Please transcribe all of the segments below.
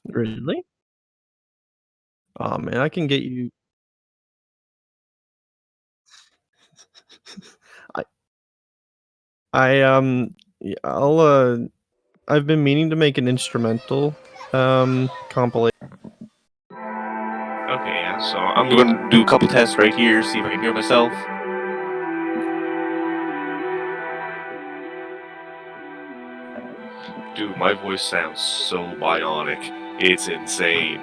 Really? Oh man, I can get you. I yeah, I've been meaning to make an instrumental compilation. Okay, yeah, so I'm gonna do a couple tests right here, see if I can hear myself. Dude, my voice sounds so bionic. It's insane.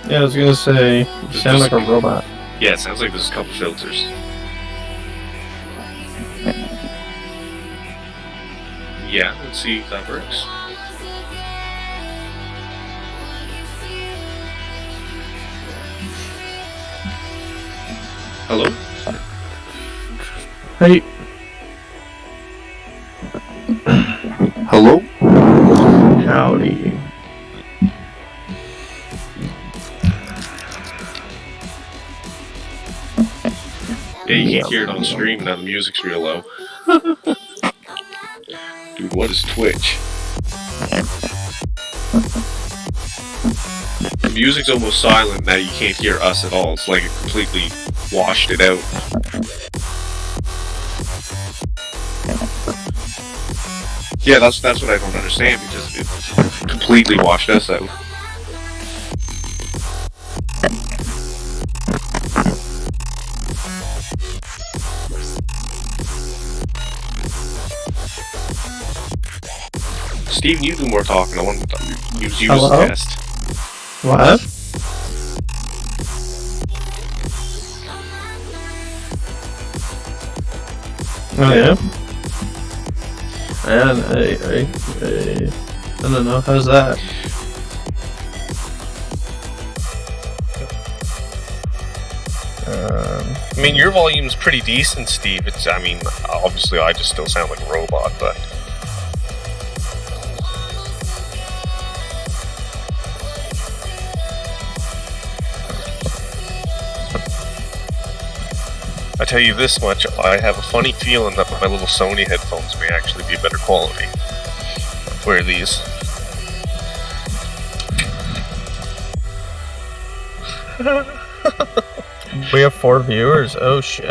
Yeah, I was gonna say, you sound like a robot. Yeah, it sounds like there's a couple filters. Yeah, let's see if that works. Hello? Hey. Hello? Howdy. Yeah, you can't hear it on stream now, the music's real low. Dude, what is Twitch? The music's almost silent now, you can't hear us at all. It's like it completely washed it out. Yeah, that's what I don't understand, because it completely washed us out. Steven, you do more talking. I want to use you as a test. What? Oh yeah. And I don't know. How's that? I mean, your volume's pretty decent, Steve. It's, I mean, obviously I just still sound like a robot, but... I tell you this much, I have a funny feeling that my little Sony headphones may actually be better quality. Wear these. We have 4 viewers. Oh shit.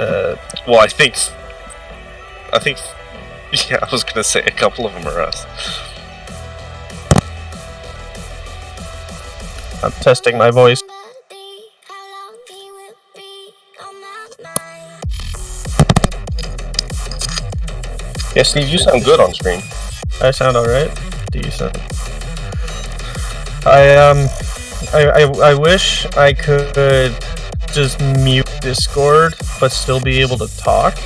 Well, I think, yeah, I was gonna say a couple of them are us. I'm testing my voice. Yeah, Steve, you sound good on screen. I sound alright? Decent. I wish I could just mute Discord, but still be able to talk,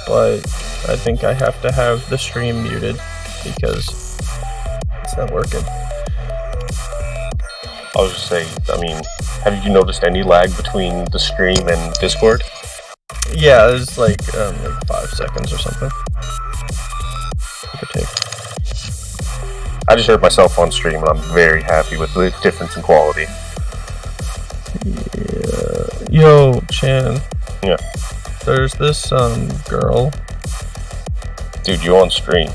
but I think I have to have the stream muted, because it's not working. I was just saying, I mean, have you noticed any lag between the stream and Discord? Yeah, there's like 5 seconds or something. Give or take. I just heard myself on stream and I'm very happy with the difference in quality. Yeah. Yo, Chan. Yeah. There's this girl. Dude, you on stream.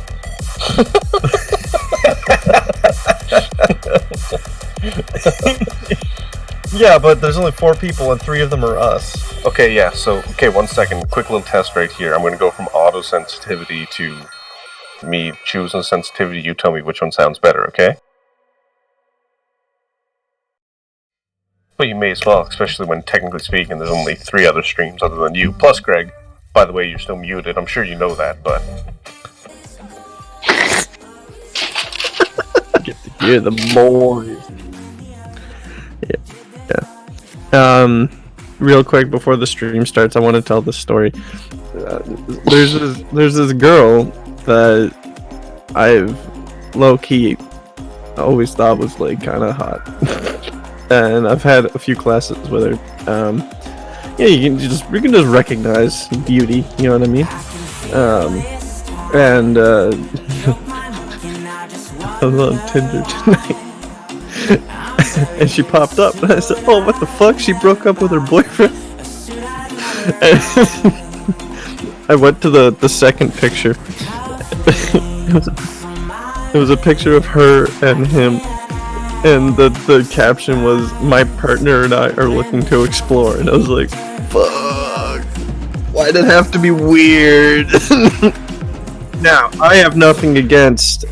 Yeah, but there's only 4 people and 3 of them are us. Okay, yeah, so, okay, 1 second. Quick little test right here. I'm going to go from auto sensitivity to me choosing sensitivity. You tell me which one sounds better, okay? But you may as well, especially when technically speaking there's only 3 other streams other than you. Plus Greg. By the way, you're still muted. I'm sure you know that, but... Get to hear the boys. Yeah. Real quick before the stream starts, I want to tell this story. There's this girl that I've low-key always thought was like kind of hot, and I've had a few classes with her. Yeah, you can just recognize beauty. You know what I mean? I was on Tinder tonight. And she popped up, and I said, "Oh, what the fuck? She broke up with her boyfriend." And I went to the second picture. It was a picture of her and him, and the caption was, "My partner and I are looking to explore." And I was like, "Fuck! Why did it have to be weird?" Now, I have nothing against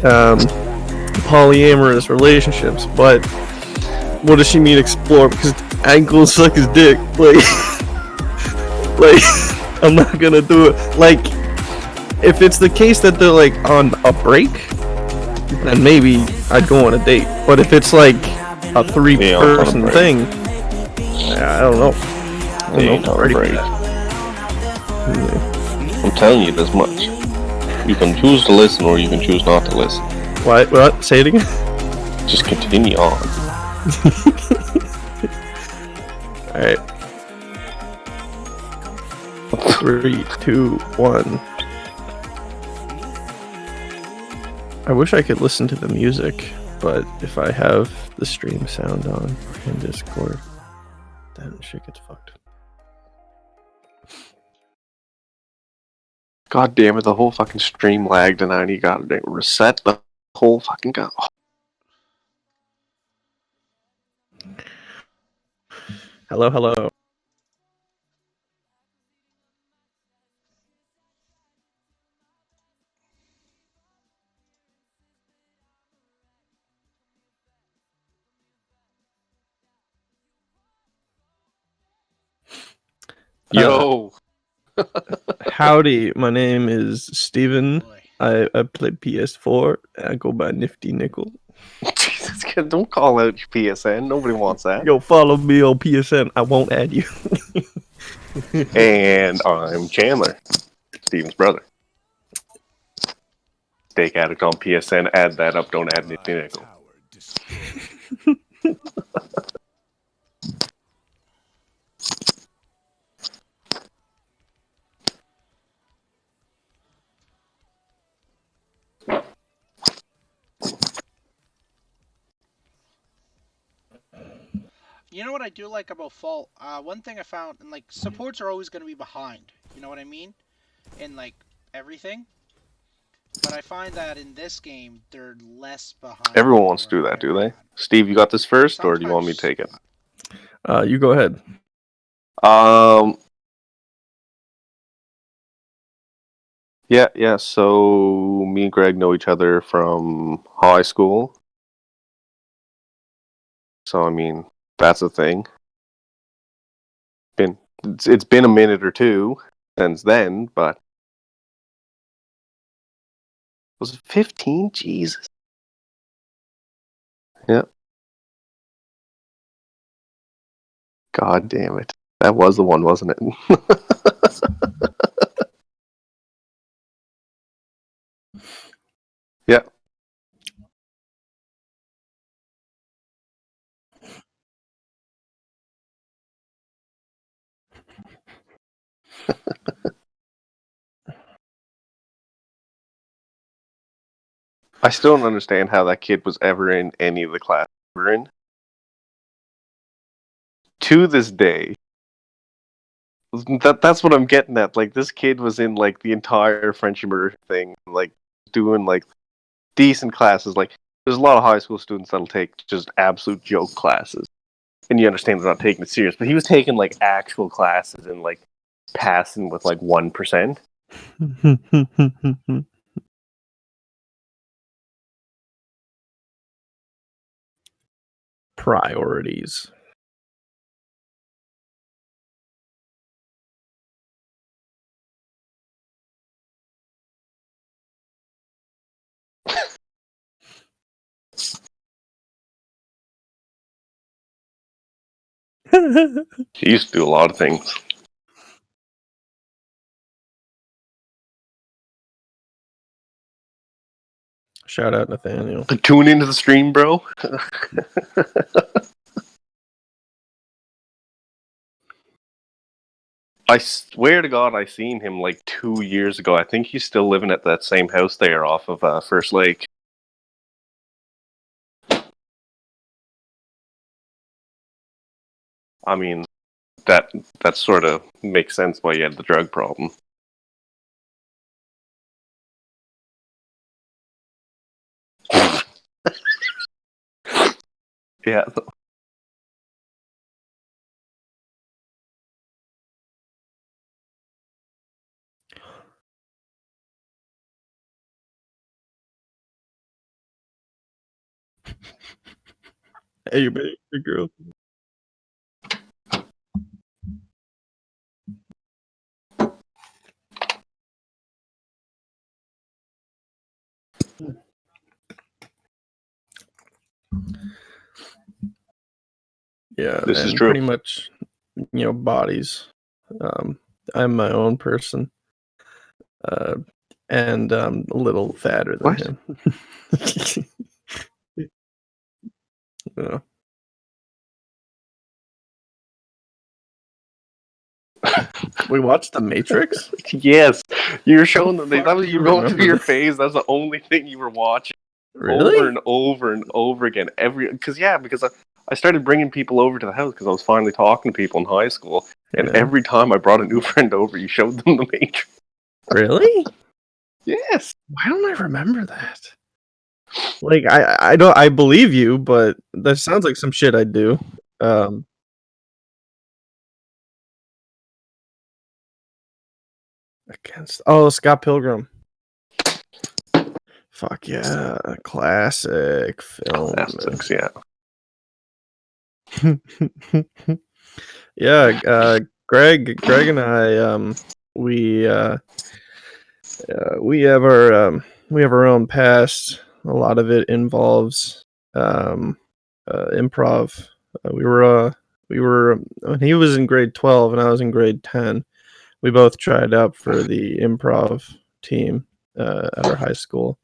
polyamorous relationships, but what does she mean explore? Because ankle suck his dick, like I'm not gonna do it. Like, if it's the case that they're like on a break, then maybe I'd go on a date. But if it's like a three-person thing, I don't know. I'm telling you this much. You can choose to listen, or you can choose not to listen. What? Say it again. Just continue on. All right. 3, 2, 1. I wish I could listen to the music, but if I have the stream sound on in Discord, then shit gets fucked. God damn it, the whole fucking stream lagged and I need to reset the whole fucking go. Hello, hello. Yo! Howdy, my name is Steven. I play PS4. I go by Nifty Nickel. Jesus, don't call out your PSN. Nobody wants that. Yo, follow me on PSN. I won't add you. And I'm Chandler, Steven's brother. Steak Addict on PSN. Add that up. Don't add Nifty Nickel. You know what I do like about Fault? One thing I found, and like, supports are always going to be behind. You know what I mean? In like everything. But I find that in this game, they're less behind. Everyone wants to do that, do they? Steve, you got this first, or do you want me to take it? You go ahead. Yeah, so me and Greg know each other from high school. So, I mean, that's a thing. It's been a minute or two since then, but... Was it 15? Jesus. Yeah. God damn it. That was the one, wasn't it? Yeah. I still don't understand how that kid was ever in any of the classes we're in. To this day. That's what I'm getting at. Like, this kid was in, like, the entire French immersion thing. Like, doing, like, decent classes. Like, there's a lot of high school students that'll take just absolute joke classes. And you understand they're not taking it serious. But he was taking, like, actual classes and, like, passing with, like, 1%. Priorities. He used to do a lot of things. Shout out Nathaniel. Tune into the stream, bro. I swear to God, I seen him like 2 years ago. I think he's still living at that same house there off of First Lake. I mean, that sort of makes sense why you had the drug problem. Yeah. Hey, you better your girl. Yeah, This is and true. pretty much, bodies. I'm my own person, and a little fatter than What? him. Yeah. We watched The Matrix? Yes, you were showing them. Fuck, That was do you you going through remember your this? phase. That's the only thing you were watching Really? over and over and over again. Because I started bringing people over to the house because I was finally talking to people in high school, and Yeah. every time I brought a new friend over, you showed them The Matrix. Really? Yes. Why don't I remember that? Like, I don't. I believe you, but that sounds like some shit I'd do. Against Scott Pilgrim. Fuck yeah, classic film. Classics, yeah. Yeah, Greg and I, we we have our own past. A lot of it involves improv. We were when he was in grade 12 and I was in grade 10. We both tried out for the improv team at our high school,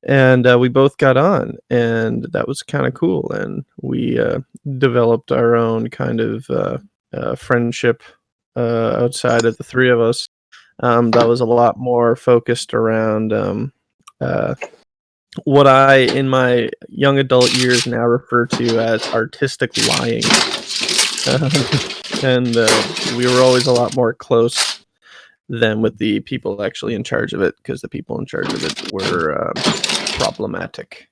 and we both got on, and that was kind of cool. And we developed our own kind of friendship outside of the three of us. That was a lot more focused around what I, in my young adult years, now refer to as artistic lying. And we were always a lot more close than with the people actually in charge of it, because the people in charge of it were problematic.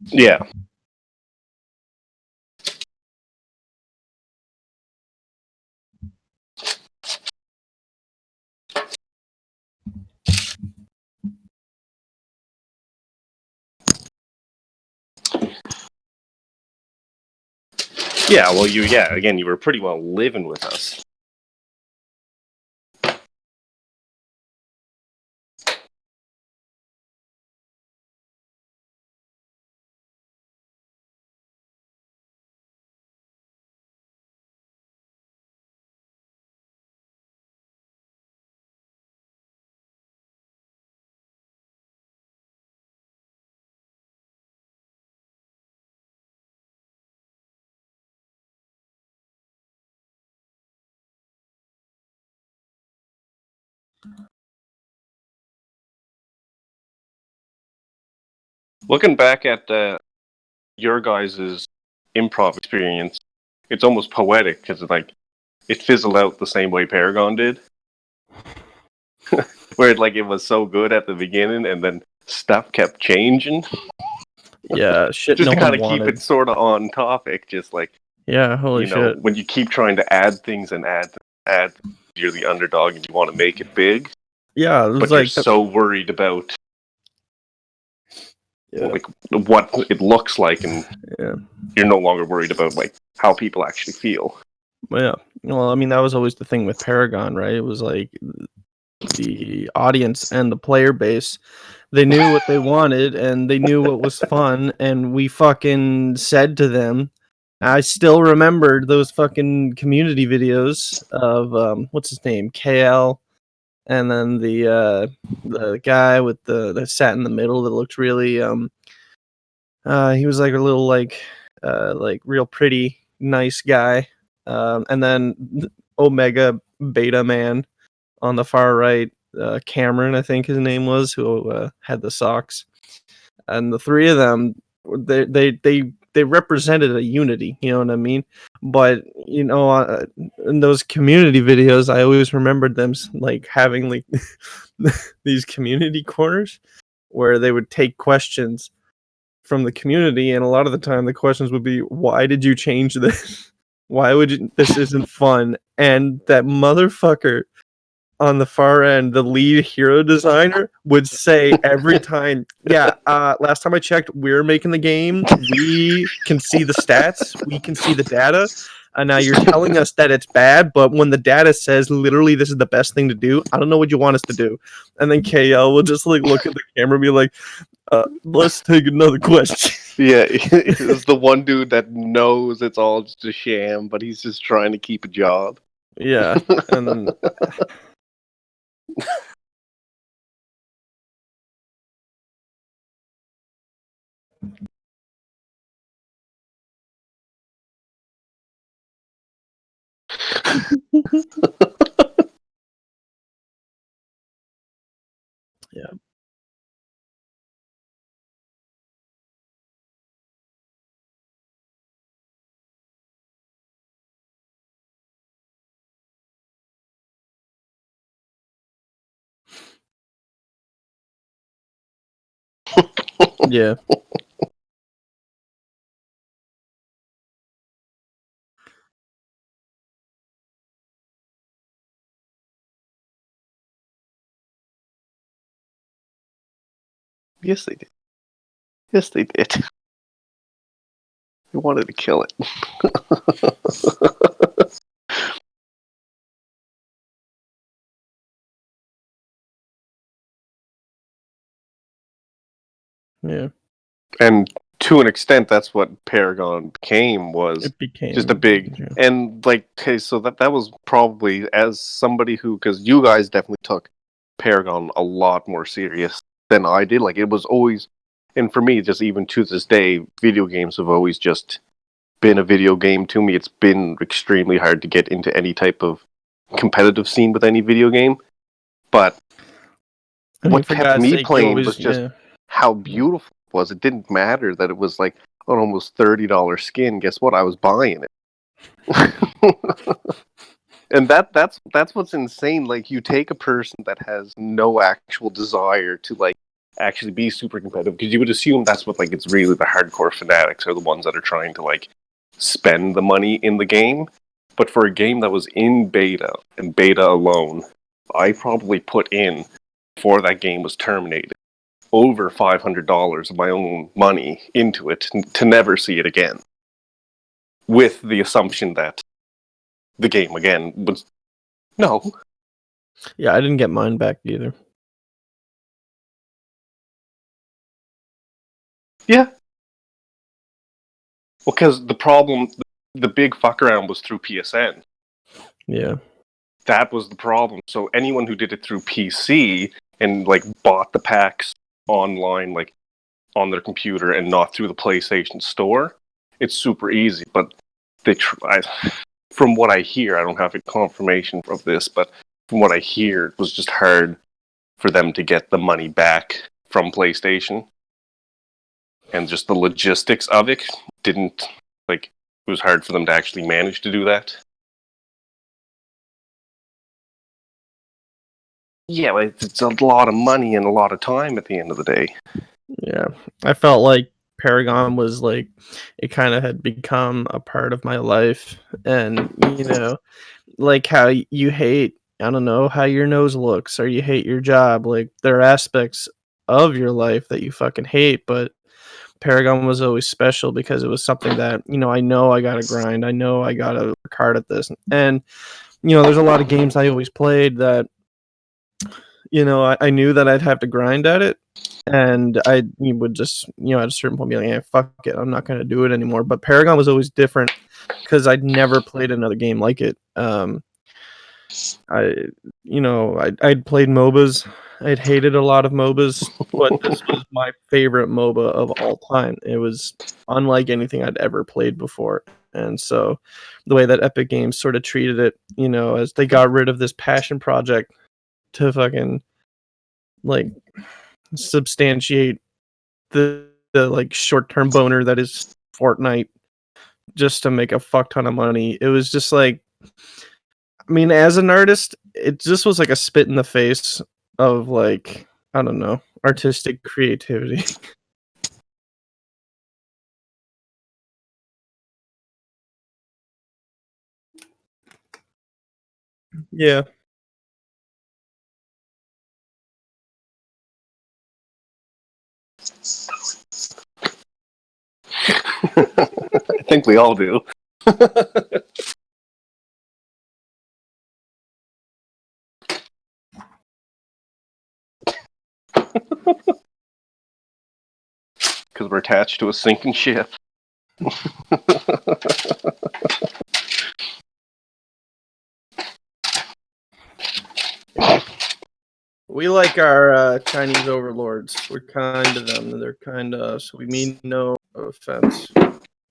Yeah. Yeah, well, again, you were pretty well living with us. Looking back at your guys' improv experience, it's almost poetic because it fizzled out the same way Paragon did, where it was so good at the beginning and then stuff kept changing. Yeah, shit. Just No to kind one of keep wanted. it sort of on topic, just Yeah, holy shit. when you keep trying to add things and add, you're the underdog and you want to make it big, Yeah, it was but you're so worried about what it looks like, and you're no longer worried about how people actually feel. Yeah. Well, I mean, that was always the thing with Paragon, right? It was like the audience and the player base, they knew what they wanted and they knew what was fun, and we fucking said to them. I still remembered those fucking community videos of what's his name, KL, and then the guy with that sat in the middle that looked really he was like a little like real pretty nice guy, and then Omega Beta Man on the far right, Cameron, I think his name was, who had the socks, and the three of them, they represented a unity. You know what I mean? But in those community videos, I always remembered them like having like these community corners where they would take questions from the community, and a lot of the time the questions would be, "Why did you change this? Why would you? This isn't fun." And that motherfucker on the far end, the lead hero designer, would say every time, "Yeah, last time I checked, we're making the game. We can see the stats. We can see the data. And now you're telling us that it's bad, but when the data says literally this is the best thing to do, I don't know what you want us to do." And then KL will just like look at the camera and be like, "Let's take another question." Yeah, it's the one dude that knows it's all just a sham, but he's just trying to keep a job. Yeah, and yeah, yeah, Yes, they did. Yes, they did. He wanted to kill it. yeah. And to an extent, that's what Paragon became, was It became just a big, yeah. and like, okay, so that was probably, as somebody who, because you guys definitely took Paragon a lot more serious than I did. Like, it was always, and for me, just even to this day, video games have always just been a video game to me. It's been extremely hard to get into any type of competitive scene with any video game. But I mean, what for kept God's me sake, you playing was always just yeah. how beautiful it was. It didn't matter that it was like an almost $30 skin. Guess what? I was buying it. And that's what's insane. Like, you take a person that has no actual desire to like actually be super competitive, because you would assume that's what, like, it's really the hardcore fanatics are the ones that are trying to like spend the money in the game. But for a game that was in beta and beta alone, I probably put in, before that game was terminated, over $500 of my own money into it to never see it again, with the assumption that the game again was no. Yeah, I didn't get mine back either. Yeah. Well, because the problem, the big fuck around was through PSN. Yeah. That was the problem. So anyone who did it through PC and like bought the packs online, like on their computer and not through the PlayStation Store, it's super easy. But they from what I hear, I don't have a confirmation of this, but from what I hear, it was just hard for them to get the money back from PlayStation. And just the logistics of it didn't, like, it was hard for them to actually manage to do that. Yeah, but it's a lot of money and a lot of time at the end of the day. Yeah. I felt like Paragon was like, it kind of had become a part of my life. And, like how you hate, I don't know, how your nose looks, or you hate your job. Like, there are aspects of your life that you fucking hate, but Paragon was always special because it was something that, I know I gotta grind. I know I gotta work hard at this. And, there's a lot of games I always played that, I knew that I'd have to grind at it. And I would just, at a certain point be like, fuck it, I'm not gonna do it anymore. But Paragon was always different because I'd never played another game like it. I'd played MOBAs. I'd hated a lot of MOBAs, but this was my favorite MOBA of all time. It was unlike anything I'd ever played before. And so the way that Epic Games sort of treated it, as they got rid of this passion project to fucking like substantiate the like short-term boner that is Fortnite just to make a fuck ton of money. It was just like, I mean, as an artist, it just was like a spit in the face of like, I don't know, artistic creativity. Yeah. I think we all do. Because we're attached to a sinking ship. We like our Chinese overlords. We're kind to them. They're kind to us. We mean no offense.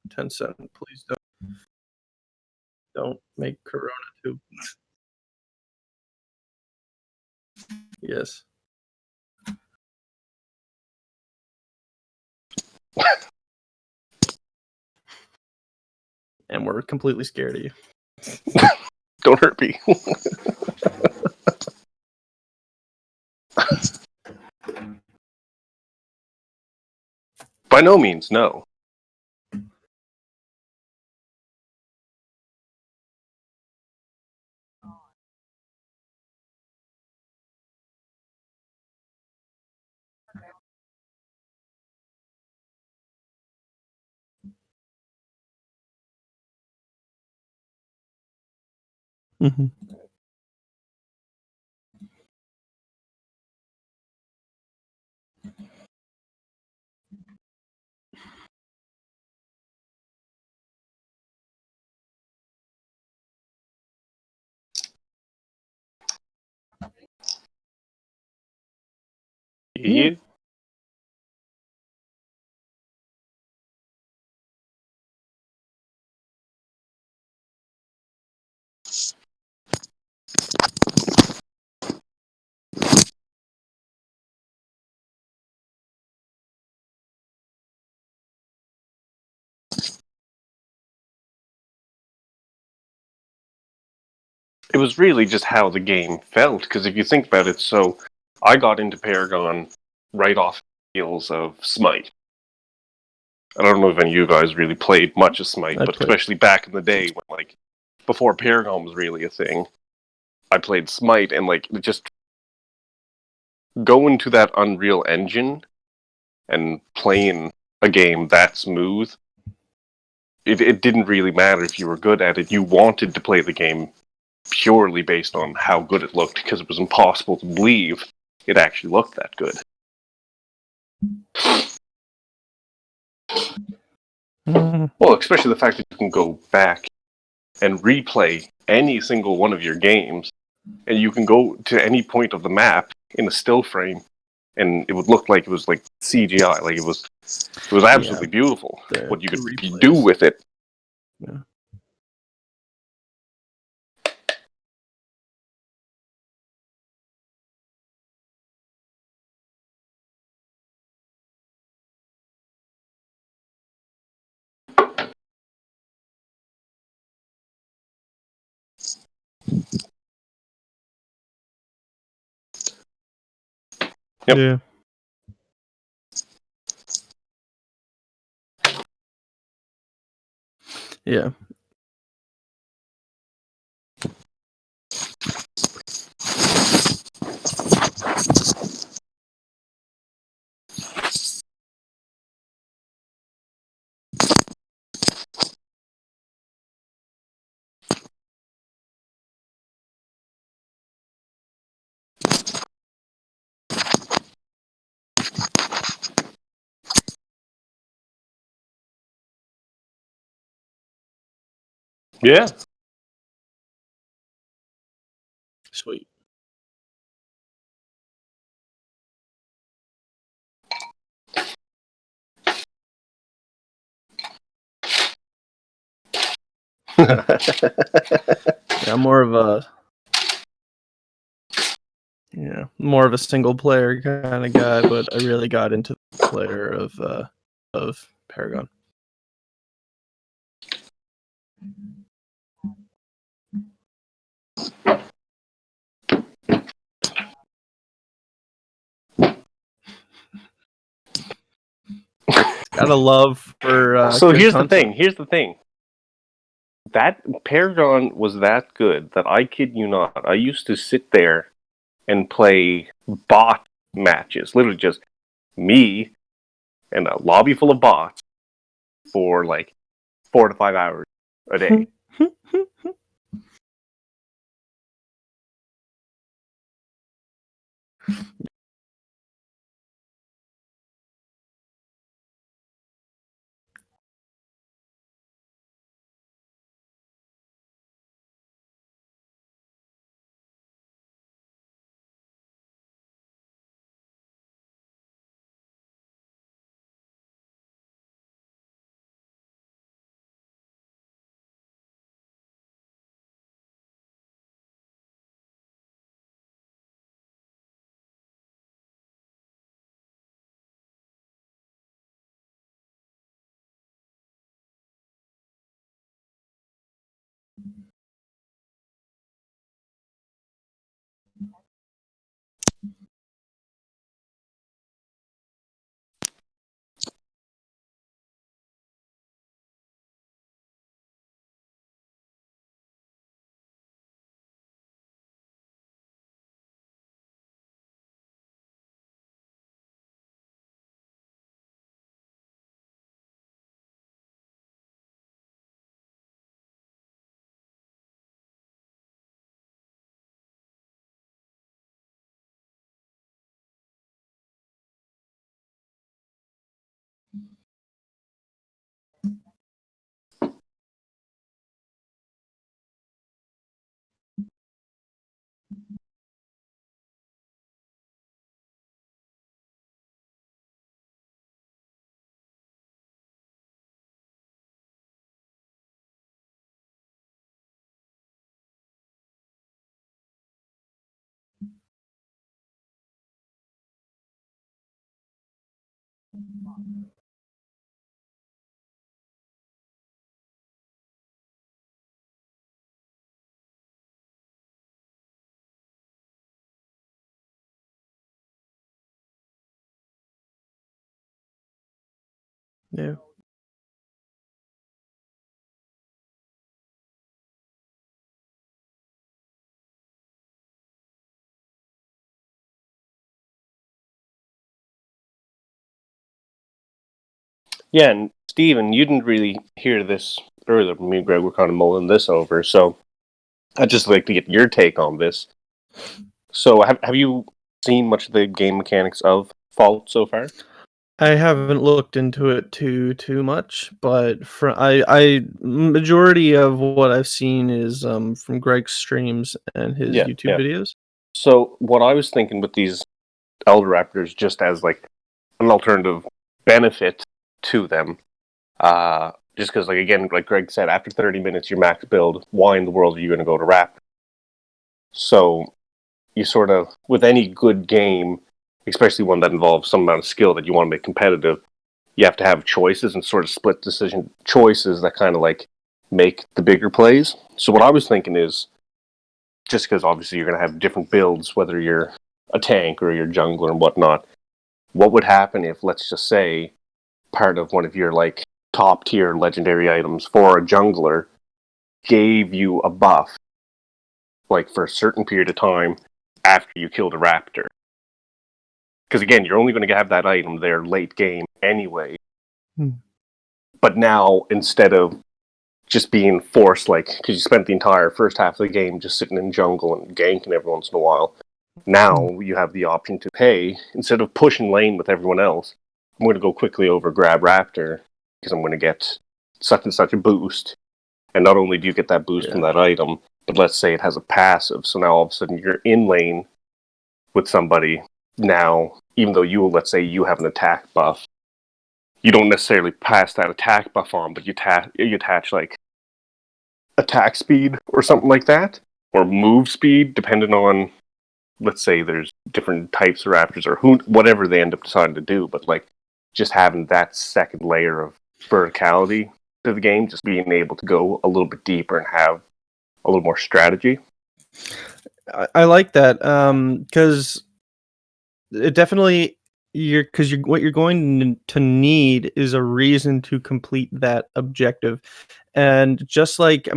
Tencent, please don't make Corona too. Yes. And we're completely scared of you. Don't hurt me. By no means, no. Mm-hmm. Yeah. It was really just how the game felt, because if you think about it, so I got into Paragon right off the heels of Smite. I don't know if any of you guys really played much of Smite, but especially back in the day when, like, before Paragon was really a thing, I played Smite, and, like, just going to that Unreal Engine and playing a game that smooth, it didn't really matter if you were good at it. You wanted to play the game purely based on how good it looked, because it was impossible to believe it actually looked that good. Well, especially the fact that you can go back and replay any single one of your games, and you can go to any point of the map in a still frame, and it would look like it was like CGI. Like it was absolutely beautiful what you could do with it. Yeah. Yep. Yeah. Yeah. Yeah. Yeah, more of a single player kind of guy, but I really got into the player of Paragon. Got a love for So good here's content. the thing. That Paragon was that good that I kid you not, I used to sit there and play bot matches. Literally just me and a lobby full of bots for like 4 to 5 hours a day. Yeah. Yeah, and Steven, you didn't really hear this earlier. Me and Greg were kind of mulling this over, so I'd just like to get your take on this. So, have you seen much of the game mechanics of Fault so far? I haven't looked into it too much, but I majority of what I've seen is from Greg's streams and his YouTube videos. So, what I was thinking with these Elder Raptors, just as like an alternative benefit to them, just because, like again, like Greg said, after 30 minutes, your max build. Why in the world are you going to go to Raptor? So, you sort of, with any good game, especially one that involves some amount of skill that you want to make competitive, you have to have choices and sort of split decision choices that kind of like make the bigger plays. So what I was thinking is, just because obviously you're going to have different builds, whether you're a tank or you're jungler and whatnot, what would happen if, let's just say, part of one of your like top tier legendary items for a jungler gave you a buff, like for a certain period of time after you killed a raptor? Because again, you're only going to have that item there late game anyway. But now, instead of just being forced, like, because you spent the entire first half of the game just sitting in jungle and ganking every once in a while, now you have the option to, hey, instead of pushing lane with everyone else, I'm going to go quickly over grab Raptor because I'm going to get such and such a boost. And not only do you get that boost from that item, but let's say it has a passive, so now all of a sudden you're in lane with somebody. Now, even though let's say you have an attack buff, you don't necessarily pass that attack buff on, but you attach like attack speed or something like that, or move speed, depending on, let's say there's different types of raptors or whatever they end up deciding to do, but like just having that second layer of verticality to the game, just being able to go a little bit deeper and have a little more strategy. I like that because it definitely what you're going to need is a reason to complete that objective, and just like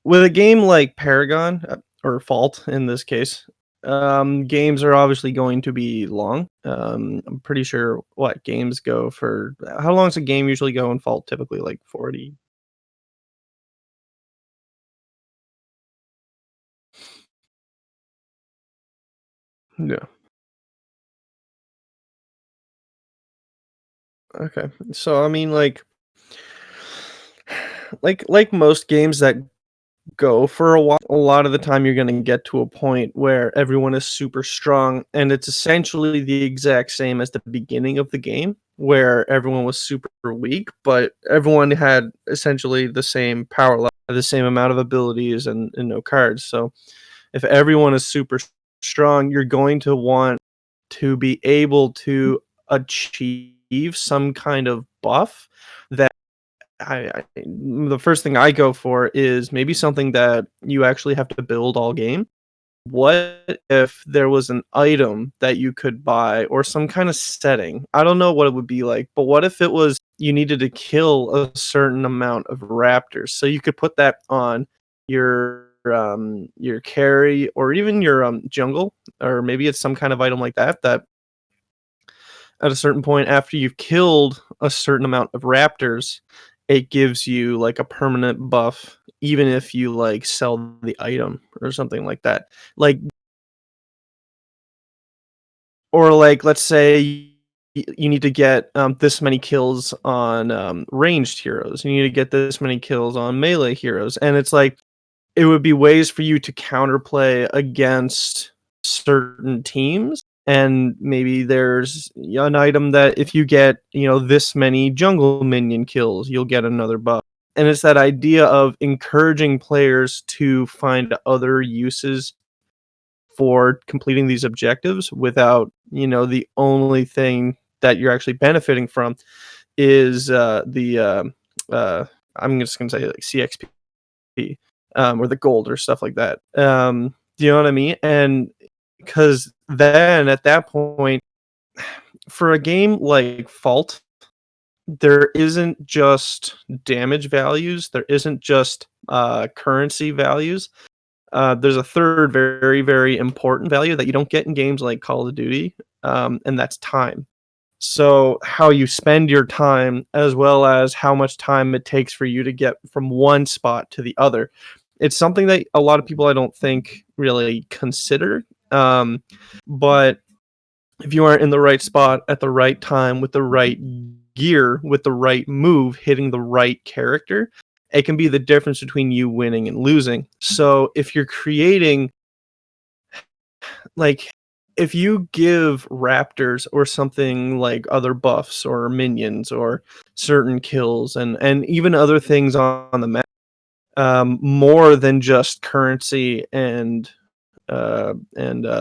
with a game like Paragon or Fault in this case, games are obviously going to be long. I'm pretty sure what games go for. How long does a game usually go in Fault? Typically, like 40. Yeah. Okay. So I mean, like most games that go for a while, a lot of the time you're going to get to a point where everyone is super strong, and it's essentially the exact same as the beginning of the game, where everyone was super weak, but everyone had essentially the same power level, the same amount of abilities, and no cards. So if everyone is super strong, you're going to want to be able to achieve some kind of buff that the first thing I go for is maybe something that you actually have to build all game. What if there was an item that you could buy or some kind of setting? I don't know what it would be like, but what if it was you needed to kill a certain amount of raptors? So you could put that on your carry or even your jungle, or maybe it's some kind of item like that at a certain point after you've killed a certain amount of raptors, it gives you like a permanent buff even if you like sell the item or something like that. Like, or like let's say you need to get this many kills on ranged heroes, you need to get this many kills on melee heroes, and it's like it would be ways for you to counterplay against certain teams. And maybe there's an item that if you get, this many jungle minion kills, you'll get another buff. And it's that idea of encouraging players to find other uses for completing these objectives without, the only thing that you're actually benefiting from is I'm just going to say like CXP, or the gold or stuff like that. Do you know what I mean? And because then at that point, for a game like Fault, there isn't just damage values, there isn't just currency values. There's a third very, very important value that you don't get in games like Call of Duty, and that's time. So how you spend your time, as well as how much time it takes for you to get from one spot to the other. It's something that a lot of people I don't think really consider. But if you aren't in the right spot at the right time with the right gear, with the right move, hitting the right character, it can be the difference between you winning and losing. So if you're creating, like, if you give raptors or something like other buffs or minions or certain kills and even other things on the map, more than just currency and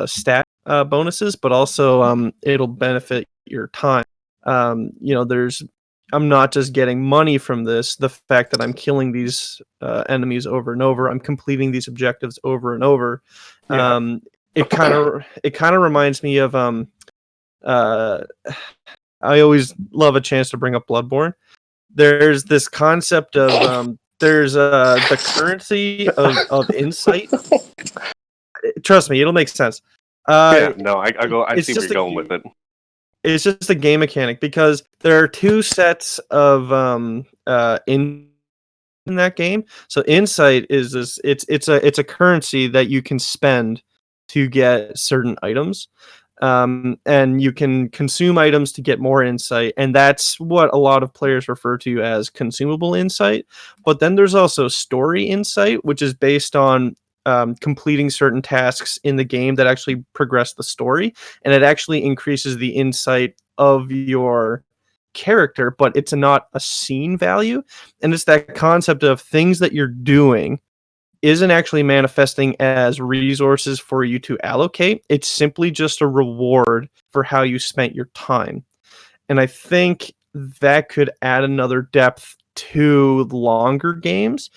stat bonuses, but also it'll benefit your time. There's I'm not just getting money from this. The fact that I'm killing these enemies over and over, I'm completing these objectives over and over. Yeah. It kind of reminds me of uh, I always love a chance to bring up Bloodborne. There's this concept of there's the currency of insight. Trust me, it'll make sense. Yeah, no, I see where you're going with it. It's just a game mechanic because there are two sets of in that game. So insight is this it's a currency that you can spend to get certain items. And you can consume items to get more insight, and that's what a lot of players refer to as consumable insight. But then there's also story insight, which is based on completing certain tasks in the game that actually progress the story, and it actually increases the insight of your character, but it's not a scene value. And it's that concept of things that you're doing isn't actually manifesting as resources for you to allocate. It's simply just a reward for how you spent your time. And I think that could add another depth to longer games.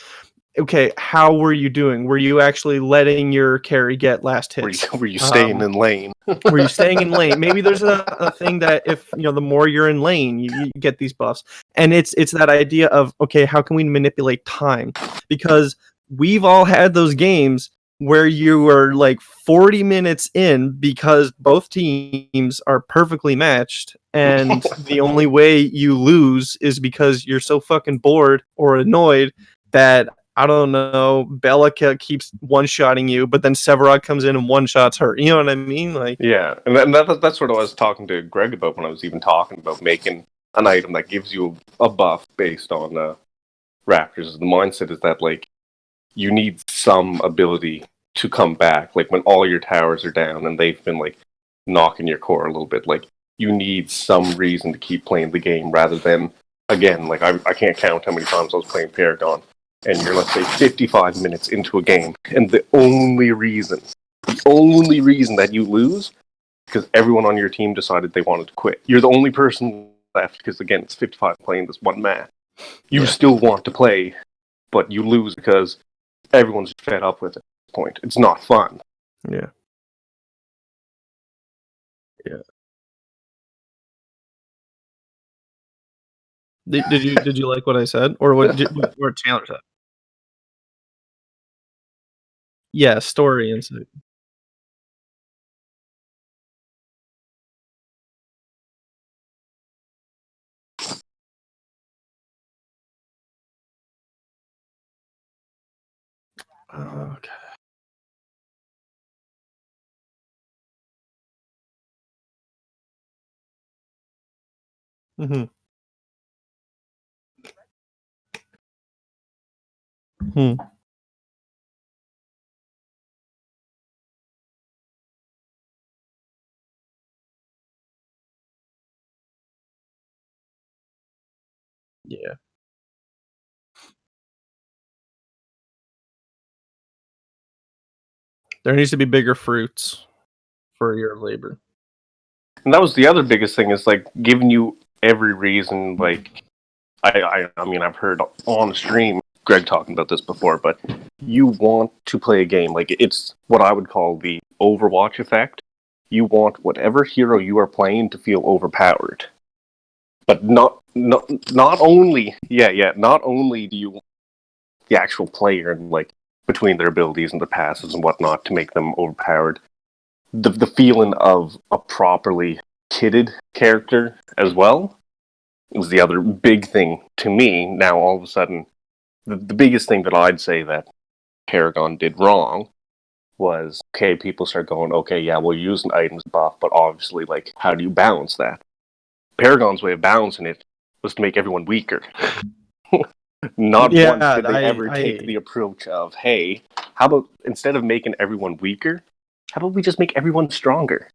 Okay, how were you doing? Were you actually letting your carry get last hits? Were you staying in lane? Were you staying in lane? Maybe there's a thing that if the more you're in lane, you get these buffs. And it's that idea of, okay, how can we manipulate time? Because we've all had those games where you are like 40 minutes in because both teams are perfectly matched, and the only way you lose is because you're so fucking bored or annoyed that, I don't know, Bellica keeps one-shotting you, but then Sevarog comes in and one-shots her. You know what I mean? Like, Yeah, and that's what I was talking to Greg about when I was even talking about making an item that gives you a buff based on Raptors. The mindset is that, like, you need some ability to come back. Like, when all your towers are down and they've been, like, knocking your core a little bit, like, you need some reason to keep playing the game rather than, again, like, I can't count how many times I was playing Paragon, and you're, let's say, 55 minutes into a game, and the only reason that you lose because everyone on your team decided they wanted to quit. You're the only person left because, again, it's 55 playing this one match. You still want to play, but you lose because everyone's fed up with it at this point. It's not fun. yeah. Yeah. Did you like what I said, or what Chandler said? Yeah, story insight. Okay. Mm-hmm. Hmm. Yeah. There needs to be bigger fruits for your labor. And that was the other biggest thing is, like, giving you every reason, like, I mean, I've heard on stream Greg talking about this before, but you want to play a game. Like, it's what I would call the Overwatch effect. You want whatever hero you are playing to feel overpowered. But not only do you want the actual player and, like, between their abilities and their passes and whatnot to make them overpowered, the feeling of a properly kitted character as well was the other big thing to me. Now all of a sudden, the biggest thing that I'd say that Paragon did wrong was, okay, people start going, okay, yeah, we'll use an items buff, but obviously, like, how do you balance that? Paragon's way of balancing it was to make everyone weaker. Not once did they ever take the approach of, hey, how about instead of making everyone weaker, how about we just make everyone stronger?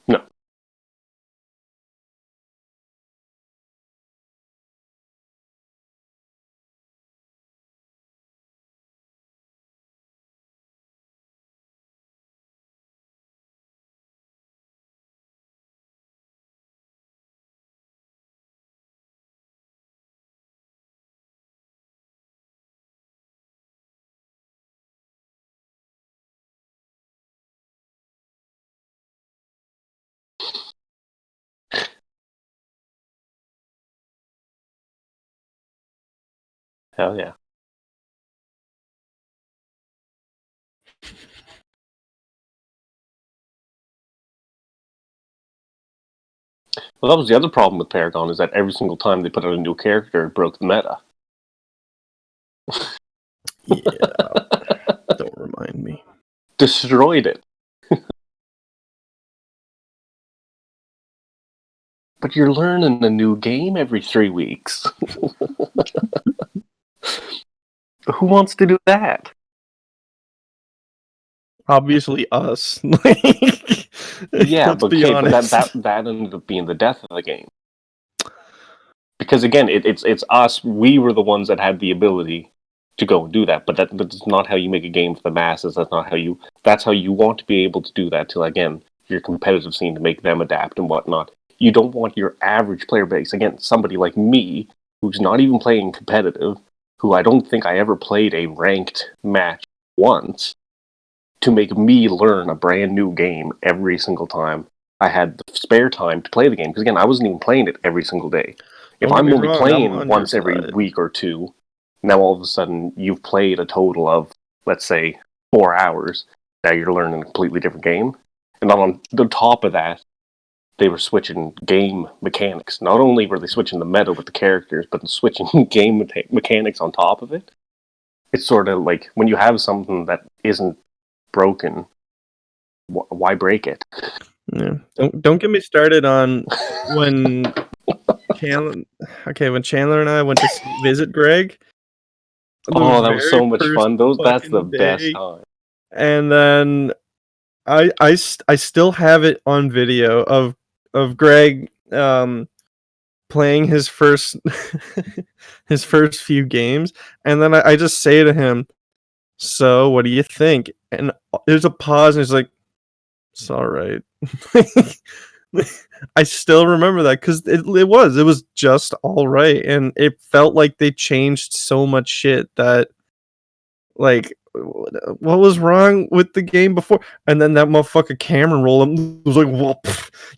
No. Hell yeah. Well, that was the other problem with Paragon, is that every single time they put out a new character, it broke the meta. Yeah. Don't remind me. Destroyed it. But you're learning a new game every 3 weeks. Who wants to do that? Obviously, us. Yeah, Let's but be okay, but honest. that ended up being the death of the game. Because again, it's us. We were the ones that had the ability to go and do that. But that's not how you make a game for the masses. That's not how you. That's how you want to be able to do that. Till again, your competitive scene to make them adapt and whatnot. You don't want your average player base. Again, somebody like me who's not even playing competitive, who I don't think I ever played a ranked match once, to make me learn a brand new game every single time I had the spare time to play the game. Because again, I wasn't even playing it every single day. If Don't get I'm me only wrong, I'm playing on your once every side. week or two, now all of a sudden you've played a total of, let's say, 4 hours. Now you're learning a completely different game. And on the top of that, they were switching game mechanics. Not only were they switching the meta with the characters, but switching game mechanics on top of it. It's sort of like when you have something that isn't broken, why break it? Yeah. Don't get me started on when Chandler. Okay, when Chandler and I went to visit Greg. The Oh, that was very so much first fun. That's the fucking best day, time. and then I still have it on video of Greg playing his first his first few games, and then I just say to him, "So, what do you think?" And there's a pause, and he's like, "It's all right." I still remember that because it was just all right, and it felt like they changed so much shit that like what was wrong with the game before? And then that motherfucker Cameron roll up was like, well,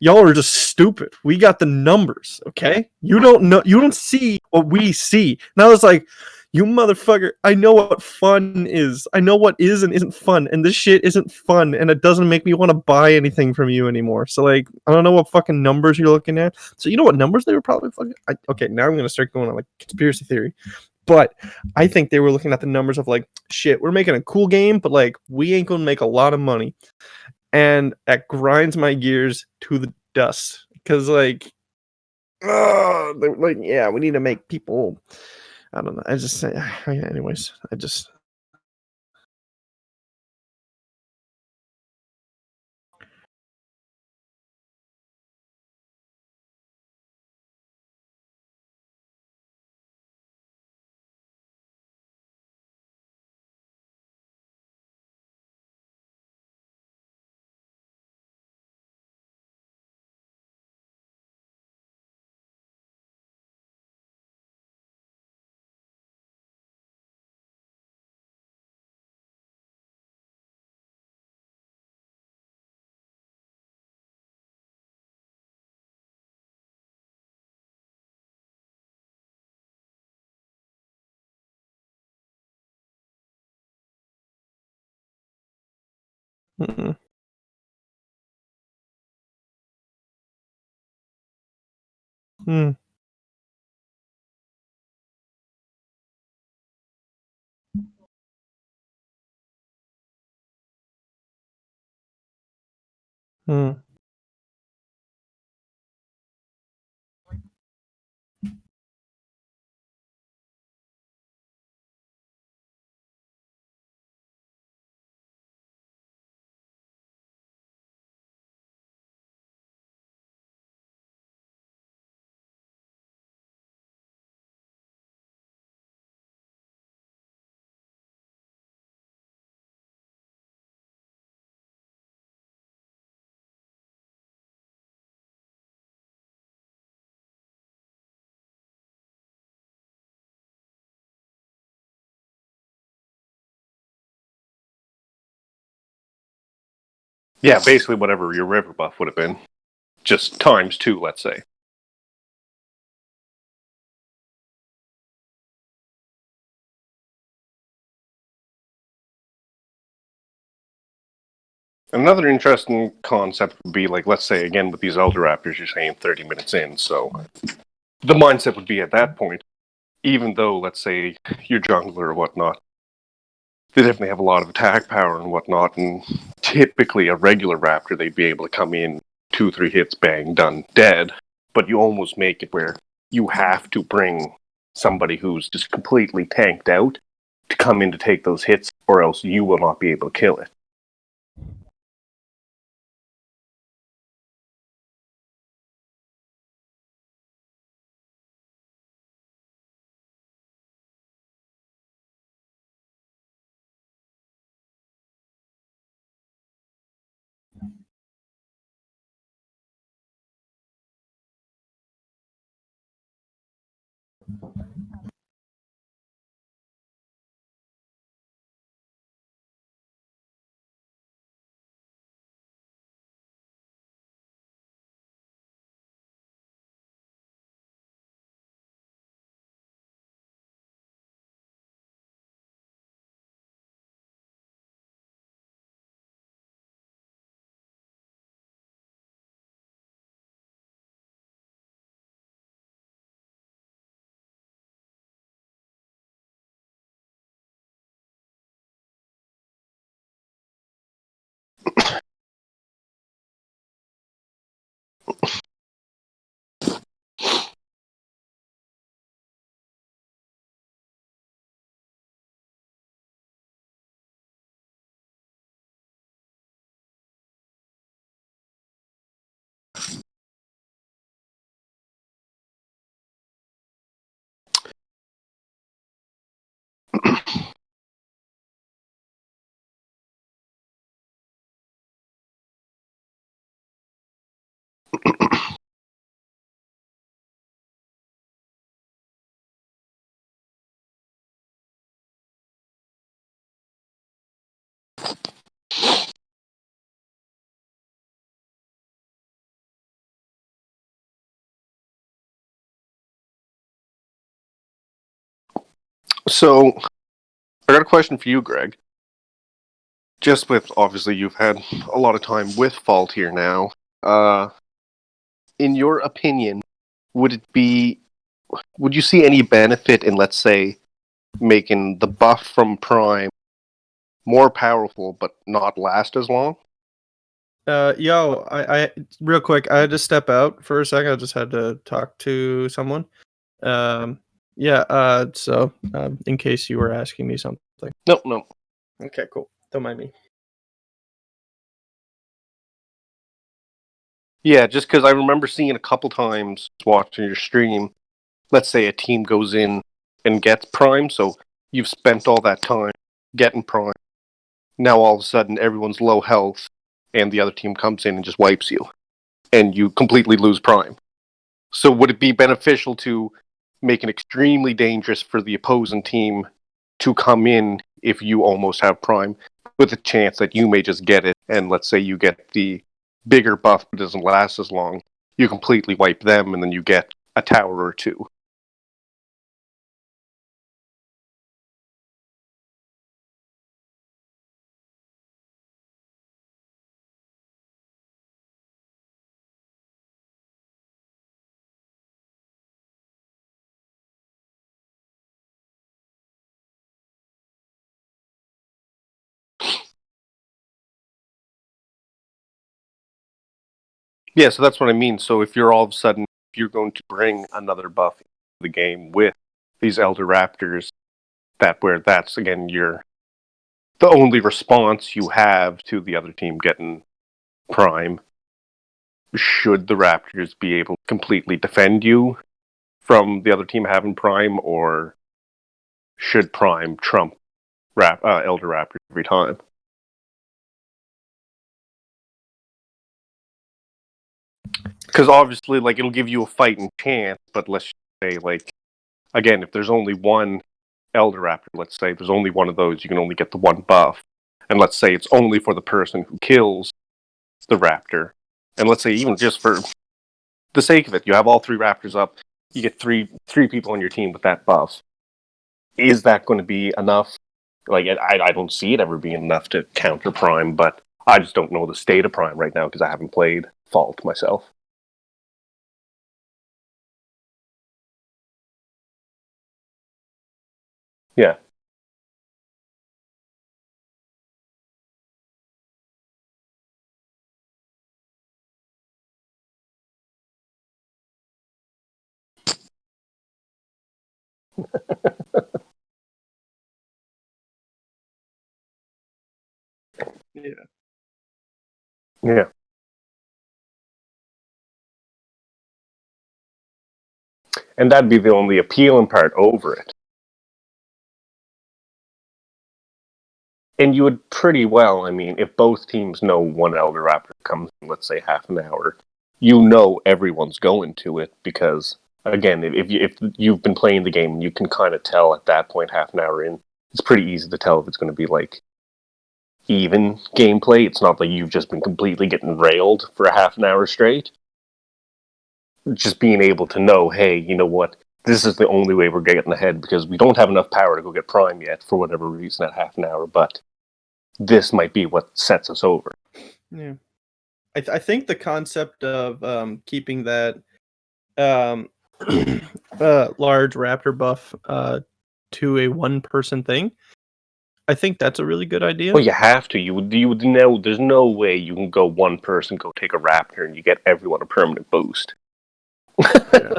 y'all are just stupid. We got the numbers, okay? You don't know, you don't see what we see. And I was like, you motherfucker, I know what fun is. I know what is and isn't fun, and this shit isn't fun, and it doesn't make me want to buy anything from you anymore. So like, I don't know what fucking numbers you're looking at. So you know what numbers they were probably fucking. Okay, now I'm gonna start going on like conspiracy theory. But I think they were looking at the numbers of like, shit, we're making a cool game, but like, we ain't gonna make a lot of money. And that grinds my gears to the dust. Because, like, they're like, yeah, we need to make people. I don't know. I just say, anyways, I just. Mm-mm. Hmm. Hmm. Yeah, basically whatever your river buff would have been, just times 2, let's say. Another interesting concept would be like, let's say again with these Elder Raptors, you're saying 30 minutes in, so the mindset would be at that point, even though let's say you're jungler or whatnot, they definitely have a lot of attack power and whatnot, and typically a regular Raptor they'd be able to come in 2-3 hits, bang, done, dead. but you almost make it where you have to bring somebody who's just completely tanked out to come in to take those hits, or else you will not be able to kill it. So, I got a question for you, Greg. Just with, obviously, you've had a lot of time with Fault here now. In your opinion, would you see any benefit in, let's say, making the buff from Prime more powerful but not last as long? I real quick, I had to step out for a second. I just had to talk to someone. In case you were asking me something. No. Okay, cool. Don't mind me. Yeah, just because I remember seeing a couple times watching your stream, let's say a team goes in and gets Prime, so you've spent all that time getting Prime. Now all of a sudden everyone's low health, and the other team comes in and just wipes you, and you completely lose Prime. So would it be beneficial to make it extremely dangerous for the opposing team to come in if you almost have Prime, with a chance that you may just get it, and let's say you get the bigger buff but doesn't last as long, you completely wipe them, and then you get a tower or two? Yeah, so that's what I mean. So if you're all of a sudden, if you're going to bring another buff into the game with these Elder Raptors, that's again the only response you have to the other team getting Prime. Should the Raptors be able to completely defend you from the other team having Prime, or should Prime trump Elder Raptors every time? Because obviously, like, it'll give you a fighting chance, but let's just say, like, again, if there's only one Elder Raptor, let's say there's only one of those, you can only get the one buff. And let's say it's only for the person who kills the Raptor. And let's say even just for the sake of it, you have all three Raptors up, you get three people on your team with that buff. Is that going to be enough? Like, I don't see it ever being enough to counter Prime, but I just don't know the state of Prime right now because I haven't played Fault myself. Yeah. Yeah. Yeah. And that'd be the only appealing part over it. And you would pretty well, I mean, if both teams know one Elder Raptor comes in, let's say, half an hour, you know everyone's going to it because, again, if you've been playing the game, you can kind of tell at that point, half an hour in, it's pretty easy to tell if it's going to be, like, even gameplay. It's not like you've just been completely getting railed for a half an hour straight. Just being able to know, hey, you know what? This is the only way we're getting ahead because we don't have enough power to go get Prime yet for whatever reason at half an hour, but this might be what sets us over. Yeah. I think the concept of keeping that large Raptor buff to a one-person thing, I think that's a really good idea. Well, you have to. You would know. There's no way you can go one person, go take a Raptor, and you get everyone a permanent boost. Yeah.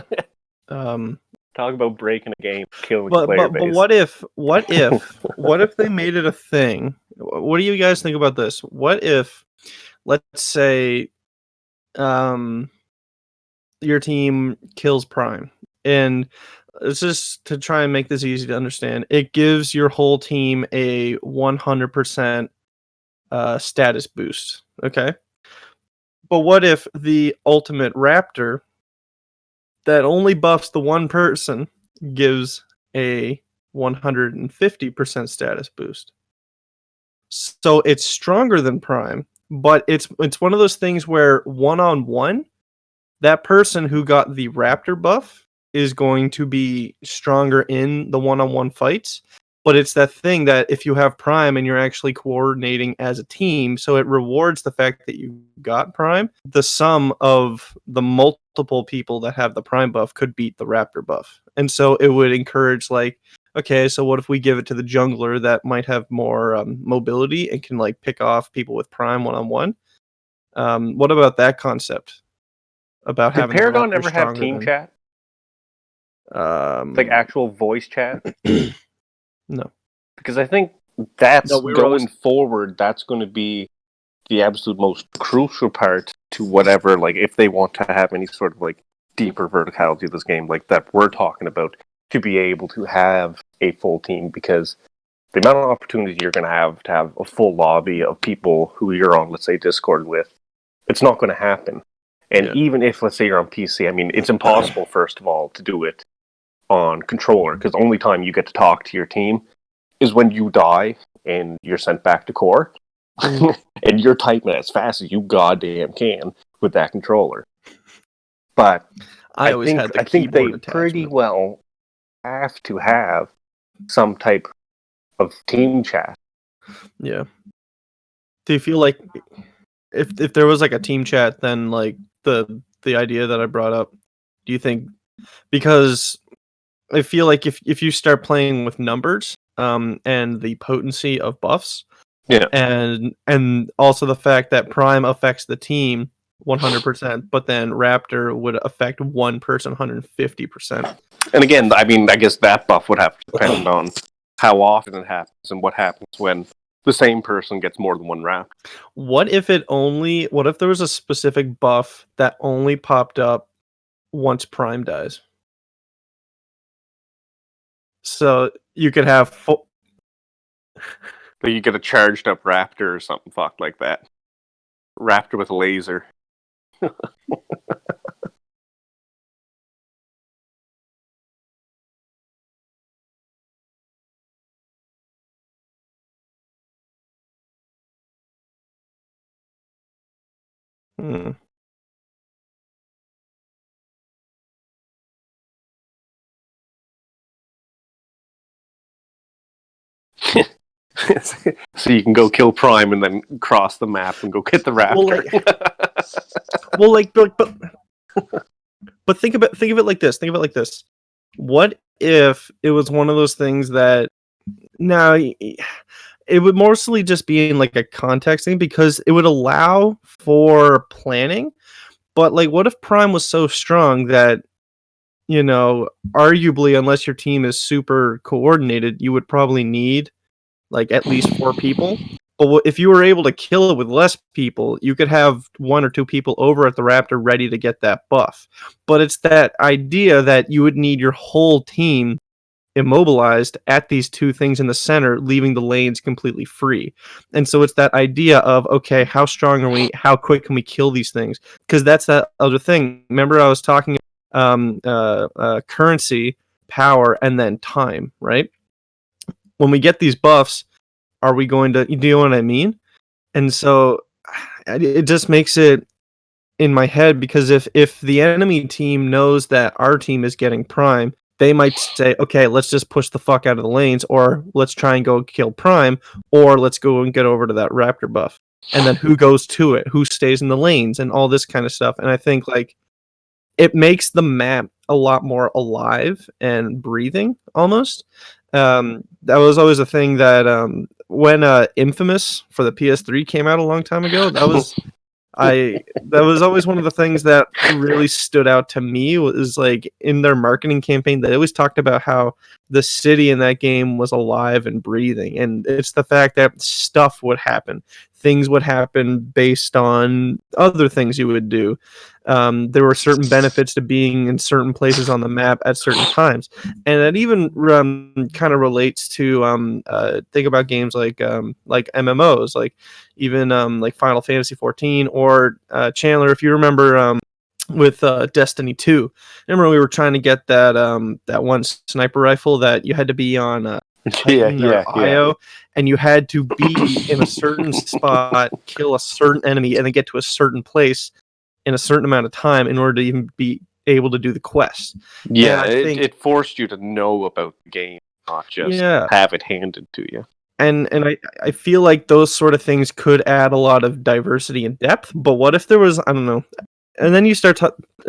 Talk about breaking a game, killing the player But base. what if they made it a thing? What do you guys think about this? What if, let's say, your team kills Prime, and it's just to try and make this easy to understand. It gives your whole team a 100% status boost. Okay, but what if the ultimate Raptor that only buffs the one person gives a 150% status boost? So it's stronger than Prime, but it's one of those things where one-on-one, that person who got the Raptor buff is going to be stronger in the one-on-one fights. But it's that thing that if you have Prime and you're actually coordinating as a team, so it rewards the fact that you got Prime, the sum of the multiple people that have the Prime buff could beat the Raptor buff. And so it would encourage, like, okay, so what if we give it to the jungler that might have more mobility and can, like, pick off people with Prime one-on-one? What about that concept? About Did having Paragon the ever have team chat? Like actual voice chat? No. Because I think that's No, we were going always... forward, that's going to be the absolute most crucial part to whatever, like, if they want to have any sort of, like, deeper verticality of this game, like that we're talking about, to be able to have a full team, because the amount of opportunity you're going to have a full lobby of people who you're on, let's say, Discord with, it's not going to happen. And even if, let's say, you're on PC, I mean, it's impossible, first of all, to do it on controller, because the only time you get to talk to your team is when you die and you're sent back to core. And you're typing as fast as you goddamn can with that controller. But I think they pretty well have to have some type of team chat. Yeah. Do you feel like if there was like a team chat, then like the idea that I brought up, do you think, because I feel like if you start playing with numbers and the potency of buffs, yeah, and also the fact that Prime affects the team 100%, but then Raptor would affect one person 150%. And again, I mean, I guess that buff would have to depend on how often it happens and what happens when the same person gets more than one Raptor. What if there was a specific buff that only popped up once Prime dies? So you could have So you get a charged up Raptor or something fucked like that. Raptor with a laser. So you can go kill Prime and then cross the map and go get the Raptor. But think of it like this. What if it was one of those things that now it would mostly just be in like a context thing, because it would allow for planning. But like, what if Prime was so strong that arguably, unless your team is super coordinated, you would probably need like at least 4 people. But if you were able to kill it with less people, you could have 1 or 2 people over at the Raptor ready to get that buff. But it's that idea that you would need your whole team immobilized at these 2 things in the center, leaving the lanes completely free. And so it's that idea of, okay, how strong are we? How quick can we kill these things? Because that's that other thing. Remember, I was talking currency, power, and then time, right? When we get these buffs, are we going to, do you know what I mean? And so it just makes it in my head, because if the enemy team knows that our team is getting prime, they might say, okay, let's just push the fuck out of the lanes, or let's try and go kill prime, or let's go and get over to that Raptor buff. And then who goes to it? Who stays in the lanes? And all this kind of stuff. And I think like it makes the map a lot more alive and breathing almost. That was always a thing that when Infamous for the PS3 came out a long time ago, that was always one of the things that really stood out to me, was like in their marketing campaign, they always talked about how the city in that game was alive and breathing. And it's the fact that stuff would happen. Things would happen based on other things you would do. There were certain benefits to being in certain places on the map at certain times. And that even kind of relates to think about games like MMOs, like even like Final Fantasy 14 or Chandler, if you remember with Destiny 2. Remember we were trying to get that one sniper rifle that you had to be on Titan or IO, and you had to be in a certain spot, kill a certain enemy, and then get to a certain place in a certain amount of time in order to even be able to do the quest. Yeah, it forced you to know about the game, not just have it handed to you. And I feel like those sort of things could add a lot of diversity and depth, but what if there was, I don't know, and then you start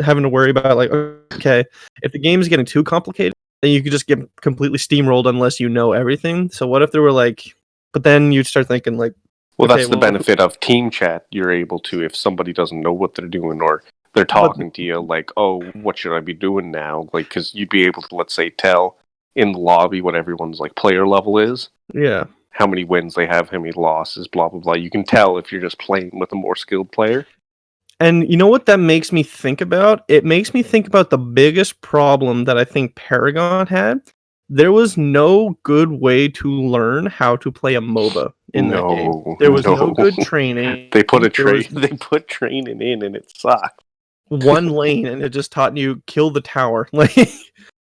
having to worry about like, okay, if the game is getting too complicated, then you could just get completely steamrolled unless you know everything. So what if there were like, but then you'd start thinking like, well, okay, that's the benefit of team chat. You're able to, if somebody doesn't know what they're doing or they're talking to you, like, oh, what should I be doing now? Like, because you'd be able to, let's say, tell in the lobby what everyone's like player level is. Yeah. How many wins they have, how many losses, blah, blah, blah. You can tell if you're just playing with a more skilled player. And you know what that makes me think about? It makes me think about the biggest problem that I think Paragon had. There was no good way to learn how to play a MOBA in that game. There was no good training. They put training in, and it sucked. One lane, and it just taught you kill the tower. Like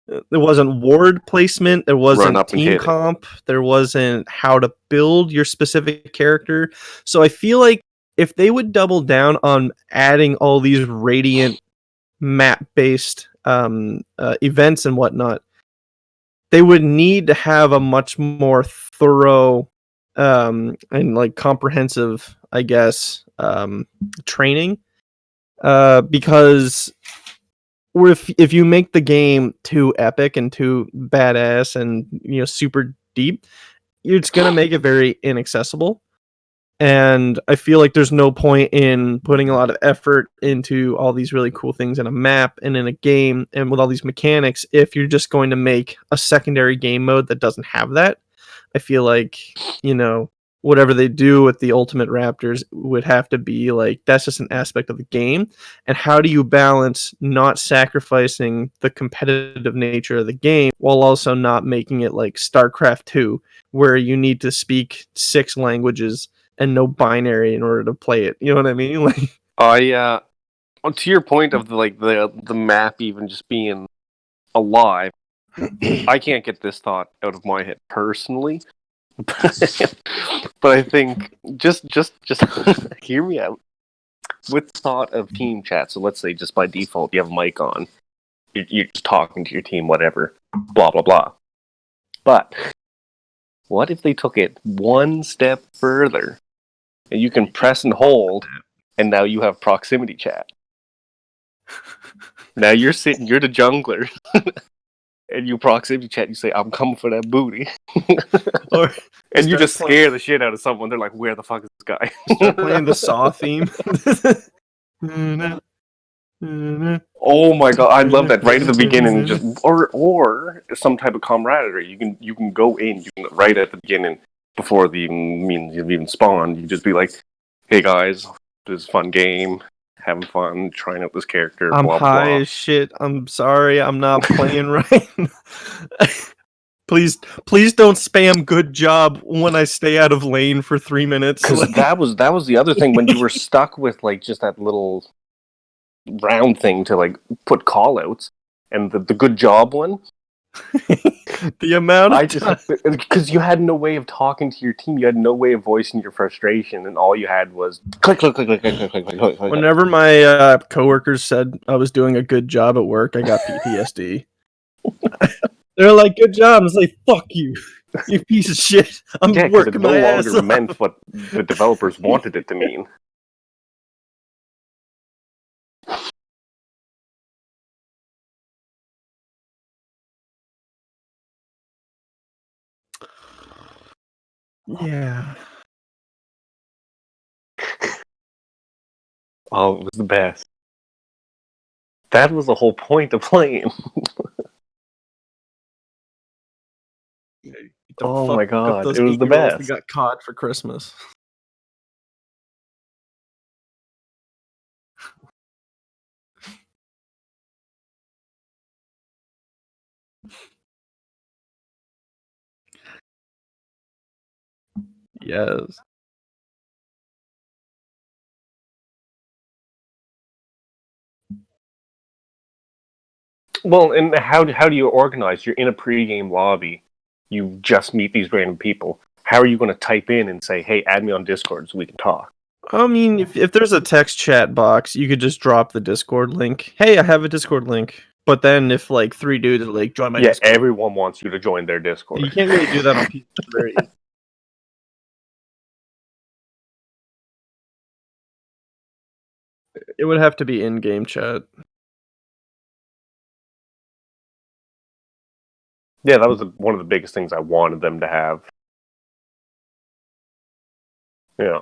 there wasn't ward placement. There wasn't team comp. There wasn't how to build your specific character. So I feel like if they would double down on adding all these Radiant map-based events and whatnot, they would need to have a much more thorough and like comprehensive, I guess, training. Because if you make the game too epic and too badass and super deep, it's gonna make it very inaccessible. And I feel like there's no point in putting a lot of effort into all these really cool things in a map and in a game and with all these mechanics if you're just going to make a secondary game mode that doesn't have that. I feel like, whatever they do with the Ultimate Raptors would have to be like, that's just an aspect of the game. And how do you balance not sacrificing the competitive nature of the game while also not making it like StarCraft 2, where you need to speak 6 languages and no binary in order to play it? You know what I mean? Like, to your point of the map even just being alive, I can't get this thought out of my head personally. But I think just hear me out. With thought of team chat, so let's say just by default you have a mic on, you're just talking to your team, whatever, blah blah blah. But what if they took it one step further, and you can press and hold, and now you have proximity chat. Now you're the jungler. And you proximity chat, you say, I'm coming for that booty. And you just scare the shit out of someone. They're like, where the fuck is this guy? Start playing the Saw theme. Oh my god, I love that right at the beginning, just or some type of camaraderie. You can go in, you can right at the beginning before the means you've even spawned. You just be like, "Hey guys, this is a fun game, having fun, trying out this character." I'm blah high blah. as shit. I'm sorry. I'm not playing right. Please don't spam good job when I stay out of lane for 3 minutes. Because that was the other thing when you were stuck with like just that little round thing to like put call outs and the good job one. The amount I of just time. because you had no way of talking to your team, you had no way of voicing your frustration, and all you had was click, click, click, click, click, click, click, click, click. Whenever my coworkers said I was doing a good job at work, I got PTSD. They're like, "Good job." I was like, "Fuck you, you piece of shit." I'm Yeah, because it working no my ass longer off. meant what the developers wanted it to mean. Yeah. Oh, it was the best. That was the whole point of playing. The Oh fuck my up god, those it was the 8-year-olds that best. got caught for Christmas. Yes. Well, and how do you organize? You're in a pregame lobby. You just meet these random people. How are you going to type in and say, "Hey, add me on Discord so we can talk"? I mean, if there's a text chat box, you could just drop the Discord link. Hey, I have a Discord link. But then if like 3 dudes are like, join my Yeah, Discord, everyone wants you to join their you Discord. can't really do that on PC very easy. It would have to be in-game chat. Yeah, that was one of the biggest things I wanted them to have. Yeah.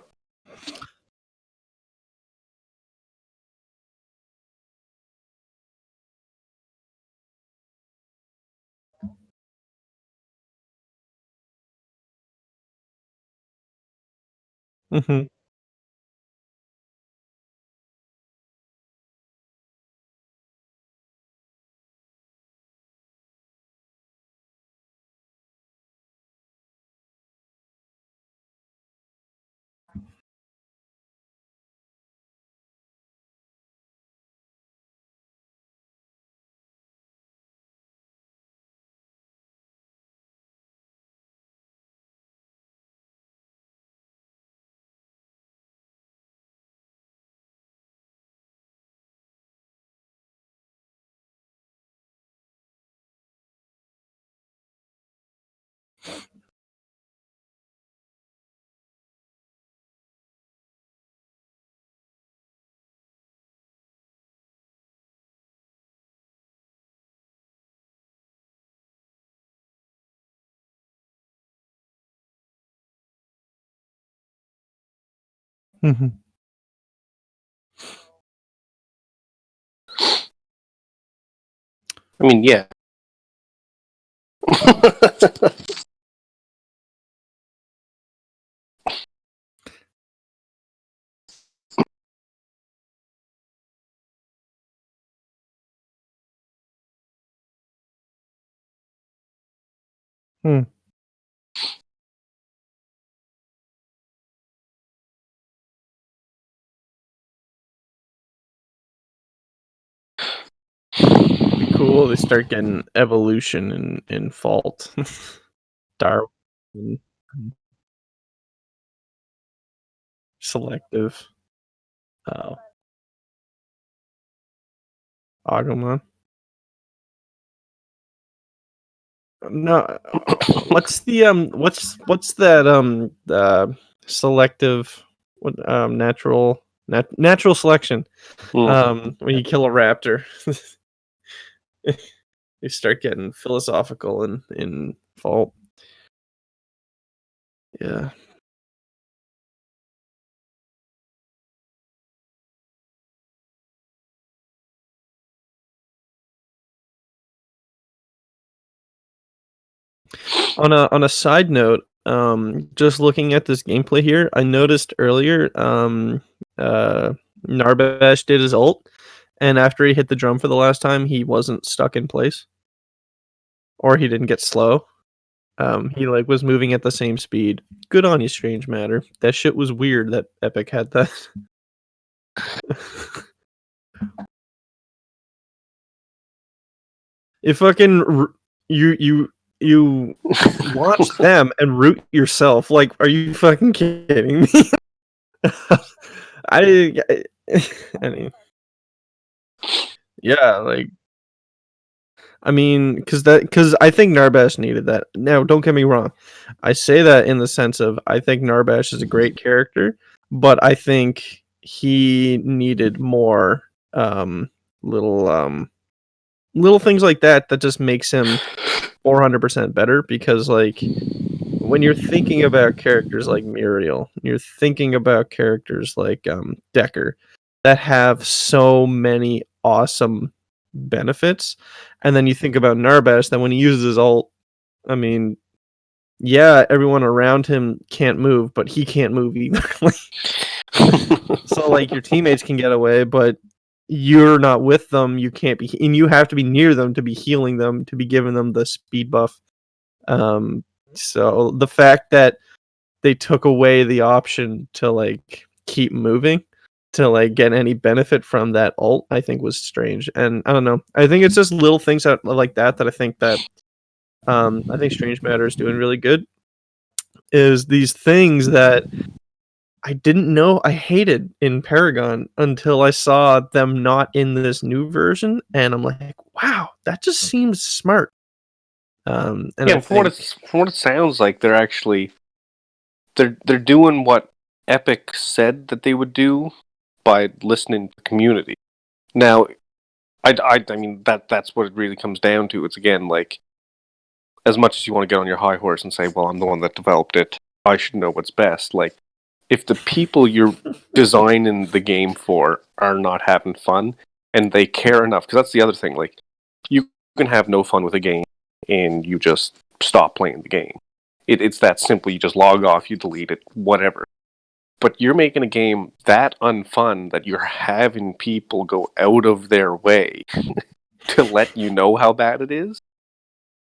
Hmm. Hmm. I mean, yeah. Hmm. Be cool. They start getting evolution in Fault. Darwin. Selective. Oh. Agumon. No, what's that selective what natural selection Mm. when you kill a raptor. You start getting philosophical in Fault. Yeah. On a side note, just looking at this gameplay here, I noticed earlier, Narbash did his ult, and after he hit the drum for the last time, he wasn't stuck in place, or he didn't get slow. He like was moving at the same speed. Good on you, Strange Matter. That shit was weird that Epic had that. It fucking you watch them and root yourself. Like, are you fucking kidding me? I mean, yeah, like, I mean, because I think Narbash needed that. Now, don't get me wrong. I say that in the sense of I think Narbash is a great character, but I think he needed more little little things like that just makes him 400% better, because like when you're thinking about characters like Muriel, you're thinking about characters like Decker that have so many awesome benefits, and then you think about Narbash that when he uses his ult, I mean, yeah, everyone around him can't move, but he can't move either. So like your teammates can get away, but you're not with them. You can't be, and you have to be near them to be healing them, to be giving them the speed buff. So the fact that they took away the option to like keep moving to like get any benefit from that ult, I think was strange. And I don't know. I think it's just little things that like that I think that I think Strange Matter is doing really good. Is these things that I didn't know I hated in Paragon until I saw them not in this new version, and I'm like, wow, that just seems smart. And Yeah, I from think, what it sounds like, they're doing what Epic said that they would do by listening to the community. Now, I mean that's what it really comes down to. It's again like, as much as you want to get on your high horse and say, well, I'm the one that developed it, I should know what's best. Like, if the people you're designing the game for are not having fun and they care enough, because that's the other thing. Like, you can have no fun with a game and you just stop playing the game. It's that simple. You just log off, you delete it, whatever. But you're making a game that unfun that you're having people go out of their way to let you know how bad it is.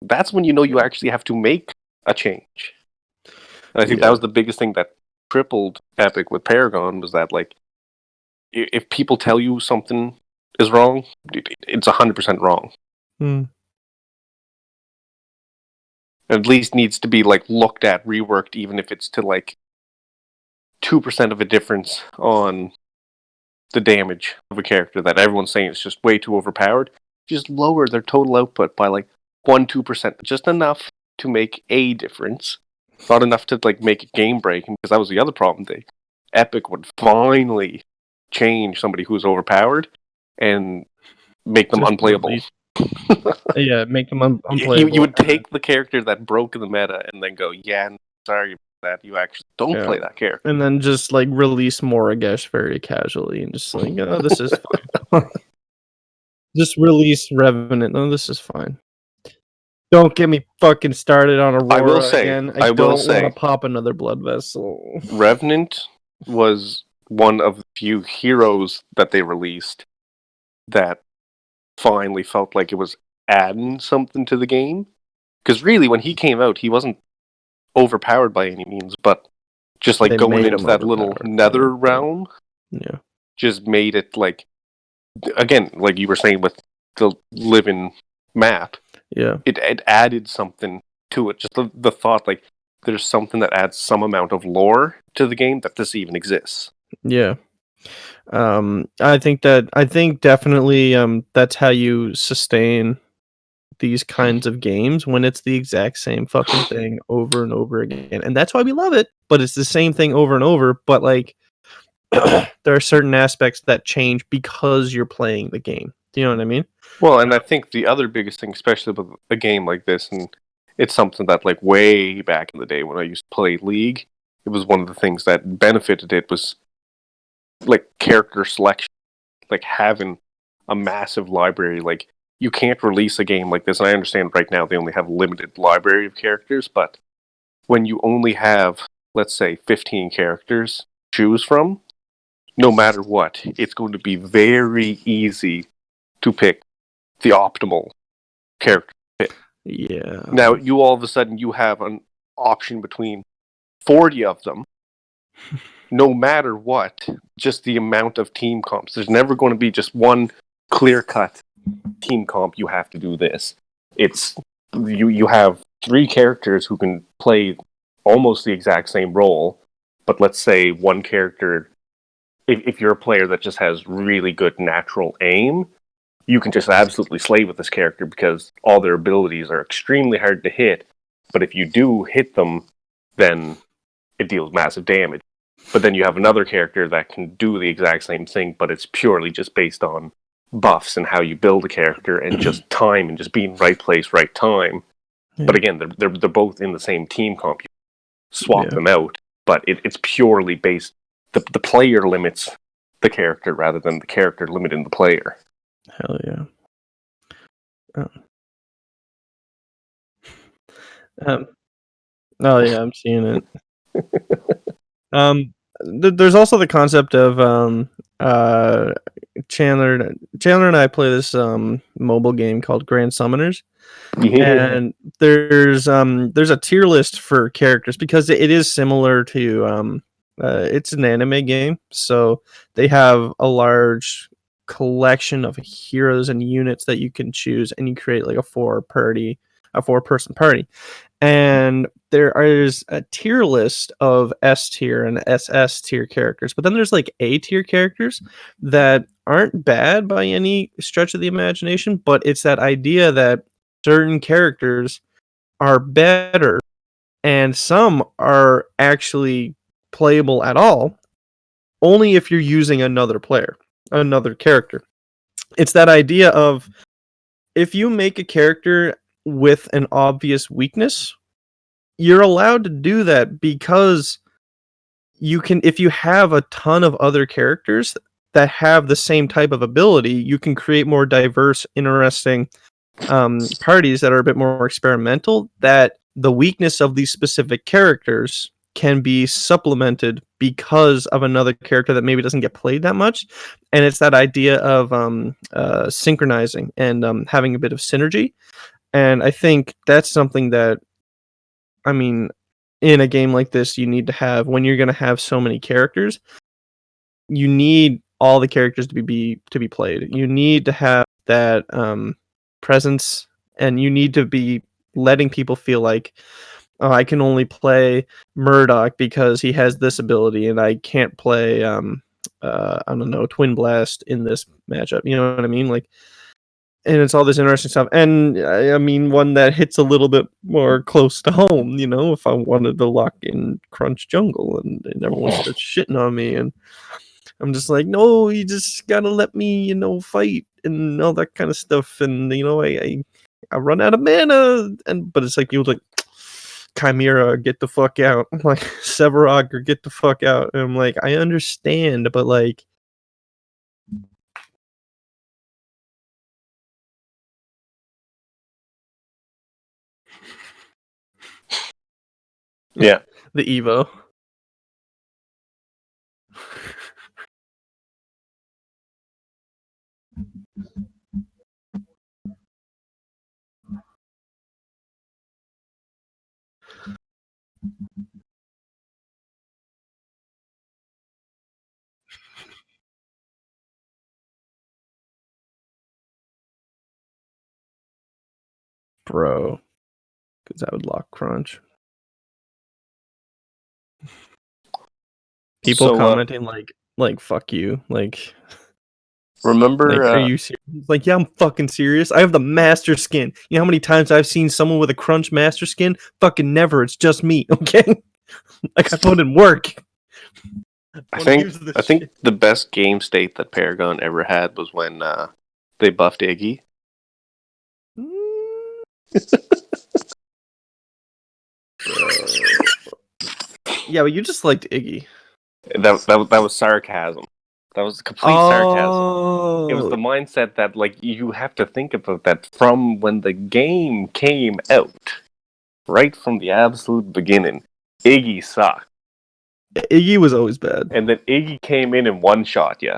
That's when you know you actually have to make a change. And I think that was the biggest thing that crippled Epic with Paragon, was that, like, if people tell you something is wrong, it's 100% wrong. At least needs to be like looked at, reworked, even if it's to like 2% of a difference on the damage of a character that everyone's saying is just way too overpowered. Just lower their total output by like 1-2%, just enough to make a difference, not enough to like make it game breaking. Because that was the other problem. Epic would finally change somebody who's overpowered and make them just unplayable. yeah, make them unplayable. You would take the character that broke the meta and then go, yeah, sorry about that. You actually don't play that character. And then just like release Moragesh very casually and just like, oh, this is fine. Just release Revenant. No, this is fine. Don't get me fucking started on Aurora I will say, again. I don't want to pop another blood vessel. Revenant was one of the few heroes that they released that finally felt like it was adding something to the game. Because really, when he came out, he wasn't overpowered by any means, but just like going into that little nether realm, just made it like, again, like you were saying with the living map, it added something to it. Just the thought, like, there's something that adds some amount of lore to the game that this even exists. Yeah. I think definitely that's how you sustain these kinds of games, when it's the exact same fucking thing over and over again. And that's why we love it, but it's the same thing over and over, but like there are certain aspects that change because you're playing the game. Do you know what I mean? Well, and I think the other biggest thing, especially with a game like this, and it's something that like way back in the day when I used to play League, it was one of the things that benefited it, was like character selection, like having a massive library. Like, you can't release a game like this. And I understand right now they only have a limited library of characters, but when you only have, let's say, 15 characters to choose from, no matter what, it's going to be very easy to pick the optimal character pick. Yeah. Now, you all of a sudden, you have an option between 40 of them, no matter what, just the amount of team comps. There's never going to be just one clear-cut team comp, you have to do this. It's you have 3 characters who can play almost the exact same role, but let's say one character, if you're a player that just has really good natural aim, you can just absolutely slay with this character because all their abilities are extremely hard to hit, but if you do hit them, then it deals massive damage. But then you have another character that can do the exact same thing, but it's purely just based on buffs and how you build a character and just time and just being right place, right time. Yeah. But again, they're both in the same team comp. You swap them out, but it's purely based. The player limits the character rather than the character limiting the player. Hell yeah. Oh yeah, I'm seeing it. There's also the concept of Chandler and I play this mobile game called Grand Summoners. And there's a tier list for characters because it is similar to it's an anime game, so they have a large collection of heroes and units that you can choose, and you create like a 4-person party. And there is a tier list of S tier and SS tier characters, but then there's like A tier characters that aren't bad by any stretch of the imagination, but it's that idea that certain characters are better and some are actually playable at all only if you're using another character. It's that idea of if you make a character with an obvious weakness, you're allowed to do that because you can, if you have a ton of other characters that have the same type of ability, you can create more diverse, interesting parties that are a bit more experimental, that the weakness of these specific characters can be supplemented because of another character that maybe doesn't get played that much. And it's that idea of synchronizing and having a bit of synergy. And I think that's something that, I mean, in a game like this, you need to have, when you're going to have so many characters, you need all the characters to be played. You need to have that presence, and you need to be letting people feel like, oh, I can only play Murdoch because he has this ability, and I can't play I don't know, Twin Blast in this matchup. You know what I mean? Like, and it's all this interesting stuff. And I mean, one that hits a little bit more close to home, you know, if I wanted to lock in Crunch Jungle and everyone starts shitting on me, and I'm just like, no, you just gotta let me, you know, fight and all that kind of stuff. And, you know, I run out of mana. But it's like, people like, Chimera, get the fuck out. I'm like, Sevarog, get the fuck out. And I'm like, I understand, but like, Yeah. the Evo. Bro, because I would lock Crunch. People So, commenting like fuck you, like remember, are you serious? Like, yeah, I'm fucking serious. I have the master skin. You know how many times I've seen someone with a Crunch master skin? Fucking never. It's just me. Okay, like, I put in work. I think the best game state that Paragon ever had was when they buffed Iggy. Yeah, but you just liked Iggy. That was sarcasm. That was complete sarcasm. Oh, It was the mindset that, like, you have to think about that from when the game came out, right from the absolute beginning. Iggy sucked, Iggy was always bad. and then Iggy came in and one shot you.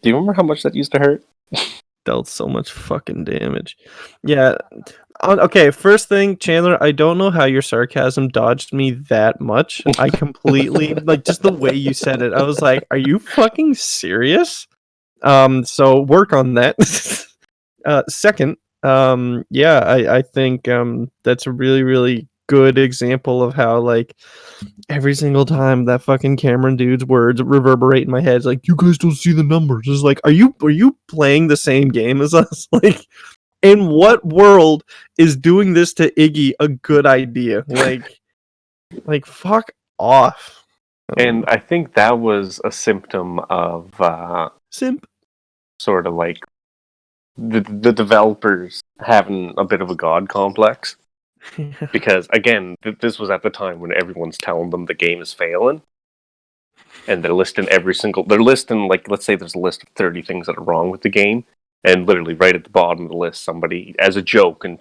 Do you remember how much that used to hurt? Dealt so much fucking damage. Yeah. Okay, first thing, Chandler, I don't know how your sarcasm dodged me that much. I completely, like, just the way you said it, I was like, are you fucking serious? So work on that. Second, yeah, I think that's a really, really good example of how, like, every single time that fucking Cameron dude's words reverberate in my head, it's like, you guys don't see the numbers. It's like, are you playing the same game as us? Like, in what world is doing this to Iggy a good idea? Like fuck off. And I think that was a symptom of Simp. sort of like the developers having a bit of a god complex. Because, again, this was at the time when everyone's telling them the game is failing. And they're listing like, let's say there's a list of 30 things that are wrong with the game. And literally right at the bottom of the list, somebody, as a joke, in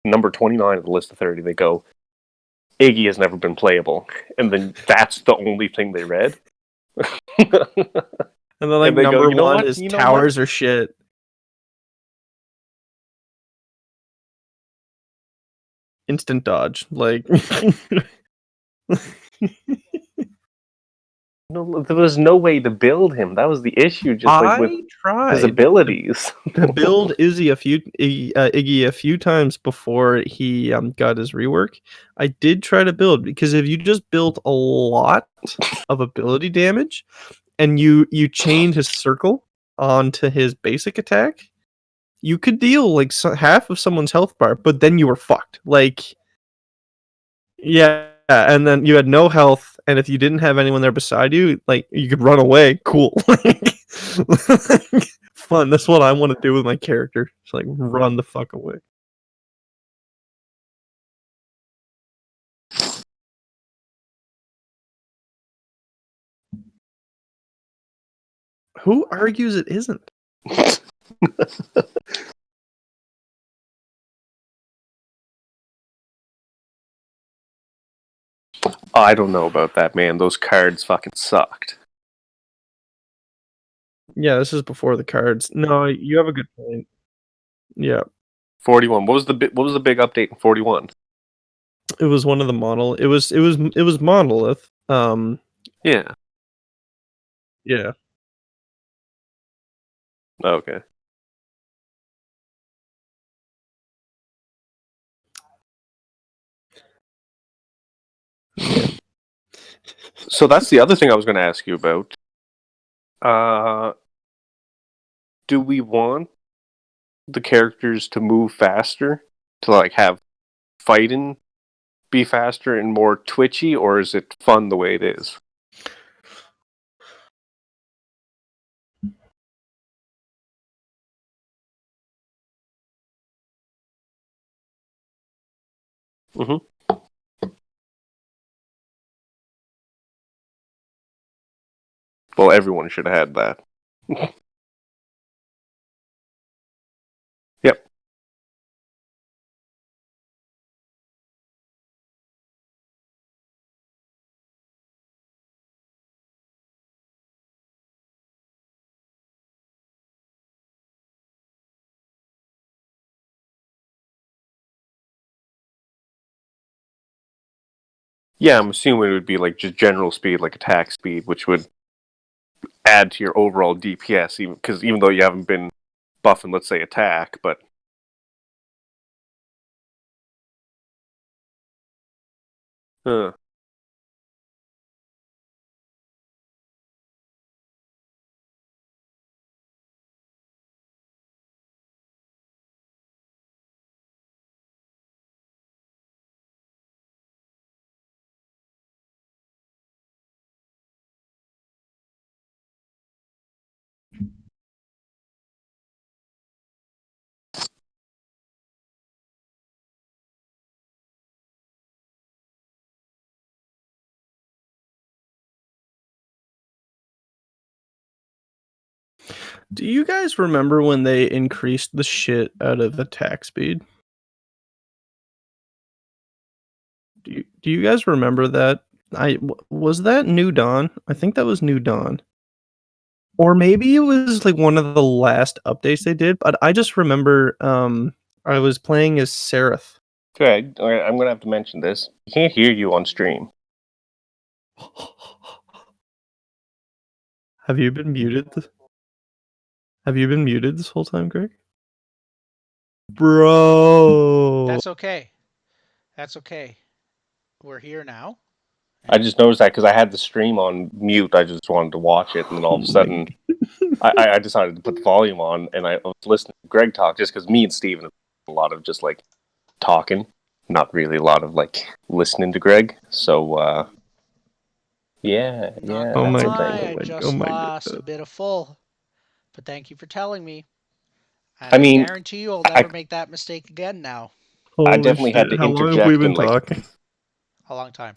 number 29 of the list of 30, they go, Iggy has never been playable. And then that's the only thing they read. And then, like, And they go, number "You know one what? is You know towers what?" or shit. Instant dodge. Like No, there was no way to build him. That was the issue, just like with I his tried abilities. to build Iggy a few times before he got his rework. I did try to build, because if you just built a lot of ability damage and you chained his circle onto his basic attack, you could deal like half of someone's health bar, but then you were fucked. Like, yeah, and then you had no health, and if you didn't have anyone there beside you, like, you could run away. Cool. Fun. That's what I want to do with my character. Just like run the fuck away. Who argues it isn't? I don't know about that, man. Those cards fucking sucked. Yeah, this is before the cards. No, you have a good point. Yeah, 41. What was the big update in 41? it was one of the model. It was monolith. Yeah. Yeah. Okay. Yeah. So that's the other thing I was going to ask you about. Do we want the characters to move faster, to like have fighting be faster and more twitchy, or is it fun the way it is? Mm-hmm. Well, everyone should have had that. Yep. Yeah, I'm assuming it would be like just general speed, like attack speed, which would add to your overall DPS, even though you haven't been buffing, let's say, attack, but huh. Do you guys remember when they increased the shit out of attack speed? Do you guys remember that? Was that New Dawn? I think that was New Dawn. Or maybe it was like one of the last updates they did, but I just remember I was playing as Seraph. Good. All right, I'm gonna have to mention this. I can't hear you on stream. Have you been muted? Have you been muted this whole time, Greg? Bro. That's okay. That's okay. We're here now. I just noticed that because I had the stream on mute. I just wanted to watch it, and then all of a sudden, I decided to put the volume on, and I was listening to Greg talk just because me and Steven have a lot of just like talking, not really a lot of like listening to Greg. So, yeah. Not Oh gonna my lie, God. I just Oh my lost God. a bit of full. But thank you for telling me. And I mean, guarantee you I'll never make that mistake again now. Holy definitely had shit. to How long have we interject been and like. talking? A long time.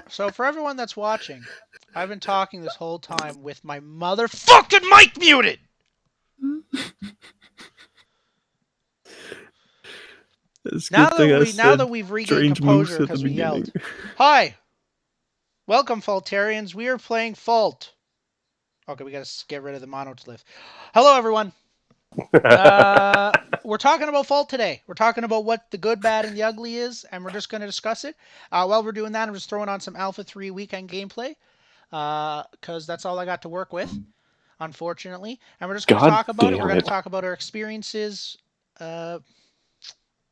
So for everyone that's watching, I've been talking this whole time with my motherfucking mic muted! It's Now good thing I now that said we've regained strange moves composure at the because we beginning. yelled. Hi! Welcome, Faultarians. We are playing Fault. Okay, we gotta get rid of the monolith. Hello, everyone. We're talking about Fault today. We're talking about what the good, bad, and the ugly is, and we're just going to discuss it. While we're doing that, I'm just throwing on some Alpha 3 weekend gameplay, because that's all I got to work with, unfortunately. And we're just going to God talk about it. We're damn going to it. talk about our experiences,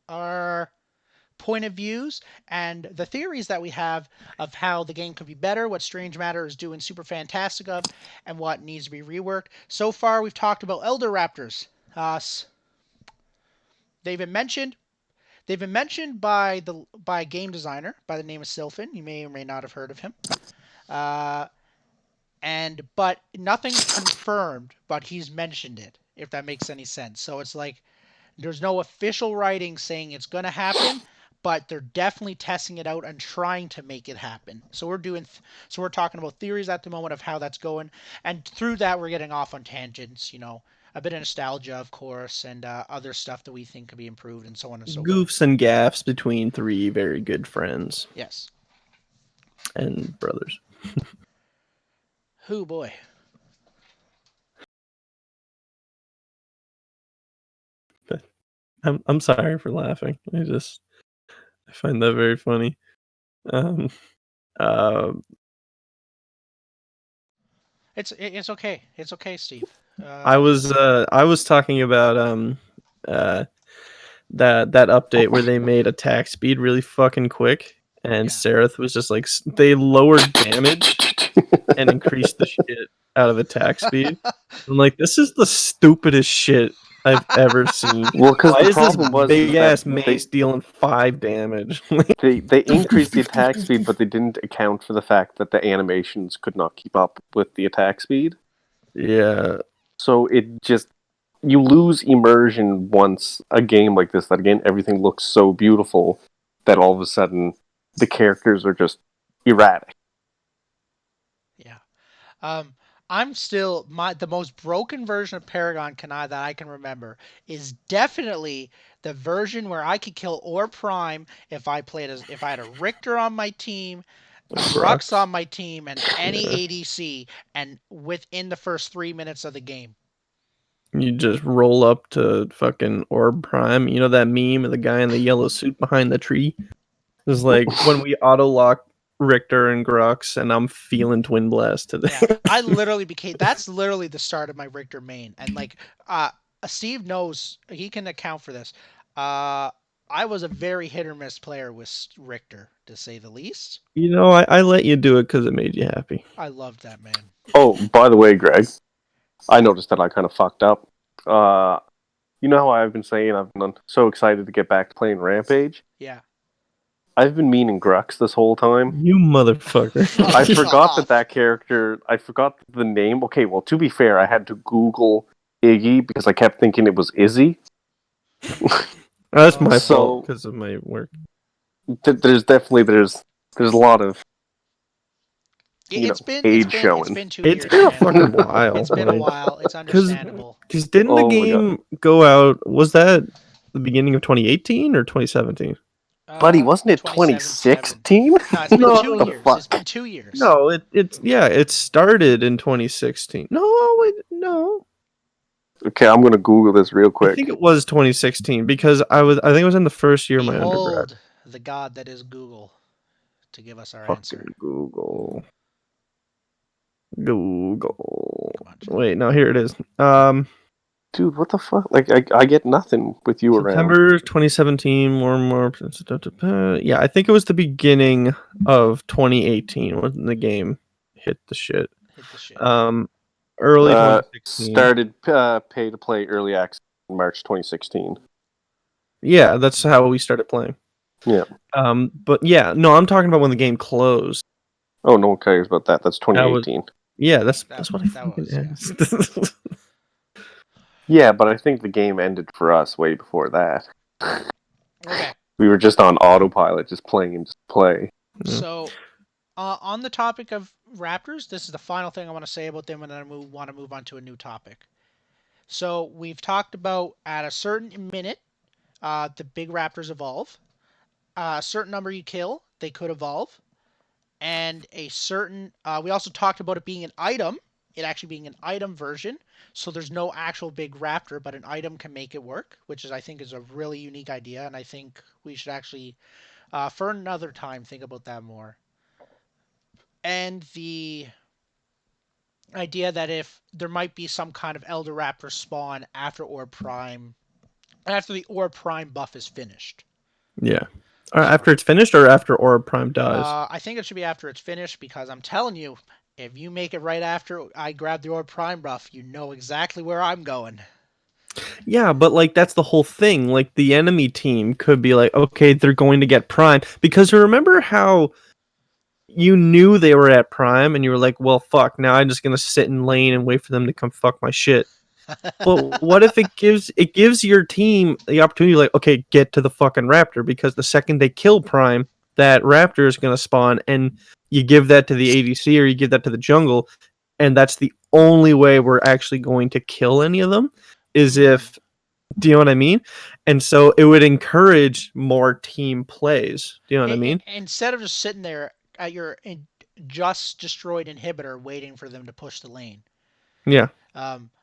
our point of views, and the theories that we have of how the game could be better, what Strange Matter is doing super fantastic of, and what needs to be reworked. So far, we've talked about Elder Raptors. They've been mentioned. They've been mentioned by a game designer by the name of Sylphin. You may or may not have heard of him. But nothing's confirmed, but he's mentioned it, if that makes any sense. So it's like there's no official writing saying it's going to happen, but they're definitely testing it out and trying to make it happen. So we're talking about theories at the moment of how that's going, and through that we're getting off on tangents, a bit of nostalgia, of course, and other stuff that we think could be improved, and so on and so forth. Goofs and gaffs between three very good friends Yes. and brothers. Who boy. I'm sorry for laughing. I find that very funny. Um, It's okay. It's okay, Steve. I was talking about that update where they made attack speed really fucking quick, and Yeah. Seraph was just like they lowered damage and increased the shit out of attack speed. I'm like, this is the stupidest shit I've ever seen. Well, because Why the is this problem was big ass that mace dealing 5 damage? they increased the attack speed, but they didn't account for the fact that the animations could not keep up with the attack speed. Yeah. So you lose immersion once a game like this. That again, everything looks so beautiful that all of a sudden the characters are just erratic. Yeah. I'm still the most broken version of Paragon that I can remember is definitely the version where I could kill Or Prime if I had a Richter on my team, a Grux on my team, and any ADC, and within the first 3 minutes of the game. You just roll up to fucking Orb Prime. You know that meme of the guy in the yellow suit behind the tree? It's like when we auto lock Richter and Grux, and I'm feeling Twin Blast today. Yeah, I literally that's literally the start of my Richter main, and like Steve knows, he can account for this. I was a very hit or miss player with Richter, to say the least. You know, I let you do it because it made you happy. I loved that man. Oh, by the way, Greg, I noticed that I kind of fucked up. You know how I've been saying I've been so excited to get back to playing Rampage? Yeah. I've been meaning Grux this whole time. You motherfucker. I forgot that character, I forgot the name. Okay, well, to be fair, I had to Google Iggy because I kept thinking it was Izzy. That's my So- fault because of my work. There's a lot of age it's showing. been 2 It's years, been a man. fucking while. It's been a while. It's understandable. Because didn't the Oh my God. game go out? Was that the beginning of 2018 or 2017? Buddy, wasn't it 2017. 2016? No, it's been No, 2 no, years. fuck? It's been 2 years. No, it started in 2016. No, wait, no. Okay, I'm gonna Google this real I quick. think it was 2016 because I think it was in the first year of my undergrad. Behold the god that is Google to give us our Fucking answer. Google. Come on, Jim. Wait, no, here it is. Dude, what the fuck? Like, I get nothing with you around. September 2017, more. Yeah, I think it was the beginning of 2018 when the game hit the shit. Hit the shit. Early 2016. Started pay to play early access in March 2016. Yeah, that's how we started playing. Yeah. But yeah, no, I'm talking about when the game closed. Oh, no one cares about that. That's 2018. Yeah, that's what I that fucking was, asked. Yeah, but I think the game ended for us way before that. Okay. We were just on autopilot, just playing and just play. Yeah. So, on the topic of Raptors, this is the final thing I want to say about them, and then I want to move on to a new topic. So we've talked about at a certain minute, the big Raptors evolve. A certain number you kill, they could evolve. And a certain, we also talked about it being an item, it actually being an item version. So there's no actual big raptor, but an item can make it work, which I think is a really unique idea. And I think we should actually, for another time, think about that more. And the idea that if there might be some kind of Elder Raptor spawn after the Orb Prime buff is finished. Yeah. After it's finished or after Orb Prime dies? I think it should be after it's finished because I'm telling you, if you make it right after I grab the Orb Prime buff, you know exactly where I'm going. Yeah, but like that's the whole thing. Like the enemy team could be like, okay, they're going to get Prime because remember how you knew they were at Prime and you were like, well, fuck, now I'm just gonna sit in lane and wait for them to come fuck my shit. But what if it gives your team the opportunity, like, okay, get to the fucking Raptor because the second they kill Prime, that Raptor is gonna spawn, and you give that to the ADC or you give that to the jungle, and that's the only way we're actually going to kill any of them is if, do you know what I mean? And so it would encourage more team plays. Do you know what I mean? Instead of just sitting there at your just destroyed inhibitor waiting for them to push the lane. Yeah.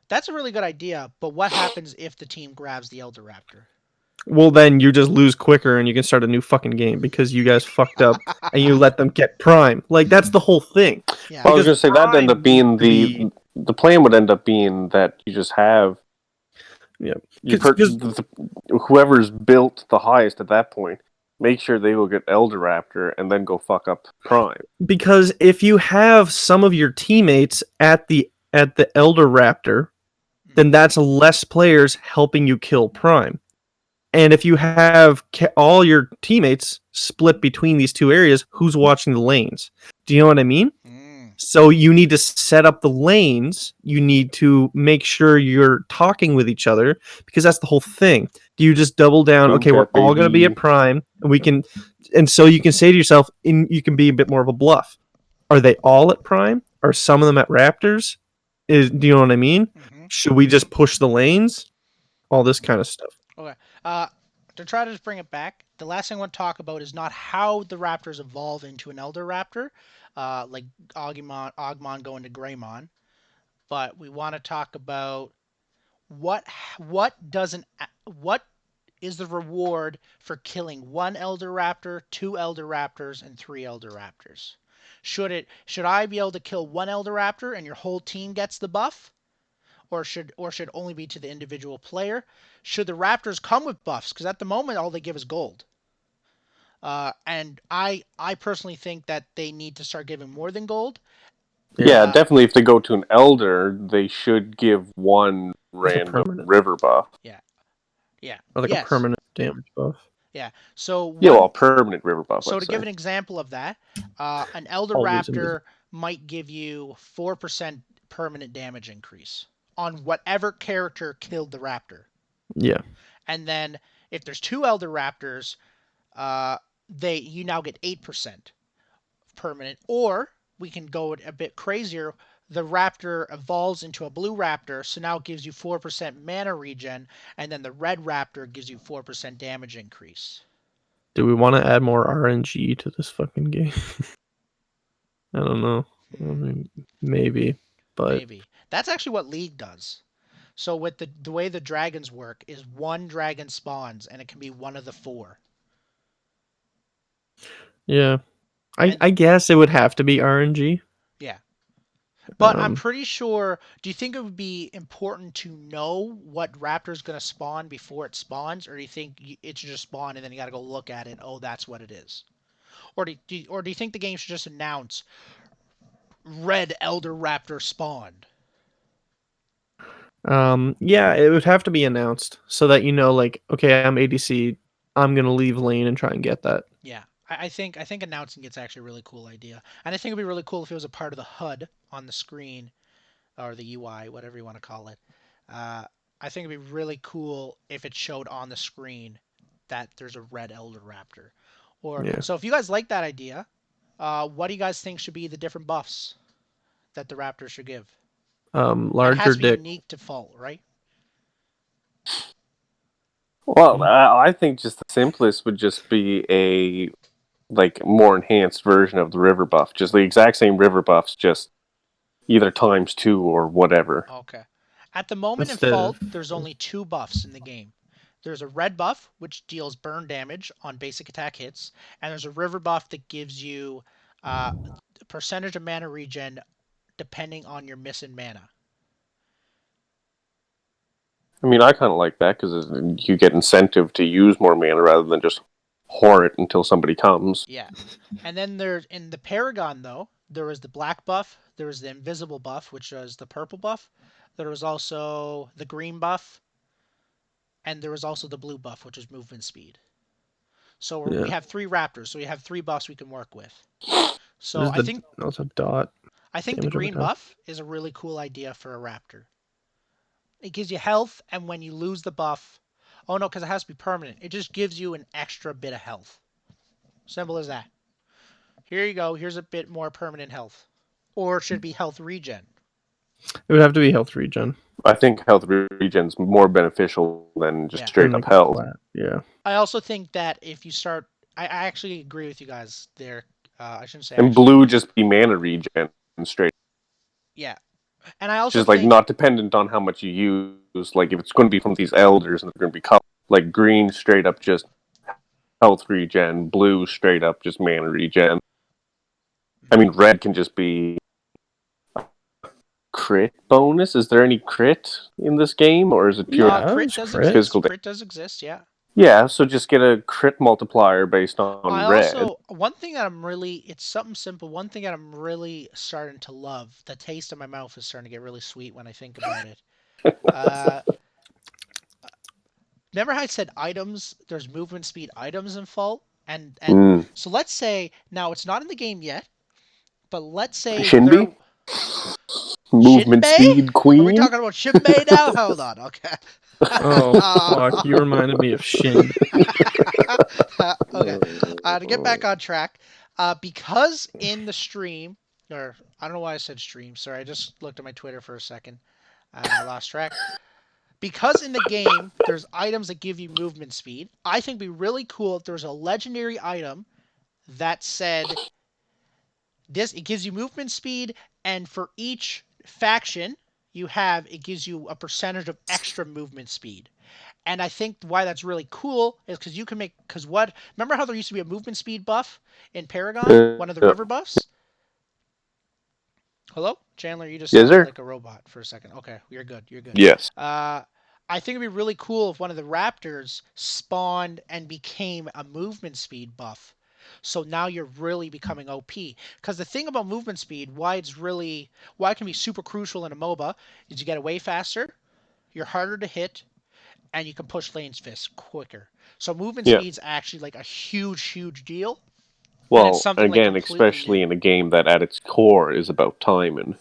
That's a really good idea, but what happens if the team grabs the Elder Raptor? Well, then you just lose quicker and you can start a new fucking game because you guys fucked up and you let them get Prime. Like, that's the whole thing. Yeah. I was going to say, that'd end up being the the plan would end up being that you just have whoever's built the highest at that point, make sure they will get Elder Raptor and then go fuck up Prime. Because if you have some of your teammates at the Elder Raptor, then that's less players helping you kill Prime. And if you have all your teammates split between these two areas, who's watching the lanes? Do you know what I mean? So you need to set up the lanes. You need to make sure you're talking with each other because that's the whole thing. Do you just double down? Okay, we're all going to be at Prime, and so you can say to yourself, you can be a bit more of a bluff. Are they all at Prime? Are some of them at Raptors? Do you know what I mean? Mm-hmm. Should we just push the lanes? All this kind of stuff. Okay. To try to just bring it back, the last thing I want to talk about is not how the Raptors evolve into an Elder Raptor, like Ogmon going to Greymon, but we want to talk about what is the reward for killing one Elder Raptor, two Elder Raptors, and three Elder Raptors? Should I be able to kill one Elder Raptor and your whole team gets the buff? Or should only be to the individual player? Should the Raptors come with buffs? Because at the moment, all they give is gold. And I personally think that they need to start giving more than gold. Yeah, definitely. If they go to an Elder, they should give one random river buff. Yeah. Or like a permanent damage buff. Yeah. So permanent river buff. So to give an example of that, an Elder Raptor might give you 4% permanent damage increase on whatever character killed the Raptor. Yeah. And then if there's two Elder Raptors, you now get 8% permanent. Or we can go a bit crazier. The raptor evolves into a blue raptor, so now it gives you 4% mana regen, and then the red raptor gives you 4% damage increase. Do we want to add more RNG to this fucking game? I don't know. I mean, maybe, but Maybe. That's actually what League does. So with the way the dragons work is one dragon spawns, and it can be one of the 4. yeah, And I guess it would have to be RNG. yeah. But I'm Um, pretty sure. Do you think it would be important to know what raptor is going to spawn before it spawns, or do you think it should just spawn and then you got to go look at it? Oh, that's what it is. Or do you think the game should just announce red elder raptor spawned? yeah, it would have to be announced so that you know, like, okay, I'm ADC. I'm gonna leave lane and try and get that. Yeah, I think announcing it's actually a really cool idea, and I think it'd be really cool if it was a part of the HUD on the screen or the UI, whatever you want to call it. Uh, I think it'd be really cool if it showed on the screen that there's a red elder raptor. Or Yeah. so if you guys like that idea, what do you guys think should be the different buffs that the raptor should give? And it has Larger to be dick. unique to Fault, right? Well, I think just the simplest would just be a more enhanced version of the river buff. Just the exact same river buffs, just either ×2 or whatever. Okay. At the moment in Instead Fault, of there's only 2 buffs in the game. There's a red buff, which deals burn damage on basic attack hits, and there's a river buff that gives you a percentage of mana regen depending on your missing mana. I mean, I kind of like that because you get incentive to use more mana rather than just whore it until somebody comes. Yeah. And then there's in the Paragon though, there was the black buff, there was the invisible buff, which was the purple buff. There was also the green buff, and there was also the blue buff, which is movement speed. So we yeah, have 3 raptors, so we have 3 buffs we can work with. So there's the also dot I think the damage over green time. buff is a really cool idea for a raptor. It gives you health, and when you lose the buff, oh no, because it has to be permanent. It just gives you an extra bit of health. Simple as that. Here you go. Here's a bit more permanent health. Or it should be health regen. It would have to be health regen. I think health regen's more beneficial than just Yeah. straight up health. Flat. Yeah. I also think that if you start, I actually agree with you guys there. I shouldn't say And actually. blue just be mana regen straight. Yeah. And I also Just think not dependent on how much you use. Like if it's going to be from these elders and they're going to be color, like green straight up just health regen, blue straight up just mana regen. I mean, red can just be crit bonus. Is there any crit in this game, or is it pure crit does crit. exist. Physical Crit does exist, yeah. Yeah, so just get a crit multiplier based on I red. also, one thing that it's something simple. One thing that I'm really starting to love, the taste in my mouth is starting to get really sweet when I think about it. Remember how I said items, there's movement speed items in Fault? And so let's say, now it's not in the game yet, but let's say Shinbi? Movement Shinbei? speed queen? Are we talking about Shinbei now? Hold on, okay. Oh fuck! You reminded me of Shin. Okay. To get back on track, because in the stream, or I don't know why I said stream. Sorry, I just looked at my Twitter for a second and I lost track. Because in the game, there's items that give you movement speed. I think it'd be really cool if there was a legendary item that said this. It gives you movement speed, and for each faction you have, it gives you a percentage of extra movement speed. And I think why that's really cool is because you can make, remember how there used to be a movement speed buff in Paragon, one of the river buffs? Hello? Chandler, you just Yes, sounded sir. like a robot for a second. Okay, you're good. Yes. I think it'd be really cool if one of the raptors spawned and became a movement speed buff. So now you're really becoming OP. Because the thing about movement speed, why it can be super crucial in a MOBA, is you get away faster, you're harder to hit, and you can push lanes fist quicker. So movement speed's actually like a huge, huge deal. Well, and it's something again, like completely especially new. in a game that at its core is about timing.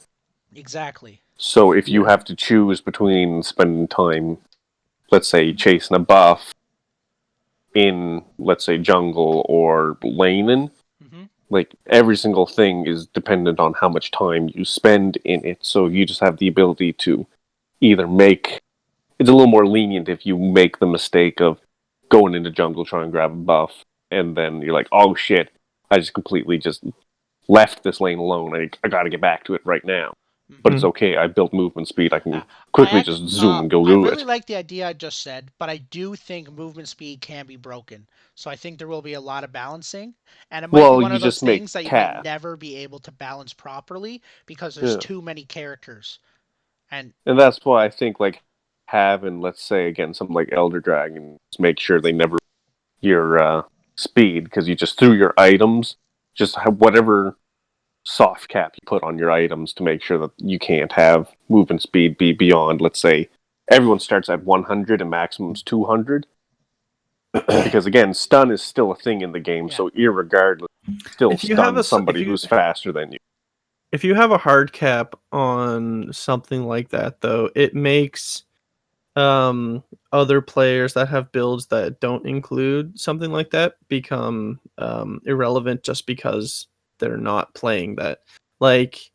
Exactly. So if you have to choose between spending time, let's say, chasing a buff in, let's say, jungle or laning, like every single thing is dependent on how much time you spend in it. So you just have the ability to either make it's a little more lenient if you make the mistake of going into jungle trying to grab a buff, and then you're like, oh shit, I just completely just left this lane alone. I got to get back to it right now. But it's Mhm. okay. I built movement speed. I can I quickly just zoom and go I do really it. like the idea I just said, but I do think movement speed can be broken. So I think there will be a lot of balancing, and it might be Well, one you of those just make things that you might cap. never be able to balance properly because there's Yeah. too many characters. And And that's why I think like having, let's say again, something like Elder Dragons, make sure they never your speed because you just threw your items, just have whatever soft cap you put on your items to make sure that you can't have movement speed be beyond, let's say, everyone starts at 100 and maximum's 200. Because again, stun is still a thing in the game, yeah, so irregardless, still If you have stun somebody if you who's faster than you. if you have a hard cap on something like that, though, it makes other players that have builds that don't include something like that become irrelevant just because they're not playing that. Like,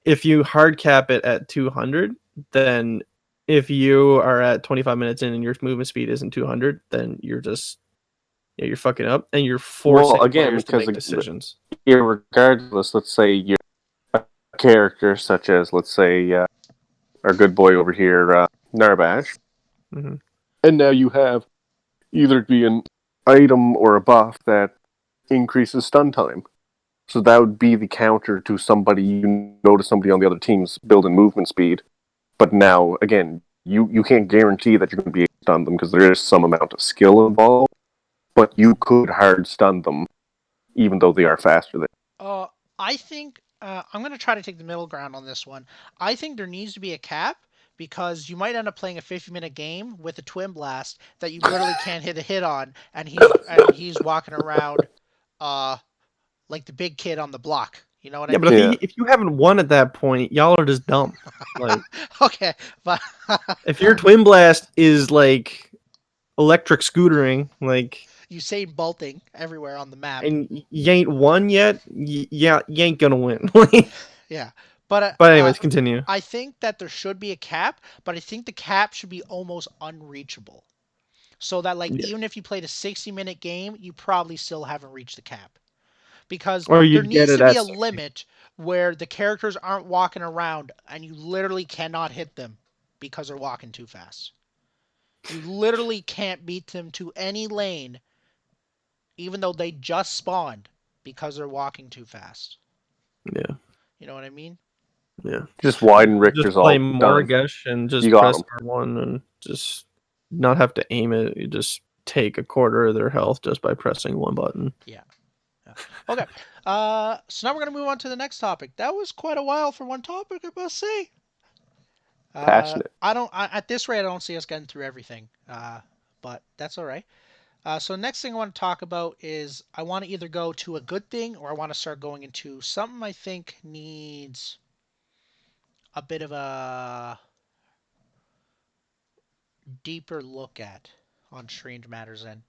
if you hard cap it at 200, then if you are at 25 minutes in and your movement speed isn't 200, then you're fucking up and you're Well, forcing again, players to because make decisions. irregardless, let's say you're a character such as, let's say, our good boy over here, Narbash, Hmm. and now you have either be an item or a buff that increases stun time. So that would be the counter to somebody you notice somebody on the other team's building movement speed. But now, again, you can't guarantee that you're going to be able to stun them because there is some amount of skill involved. But you could hard stun them, even though they are faster than. uh, I think I'm gonna try to take the middle ground on this one. I think there needs to be a cap because you might end up playing a 50-minute game with a twin blast that you literally can't hit a hit on, and he's walking around, uh, like the big kid on the block. You know what I Yeah, but mean? Yeah, if you haven't won at that point, y'all are just dumb. Like, Okay, but if your twin blast is like electric scootering, like, Usain Bolting everywhere on the map. and you ain't won yet, yeah, you ain't gonna win. Like, Yeah, but but anyways, continue. I think that there should be a cap, but I think the cap should be almost unreachable. So that like Yeah. even if you played a 60-minute game, you probably still haven't reached the cap. Because Or there you'd get needs it to be at a 60. limit where the characters aren't walking around and you literally cannot hit them because they're walking too fast. You literally can't beat them to any lane even though they just spawned because they're walking too fast. Yeah, You know what I mean? yeah. just widen Just Richter's play all done. Morgesh and You just got press him. R1 and just not have to aim it. You just take a quarter of their health just by pressing one button. Yeah. Yeah. Okay. So now we're gonna move on to the next topic. That was quite a while for one topic, I must say. Passionate. At this rate, I don't see us getting through everything. But that's all right. So next thing I want to talk about is I want to either go to a good thing or I want to start going into something I think needs a bit of a deeper look at on Strange Matters. And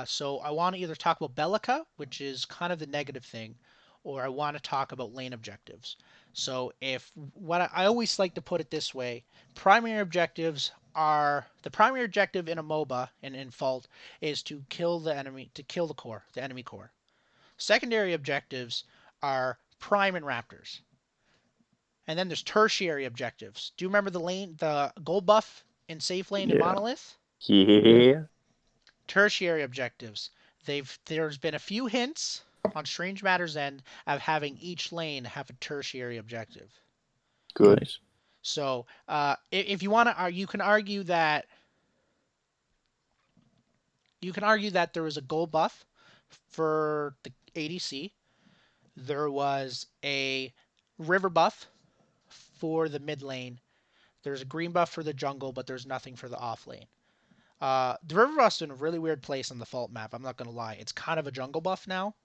so I want to either talk about Bellica, which is kind of the negative thing, or I want to talk about lane objectives. So if what I always like to put it this way, primary objectives are the primary objective in a MOBA and in Fault is to kill the enemy, to kill the core, the enemy core. Secondary objectives are Prime and Raptors. And then there's tertiary objectives. Do you remember the gold buff in Safe Lane and Yeah, Monolith? yeah. Yeah. Tertiary objectives. There's been a few hints on Strange Matters End of having each lane have a tertiary objective. Good. Nice. So if you want to, you can argue that there was a gold buff for the ADC. There was a river buff for the mid lane. There's a green buff for the jungle, but there's nothing for the off lane. The river buff's in a really weird place on the fault map. I'm not gonna lie. It's kind of a jungle buff now.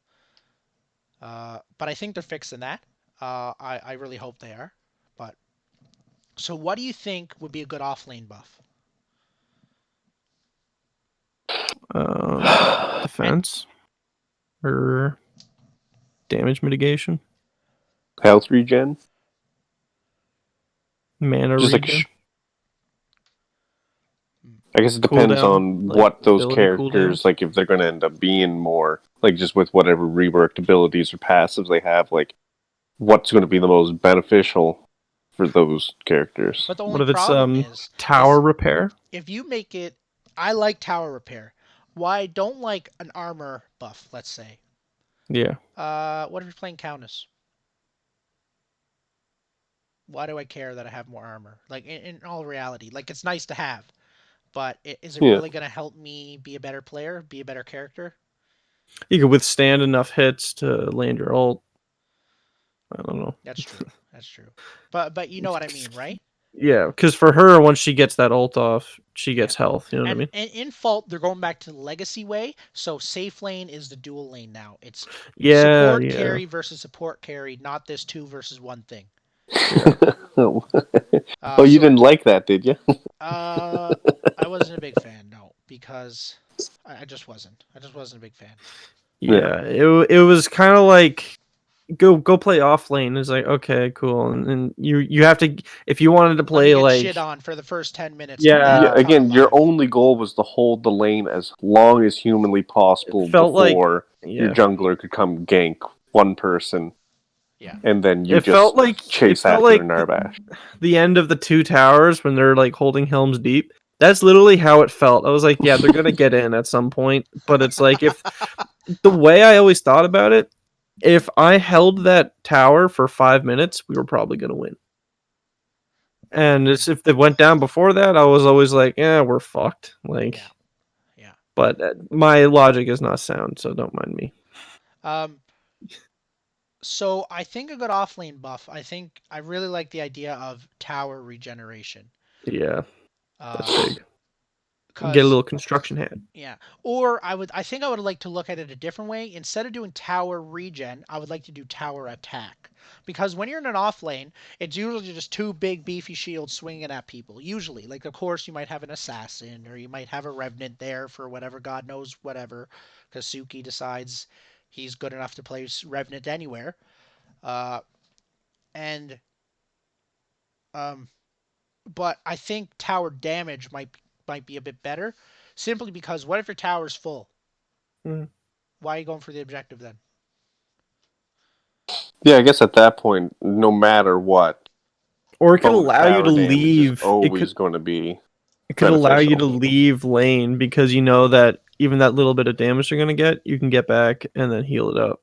But I think they're fixing that. I really hope they are. But so, what do you think would be a good off lane buff? Defense or damage mitigation, Health regen. mana Just like regen, I guess it depends cooldown, on like what those ability characters cooldowns. like. If they're going to end up being more like just with whatever reworked abilities or passives they have, like what's going to be the most beneficial for those characters. But the What only if it's problem is tower repair? if you make it, I like tower repair. Why I don't like an armor buff, let's say. Yeah. What if you're playing Countess? Why do I care that I have more armor? Like in all reality, like it's nice to have, but is it Yeah. really gonna help me be a better player, be a better character? You could withstand enough hits to land your ult. I don't know. That's true. That's true. But you know what I mean, right? Yeah, because for her, once she gets that ult off, she gets Yeah. health. You know what I mean? And in Fault, they're going back to the legacy way. So safe lane is the dual lane now. It's Yeah, support yeah, carry versus support carry, not this 2 versus 1 thing. yeah. Oh, you So didn't like that, did you? uh, I wasn't a big fan, no, because I just wasn't. I just wasn't a big fan. Yeah, it was kind of like go play off lane. It's like okay, cool, and you have to if you wanted to Let me play get like shit on for the first 10 minutes to Yeah. come Again, your alive. only goal was to hold the lane as long as humanly it possible felt like before your yeah, jungler could come gank one person, Yeah. and then you it felt just like chase after Narbash. the end of the two towers when they're like holding Helm's Deep. That's literally how it felt. I was like, yeah, they're gonna get in at some point, but it's like if the way I always thought about it, if I held that tower for 5 minutes, we were probably gonna win. And it's, if they went down before that, I was always like, yeah, we're fucked. Like, Yeah. Yeah. but my logic is not sound, so don't mind me. Um, so I think a good offlane buff. I think I really like the idea of tower regeneration. Yeah, that's big. Get a Because little construction hat. yeah, or I think I would like to look at it a different way. Instead of doing tower regen, I would like to do tower attack. Because when you're in an off lane, it's usually just two big beefy shields swinging at people. Usually, like of course you might have an assassin or you might have a revenant there for whatever God knows whatever, because Suki decides he's good enough to play revenant anywhere. Uh, and um, but I think tower damage might be a bit better, simply because what if your tower's full? Mm. Why are you going for the objective then? Yeah, I guess at that point, no matter what, Or it could bonus allow you to tower damage is leave. always going to be It could allow you to beneficial. leave lane because you know that even that little bit of damage you're gonna get, you can get back and then heal it up.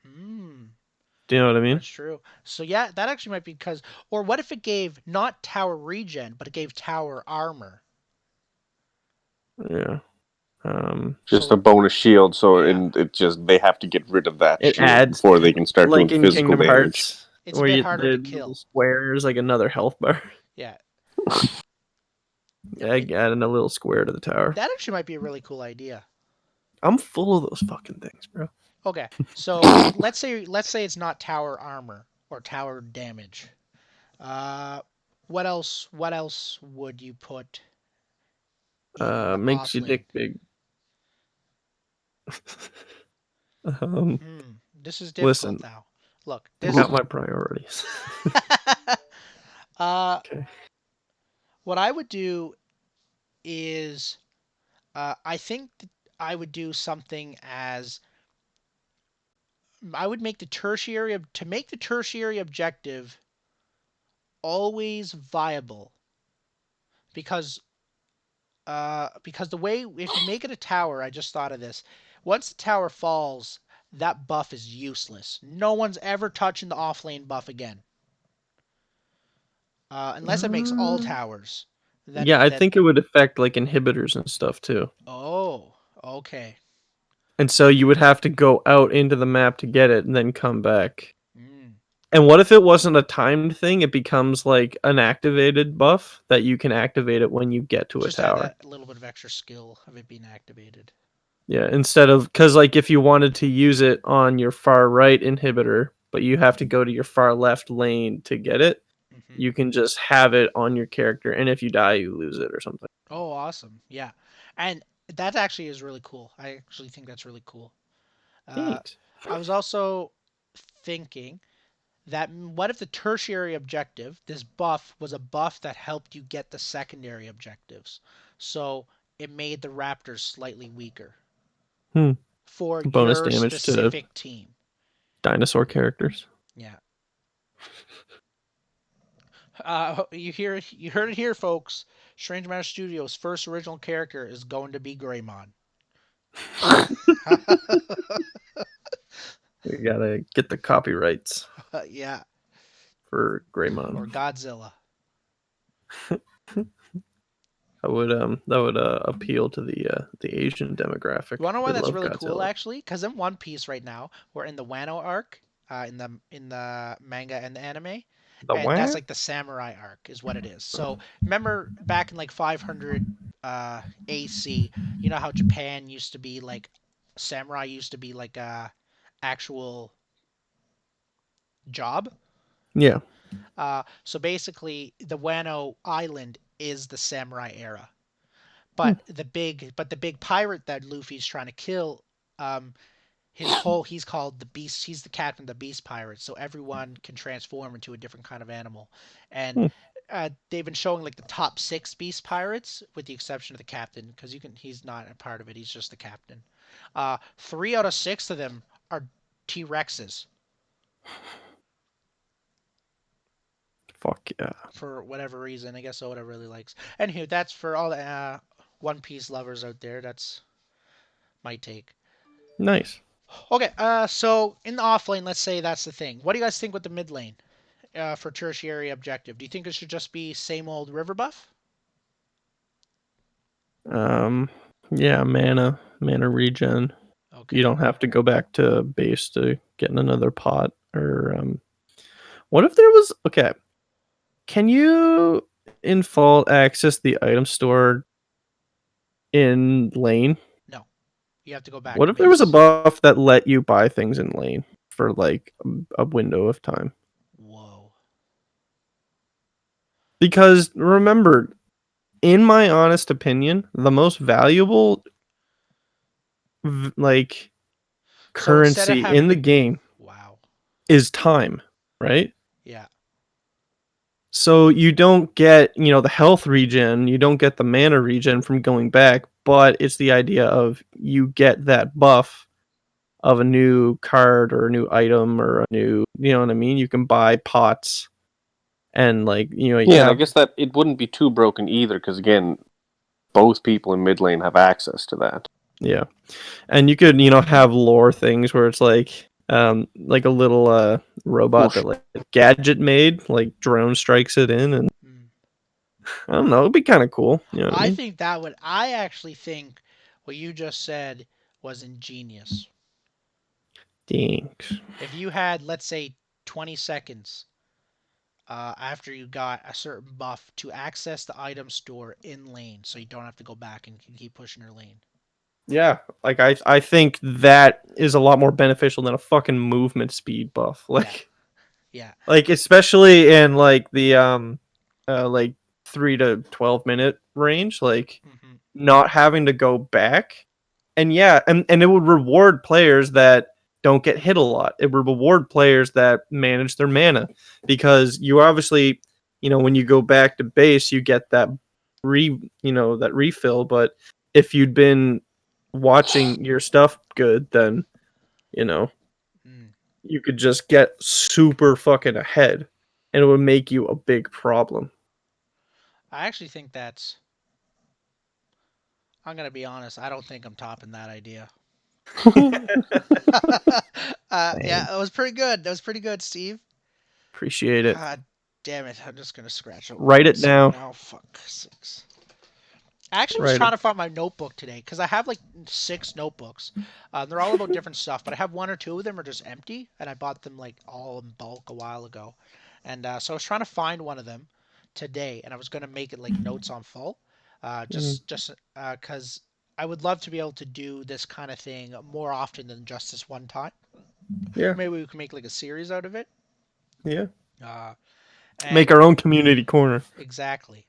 Hmm, Do you know what I mean? that's true. So yeah, that actually might be because, or what if it gave not tower regen, but it gave tower armor? Yeah. Just a So bonus shield, so yeah, it just they have to get rid of that It shield adds before they can start like doing in physical Kingdom damage. Hearts it's a where bit you harder to the little kill. squares like another health bar. Yeah, yeah. Yeah, adding a little square to the tower. That actually might be a really cool idea. I'm full of those fucking things, bro. Okay, so let's say it's not tower armor or tower damage. Uh, what else? What else would you put in Makes off your lane? dick big. um, This is difficult listen, now. Look, I this. got my priorities. uh, Okay. what I would do is, I think I would do something as I would make the tertiary to make the tertiary objective always viable because because the way if you make it a tower, I just thought of this. Once the tower falls, that buff is useless. No one's ever touching the offlane buff again, unless it makes all Uh, towers. yeah, I Then think it would affect like inhibitors and stuff too. oh, okay. And so you would have to go out into the map to get it and then come back. Mm. And what if it wasn't a timed thing? It becomes like an activated buff that you can activate it when you get to a Just add tower. that little bit of extra skill of it being activated. Yeah, instead of because like if you wanted to use it on your far right inhibitor, but you have to go to your far left lane to get it, Hmm. you can just have it on your character, and if you die, you lose it or something. Oh, awesome. Yeah. And that actually is really cool. I actually think that's really cool. Uh, Thanks. I was also thinking that what if the tertiary objective, this buff, was a buff that helped you get the secondary objectives? So it made the Raptors slightly weaker Hmm. for Bonus your damage to specific team. dinosaur characters. Yeah. You heard it here, folks. Strange Matter Studios' first original character is going to be Greymon. We gotta get the copyrights Yeah, for or Greymon. Godzilla. That would appeal to the Asian demographic. You wanna know why They that's love really cool, Godzilla. actually? Because in One Piece right now, we're in the Wano arc, in the manga and the anime, The and that's what? like the samurai arc, is what it is. So remember back in like 500 AC, you know how Japan used to be like samurai used to be like a actual job. Yeah. So basically, the Wano Island is the samurai era. Hmm. But the big pirate that Luffy's trying to kill, um, he's called the Beast. He's the captain of the Beast Pirates, so everyone can transform into a different kind of animal. And Hmm. they've been showing like the top 6 Beast Pirates, with the exception of the captain, because he's not a part of it. He's just the captain. 3 out of 6 of them are T Rexes Fuck yeah. for whatever reason. I guess Oda really likes. Anywho, that's for all the One Piece lovers out there. That's my take. Nice. Okay, so in the off lane, let's say that's the thing. What do you guys think with the mid lane for tertiary objective? Do you think it should just be same old river buff? Um. Yeah. Mana regen. You Okay. don't have to go back to base to get in another pot. Or what if there was okay? Can you in Fault access the item store in lane? No, you have to go back What to if there was a base. buff that let you buy things in lane for like a window of time? Whoa. Because remember, in my honest opinion, the most valuable like So instead of currency in having the to, game wow. is time, right? Yeah. So you don't get, the health regen, you don't get the mana regen from going back, but it's the idea of you get that buff of a new card or a new item or a new, you know what I mean? You can buy pots and like, you Yeah, and I have guess that it wouldn't be too broken either, because again, both people in mid lane have access to that. yeah. And you could, have lore things where it's like a little robot that like gadget made, like drone strikes it in and Hmm. I don't know, it'd be kind of cool, you know what I I mean? think that would. I actually think what you just said was ingenious. Thanks. If you had, let's say, 20 seconds after you got a certain buff to access the item store in lane, so you don't have to go back and can keep pushing your lane. Yeah, like I think that is a lot more beneficial than a fucking movement speed buff. Yeah, Like yeah. like especially in like the like 3 to 12 minute range, like Hmm. not having to go back. And yeah, and it would reward players that don't get hit a lot. It would reward players that manage their mana because you obviously, when you go back to base, you get that that refill, but if you'd been watching your stuff good, then, you know, Mm. you could just get super fucking ahead and it would make you a big problem. I actually think that's. I'm gonna be honest. I don't think I'm topping that idea. Yeah, Same. that was pretty good. That was pretty good, Steve. Appreciate it. God damn it! I'm just gonna scratch out one Write it episode down. now. Fuck sakes. I actually was Write it. trying to find my notebook today because I have like 6 notebooks. They're all about different stuff, but I have 1 or 2 of them are just empty, and I bought them like all in bulk a while ago. And so I was trying to find one of them today, and I was gonna make it like notes on full, Mm, just because I would love to be able to do this kind of thing more often than just this one time. yeah. Maybe we can make like a series out of it. Yeah. Uh, Make and our own community corner. exactly.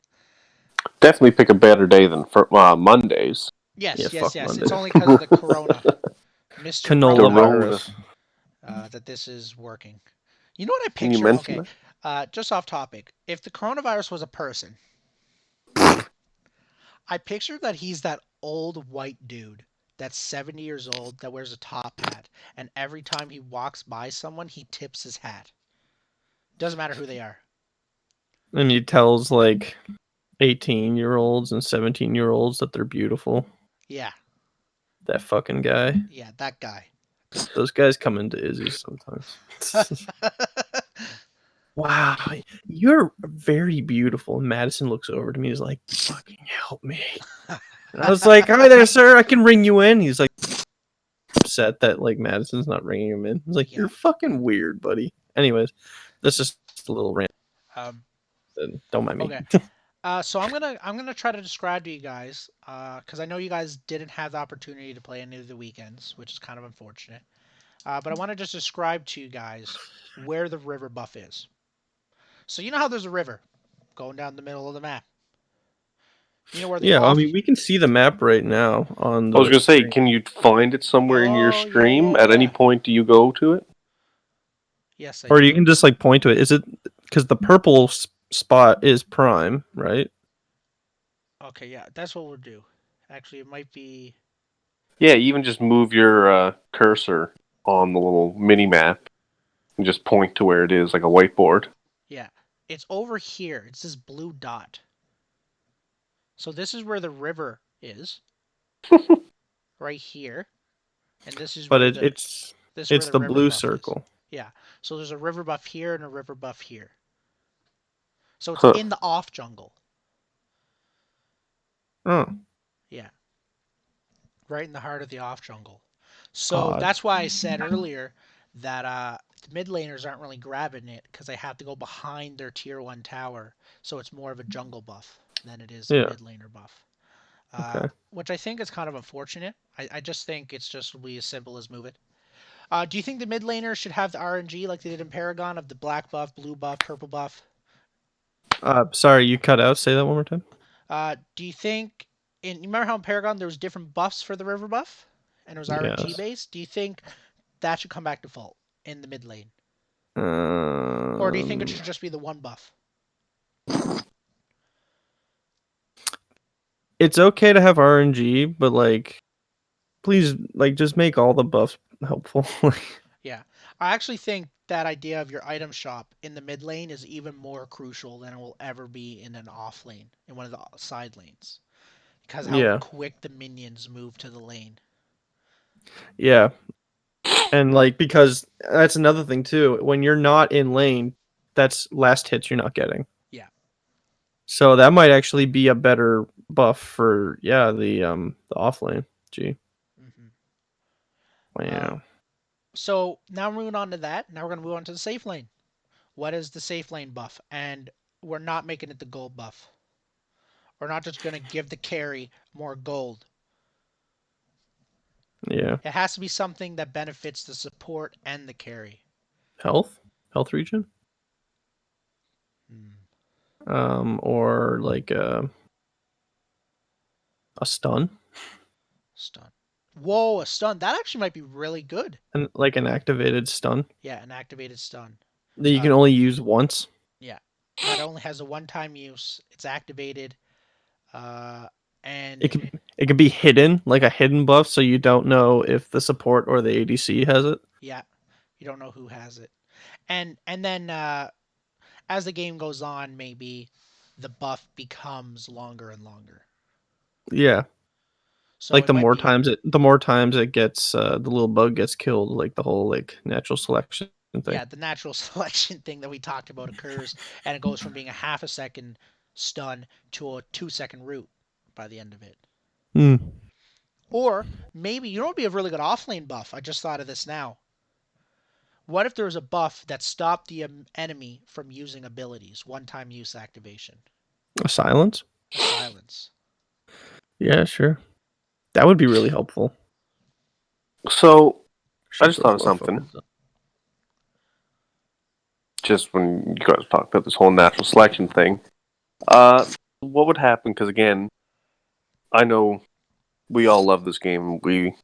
Definitely pick a better day than for Yes, Yeah, yes, fuck yes. Monday. It's only because of the corona. Mr. Canola Rona. Corona. virus. that this is working. You know what I Can you picture? mention Okay, just off topic. If the coronavirus was a person, that? I picture that he's that old white dude that's 70 years old that wears a top hat, and every time he walks by someone, he tips his hat. Doesn't matter who they are. And he tells like 18-year-olds and 17-year-olds that they're beautiful. Yeah, That fucking guy. yeah, that guy. Those guys come into Izzy's sometimes. Wow, you're very beautiful. And Madison looks over to me. He's like, "Fucking help me." And I was like, "Hi there, sir. I can ring you in." He's like upset that like Madison's not ringing him in. He's like, Yeah. "You're fucking weird, buddy." Anyways, that's just a little rant. Um, Don't mind me. okay. So I'm gonna try to describe to you guys, because I know you guys didn't have the opportunity to play any of the weekends, which is kind of unfortunate. But I want to just describe to you guys where the river buff is. So you know how there's a river going down the middle of the map. You know where the Yeah, I off. mean, we can see the map right now on I was the gonna say, screen. can you find it somewhere in your Oh yeah, stream? yeah, At any yeah. point, do you go to it? Yes, I Or you do. can just like point to it. Is it because the purple spot is prime, right? Okay, yeah, that's what we'll do. Actually, it might be. Yeah, even just move your cursor on the little mini map and just point to where it is, like a whiteboard. Yeah, it's over here. It's this blue dot. So this is where the river is, right here, and this is But where it, the it's this is where it's the the river blue buff is. circle. Yeah. So there's a river buff here and a river buff here. So it's Huh. in the off jungle. Oh, Yeah. Right in the heart of the off jungle. So odd. that's why I said earlier that the mid laners aren't really grabbing it because they have to go behind their tier 1 tower. So it's more of a jungle buff than it is a Yeah. mid laner buff. Okay. Which I think is kind of unfortunate. I just think it's just will be as simple as move it. Do you think the mid laner should have the RNG like they did in Paragon of the black buff, blue buff, purple buff? Sorry, you cut out. Say that one more time. Do you think you remember how in Paragon there was different buffs for the river buff and it was RNG Yes. based? Do you think that should come back default in the mid lane, or do you think it Um, should just be the one buff? it's okay to have RNG, but like, please, like, just make all the buffs helpful. Yeah, I actually think that idea of your item shop in the mid lane is even more crucial than it will ever be in an off lane in one of the side lanes because how Yeah, quick the minions move to the lane. yeah, and like because that's another thing too. When you're not in lane, that's last hits you're not getting. Yeah. So that might actually be a better buff for the off lane. Gee, hmm wow. So now we're moving on to that. Now we're going to move on to the safe lane. What is the safe lane buff? And we're not making it the gold buff. We're not just going to give the carry more gold. Yeah, It has to be something that benefits the support and the carry. health region, Hmm. or like a stun Stun. Whoa, a stun. That actually might be really good. and like an activated stun Yeah, an activated stun. that you Uh, can only use once. yeah, that only has a one-time use. It's activated, uh, It and can it can be hidden, like a hidden buff, so you don't know if the support or the ADC has it. yeah, you don't know who has it. And then as the game goes on, maybe the buff becomes longer and longer. Yeah, So like it might be the more times it gets the little bug gets killed, like the whole like natural selection thing. yeah, the natural selection thing that we talked about occurs, and it goes from being a half a second stun to a 2 second root by the end of it. Hmm. Or maybe you know what would be a really good offlane buff? I just thought of this now. What if there was a buff that stopped the enemy from using abilities, one-time use activation, A silence. a silence? Yeah, sure. That would be really helpful. So, I Shut just those thought of something. motherfuckers up. Just when you guys talked about this whole natural selection thing. What would happen? Because again, I know we all love this game. We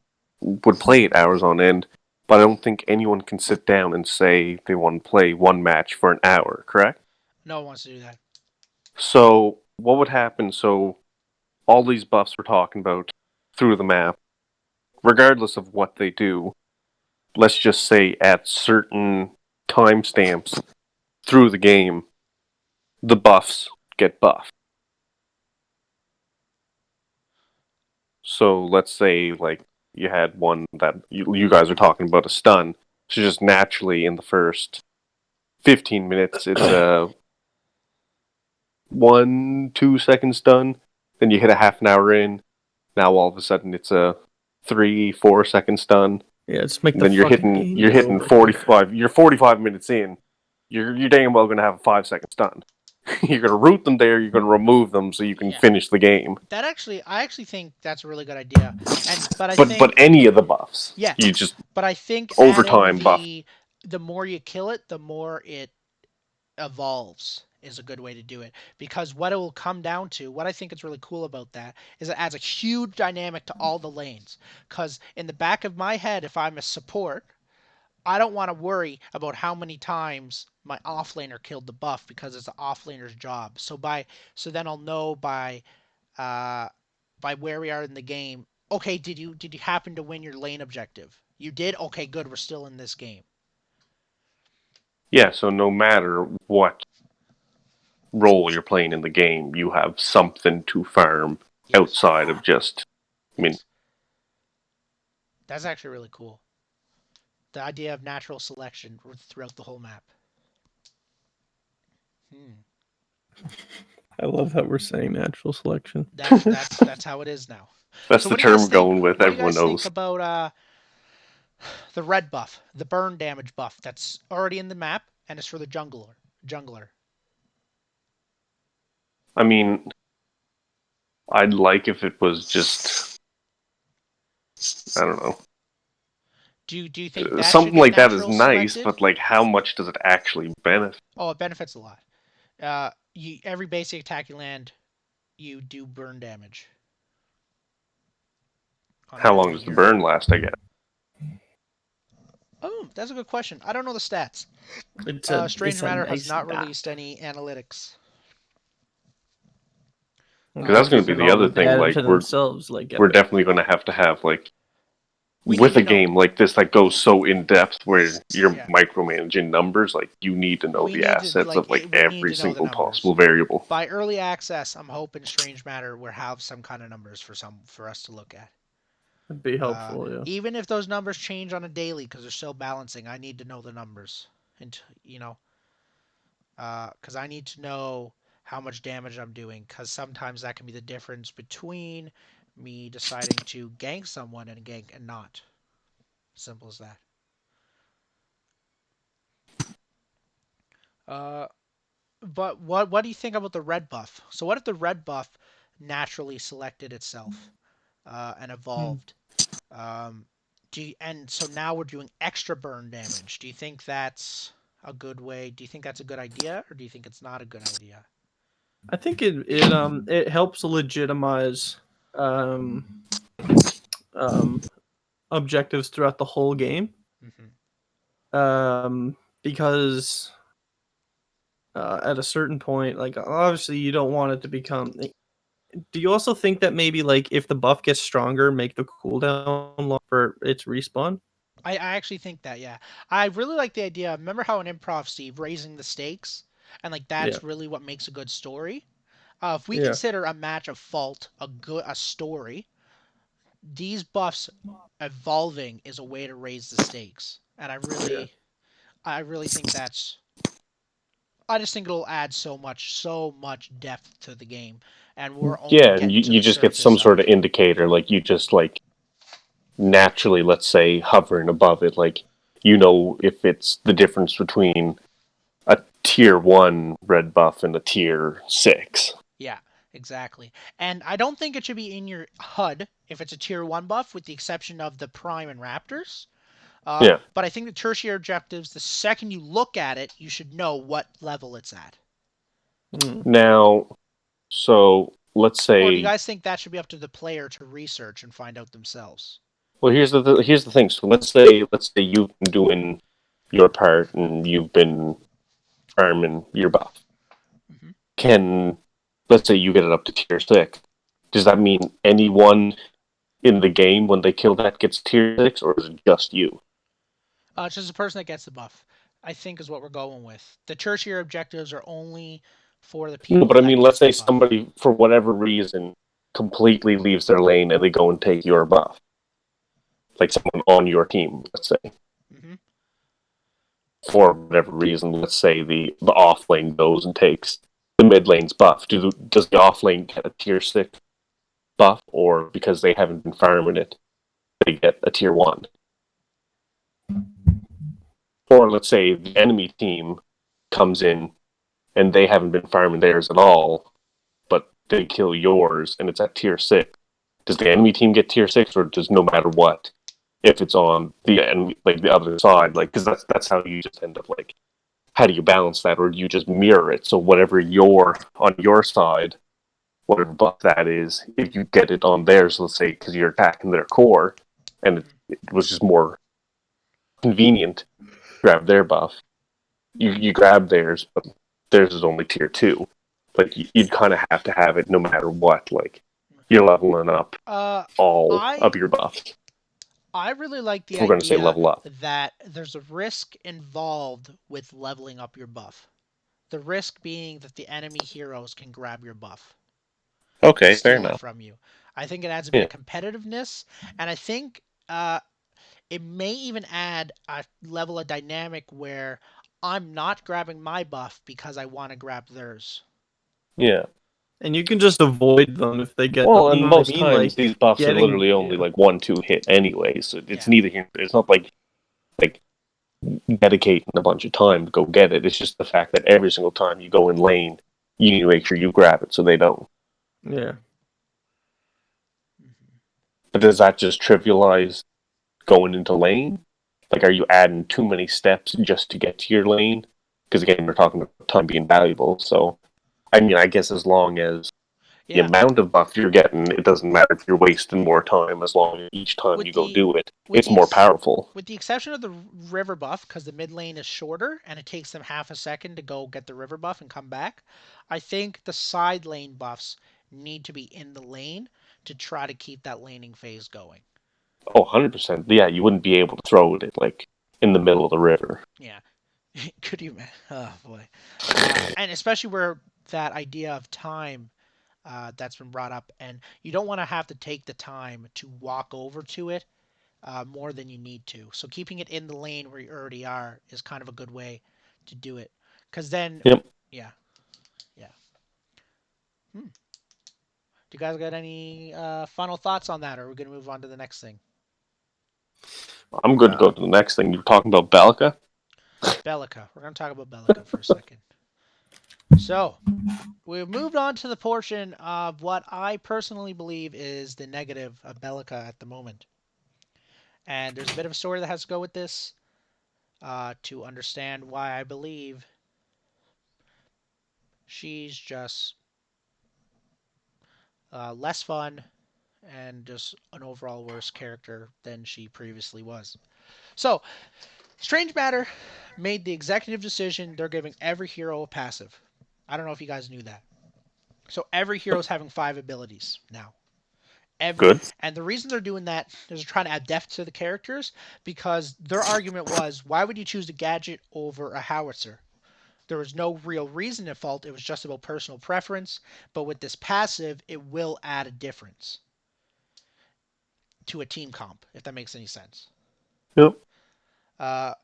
would play it hours on end. but I don't think anyone can sit down and say they want to play one match for an hour, correct? No one wants to do that. So, what would happen? So, all these buffs we're talking about through the map, regardless of what they do, let's just say at certain timestamps through the game, the buffs get buffed. So let's say like you had one that you guys are talking about, a stun. So just naturally in the first 15 minutes, it's a 1-2 second stun. Then you hit a half an hour in. Now all of a sudden it's a 3-4 second stun. Yeah, just make And the then you're fucking hitting game go over. 45. You're 45 minutes in. You're dang well gonna have a 5 second stun. You're gonna root them there. You're gonna remove them so you can Yeah. finish the game. I actually think that's a really good idea. But I But think any of the buffs, yeah, you just but I think adding overtime buff. the more you kill it, the more it evolves is a good way to do it. Because what it will come down to, what I think is really cool about that, is it adds a huge dynamic to all the lanes. Because in the back of my head, if I'm a support, I don't want to worry about how many times my offlaner killed the buff because it's the offlaner's job. So then I'll know uh, by where we are in the game. Okay, did you happen to win your lane objective? You did? Okay, good. We're still in this game. Yeah, so no matter what role you're playing in the game, you have something to farm Yes. outside of just. I mean, Yes. That's actually really cool. The idea of natural selection throughout the whole map. Hmm. I love how we're saying natural selection. That's how it is now. that's So the what do you term guys I'm think? going with. What do you Everyone guys think knows. about the red buff, the burn damage buff that's already in the map and it's for the jungler? I mean, I'd like if it was just. I don't know. Do you think that should Something get like that is natural nice, selected? but like, how much does it actually benefit? Oh, it benefits a lot. Every basic attack you land, you do burn damage on How an long enemy does the hero. burn last? I guess. Oh, that's a good question. I don't know the stats. Strange It's a Matter has nice not dot. released any analytics. Because that's going to Keeping be the all the other thing. data Like to themselves, like we're Epic. definitely going to have like We need with to a know. game like this that goes so in depth where you're Yeah, micromanaging numbers, like you need to know we the need to assets of like we need every to know the single numbers. possible variable. By early access, I'm hoping Strange Matter will have some kind of numbers for us to look at. It'd be helpful, yeah. Even if those numbers change on a daily because they're still balancing, I need to know the numbers, and because I need to know how much damage I'm doing, because sometimes that can be the difference between me deciding to gank someone and gank and not. Simple as that. Uh, but what do you think about the red buff? So what if the red buff naturally selected itself and Hmm. evolved? Um, and so now we're doing extra burn damage. Do you think that's a good way? Do you think that's a good idea, or do you think it's not a good idea? I think it helps legitimize um um objectives throughout the whole game. Hmm. Because at a certain point, like obviously you don't want it to become. Do you also think that maybe like if the buff gets stronger, make the cooldown long for its respawn? I actually think that, yeah. I really like the idea. Remember how in Improv, Steve, raising the stakes? And like Yeah, that's really what makes a good story. If we yeah, consider a match of Fault a story, these buffs evolving is a way to raise the stakes. And yeah. I really think that's I just think it'll add so much depth to the game. And we're only Yeah, and getting to you the just get surface some sort of of indicator, like you just like naturally, let's say, hovering above it, like you know if it's the difference between a tier 1 red buff and a tier 6. yeah, exactly. And I don't think it should be in your HUD if it's a tier 1 buff, with the exception of the Prime and Raptors. Yeah. But I think the tertiary objectives, the second you look at it, you should know what level it's at. Mm. Now, so let's Or do you say guys think that should be up to the player to research and find out themselves? Well, here's the thing. So let's say you've been doing your part and you've been farming your buff. Hmm. Can let's say you get it up to tier 6. Does that mean anyone in the game when they kill that gets tier 6, or is it just you? It's just the person that gets the buff, I think, is what we're going with. The tertiary objectives are only for the No, people but I that mean, let's get the say buff. somebody for whatever reason completely leaves their lane and they go and take your buff, like someone on your team, let's say. Hmm. For whatever reason, let's say the off lane goes and takes the mid lane's buff. Does the off lane get a tier 6 buff, or because they haven't been farming it, they get a tier 1? Or let's say the enemy team comes in and they haven't been farming theirs at all, but they kill yours and it's at tier 6. Does the enemy team get tier 6, or does no matter what, if it's on the enemy, like the other side, like because that's how you just end up like how do you balance that, or do you just mirror it? So whatever you're on your side, whatever buff that is, if you get it on theirs, let's say because you're attacking their core, and it was just more convenient to grab their buff, you grab theirs, but theirs is only tier 2. Like you'd kind of have to have it no matter what. Like you're leveling up Uh, all I of your buffs. I really like the If we're going to say idea level up. that there's a risk involved with leveling up your buff. The risk being that the enemy heroes can grab your buff and Okay, fair steal it enough. from you. I think it adds a bit Yeah, of competitiveness, and I think it may even add a level of dynamic where I'm not grabbing my buff because I want to grab theirs. yeah. And you can just avoid them if they get them. Well, You and know what I most mean? times Like these buffs are getting, literally only yeah, like 1-2 hit anyway, so it's Yeah. neither here. It's not like dedicating a bunch of time to go get it. It's just the fact that every single time you go in lane, you need to make sure you grab it so they don't. yeah. Mhm. But does that just trivialize going into lane? Like, are you adding too many steps just to get to your lane? Because again, we're talking about time being valuable. So, I mean, I guess as long as the Yeah. amount of buff you're getting, it doesn't matter if you're wasting more time. As long as each time With you go the do it, with it's the more ex- powerful. with the exception of the river buff, because the mid lane is shorter and it takes them half a second to go get the river buff and come back, I think the side lane buffs need to be in the lane to try to keep that laning phase going. Oh, 100%. Yeah, you wouldn't be able to throw it like in the middle of the river. Yeah. Could you? Oh boy. And especially where that idea of time that's been brought up, and you don't want to have to take the time to walk over to it more than you need to. So keeping it in the lane where you already are is kind of a good way to do it. Because then, Yep, yeah, yeah. Hmm. Do you guys got any final thoughts on that, or are we gonna move on to the next thing? I'm good to go to the next thing. You're talking about Belka? Bellica. We're gonna talk about Bellica for a second. So we've moved on to the portion of what I personally believe is the negative of Bellica at the moment. And there's a bit of a story that has to go with this to understand why I believe she's just less fun and just an overall worse character than she previously was. So, Strange Matter made the executive decision they're giving every hero a passive. I don't know if you guys knew that. So every hero is having 5 abilities now. Every Good. and the reason they're doing that is they're trying to add depth to the characters because their argument was why would you choose a gadget over a howitzer? There was no real reason at fault. It was just about personal preference. But with this passive, it will add a difference to a team comp, if that makes any sense. Yep. Uh,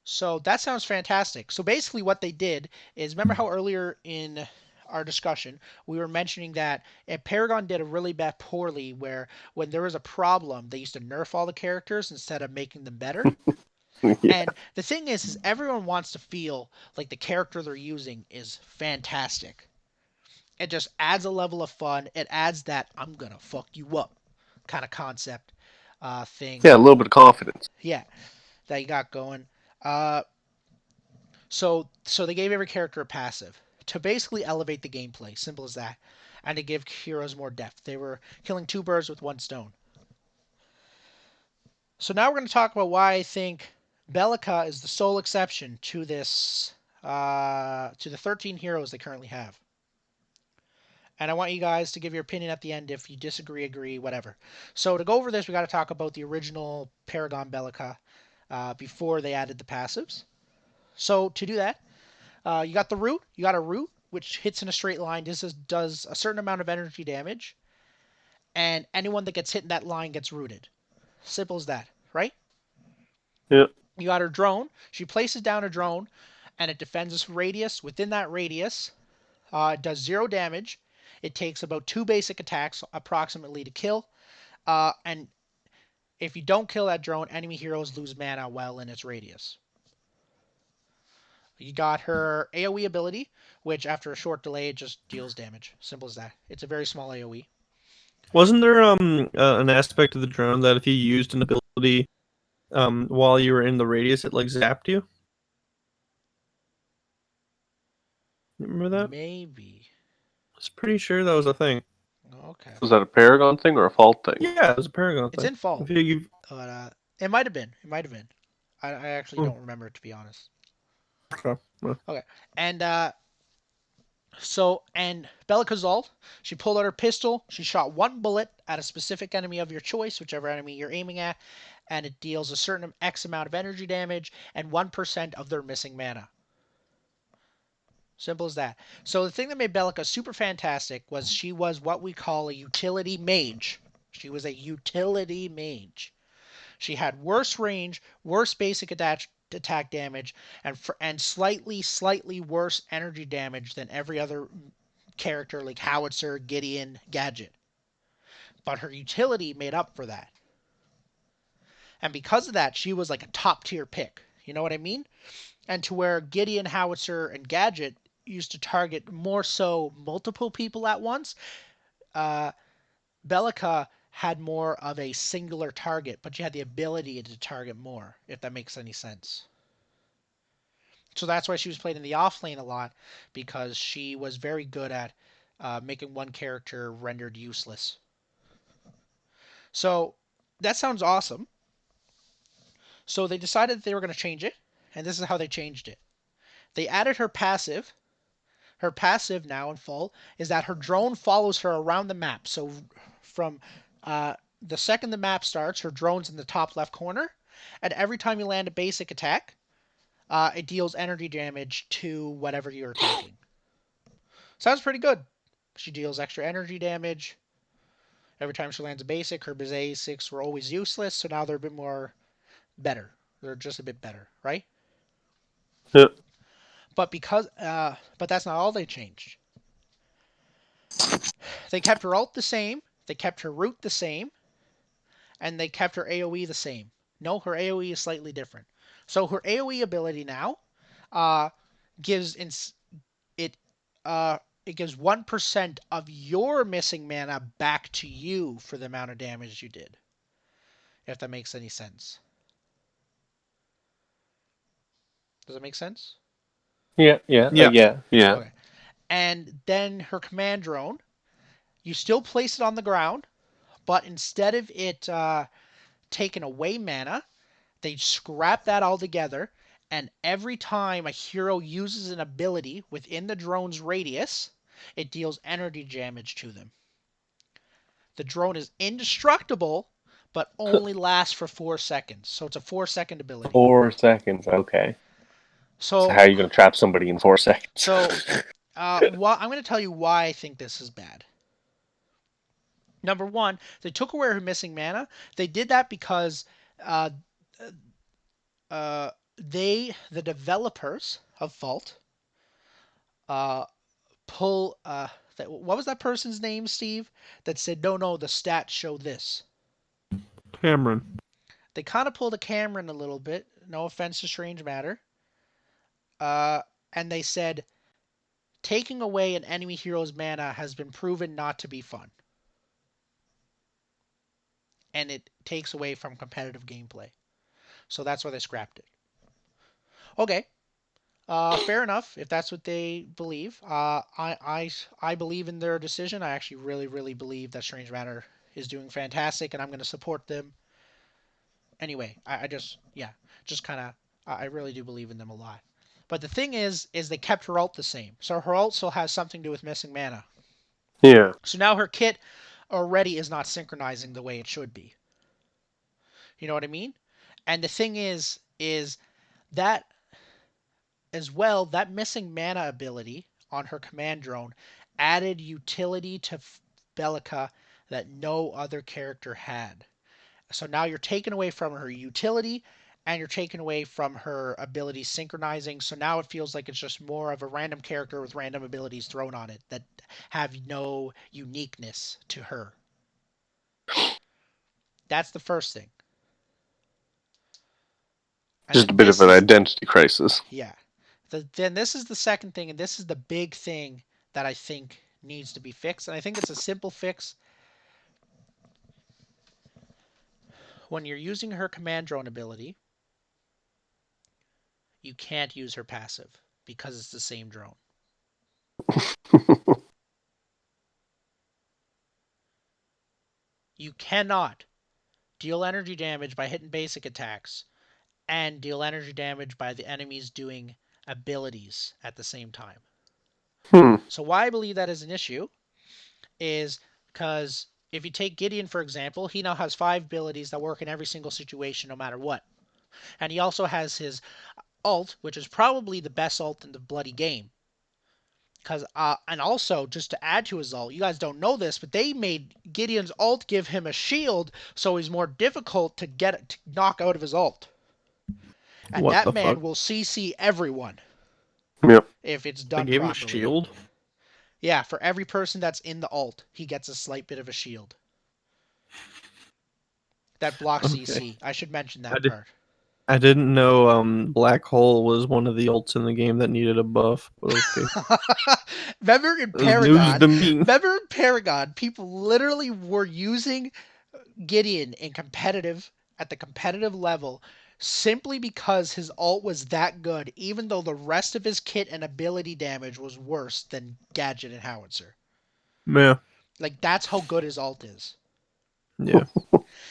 so that sounds fantastic. So basically, what they did is remember how earlier in our discussion we were mentioning that Paragon did a really bad poorly where when there was a problem they used to nerf all the characters instead of making them better. Yeah. And the thing is everyone wants to feel like the character they're using is fantastic. It just adds a level of fun. It adds that I'm gonna fuck you up kind of concept thing. Yeah, a little bit of confidence. Yeah, that you got going. Uh, so they gave every character a passive to basically elevate the gameplay. Simple as that, and to give heroes more depth. They were killing two birds with one stone. So now we're going to talk about why I think Bellica is the sole exception to this, to the 13 heroes they currently have. And I want you guys to give your opinion at the end if you disagree, agree, whatever. So to go over this, we got to talk about the original Paragon Bellica before they added the passives. So to do that, you got the root. You got a root which hits in a straight line. This does a certain amount of energy damage, and anyone that gets hit in that line gets rooted. Simple as that, right? Yep. You got her drone. She places down a drone, and it defends this radius. Within that radius, it does 0 damage. It takes about 2 basic attacks approximately to kill. And if you don't kill that drone, enemy heroes lose mana while in its radius. You got her AoE ability, which after a short delay, it just deals damage. Simple as that. It's a very small AoE. Wasn't there an aspect of the drone that if you used an ability while you were in the radius, it like zapped you? You remember that? Maybe. I was pretty sure that was a thing. Okay. Was that a Paragon thing or a Fault thing? Yeah, it was a Paragon It's thing. in Fault. If you But it might have been. It might have been. I actually don't remember, to be honest. okay. Well, Okay. And and Bellica's ult, she pulled out her pistol, she shot 1 bullet at a specific enemy of your choice, whichever enemy you're aiming at, and it deals a certain X amount of energy damage and 1% of their missing mana. Simple as that. So the thing that made Bellica super fantastic was she was what we call a utility mage. She was a utility mage. She had worse range, worse basic attack damage, and slightly worse energy damage than every other character like Howitzer, Gideon, Gadget. But her utility made up for that. And because of that, she was like a top tier pick. You know what I mean? And to where Gideon, Howitzer, and Gadget used to target more so multiple people at once, uh, Bellica had more of a singular target, but you had the ability to target more, if that makes any sense. So that's why she was played in the off lane a lot, because she was very good at making one character rendered useless. So that sounds awesome. So they decided that they were going to change it, and this is how they changed it. They added her passive. Her passive now in full is that her drone follows her around the map. So from the second the map starts, her drone's in the top left corner, and every time you land a basic attack, it deals energy damage to whatever you're attacking. Sounds pretty good. She deals extra energy damage. Every time she lands a basic, her basics were always useless, so now they're a bit more better. They're just a bit better, right? Yep. But that's not all they changed. They kept her ult the same, they kept her root the same, and they kept her AoE the same. No, her AoE is slightly different. So her AoE ability now uh, gives it it gives 1% of your missing mana back to you for the amount of damage you did. If that makes any sense. Does it make sense? Yeah. Yeah. Okay. And then her command drone, you still place it on the ground, but instead of it taking away mana, they scrap that all together, and every time a hero uses an ability within the drone's radius, it deals energy damage to them. The drone is indestructible, but only lasts for 4 seconds. So it's a 4-second ability. 4 seconds. Okay. So So, how are you going to trap somebody in 4 seconds? so I'm going to tell you why I think this is bad. Number one, they took away her missing mana. They did that because uh, the developers of Fault, uh, pull. What was that person's name, Steve? That said, no, the stats show this. Cameron. They kind of pulled a Cameron a little bit. No offense to Strange Matter. And they said taking away an enemy hero's mana has been proven not to be fun, and it takes away from competitive gameplay. So that's why they scrapped it. Okay, fair enough if that's what they believe. I believe in their decision. I actually really believe that Strange Matter is doing fantastic, and I'm going to support them Anyway, I just kind of, I really do believe in them a lot. But the thing is they kept her ult the same. So her ult still has something to do with missing mana. Yeah. So now her kit already is not synchronizing the way it should be. You know what I mean? And the thing is that as well, that missing mana ability on her command drone added utility to Bellica that no other character had. So now you're taking away from her utility and you're taking away from her abilities synchronizing. So now it feels like it's just more of a random character with random abilities thrown on it that have no uniqueness to her. That's the first thing. And Just a then bit of this an is, identity crisis. yeah. Then this is the second thing, and this is the big thing that I think needs to be fixed. And I think it's a simple fix. When you're using her command drone ability, you can't use her passive because it's the same drone. You cannot deal energy damage by hitting basic attacks and deal energy damage by the enemies doing abilities at the same time. Hmm. So why I believe that is an issue is because if you take Gideon, for example, he now has 5 abilities that work in every single situation no matter what. And he also has his ult, which is probably the best ult in the bloody game. Because and also just to add to his ult, you guys don't know this, but they made Gideon's ult give him a shield, so he's more difficult to knock out of his ult. And What that the fuck? man will CC everyone Yep. if it's They done gave him a properly. shield? Yeah, for every person that's in the ult, he gets a slight bit of a shield that blocks Okay. CC. I should mention I that did. part. I didn't know Black Hole was one of the ults in the game that needed a buff, but okay. Remember in It was news Paragon, to me. remember in Paragon, people literally were using Gideon in competitive at the competitive level simply because his ult was that good, even though the rest of his kit and ability damage was worse than Gadget and Howitzer. Yeah. Like that's how good his ult is. Yeah.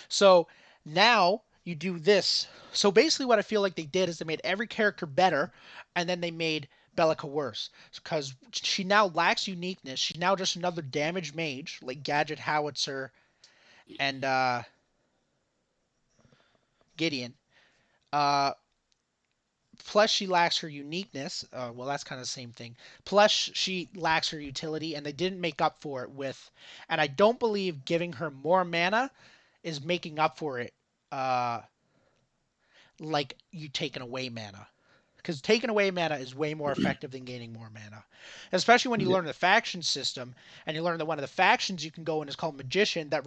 So now you do this. So basically, what I feel like they did is they made every character better, and then they made Bellica worse because she now lacks uniqueness. She's now just another damage mage like Gadget, Howitzer, and Gideon. Uh, Plus, she lacks her uniqueness. Well, that's kind of the same thing. Plus, she lacks her utility, and they didn't make up for it with. And I don't believe giving her more mana is making up for it. Like you taking away mana. Because taking away mana is way more effective than gaining more mana. Especially when you Yeah. learn the faction system, and you learn that one of the factions you can go in is called Magician that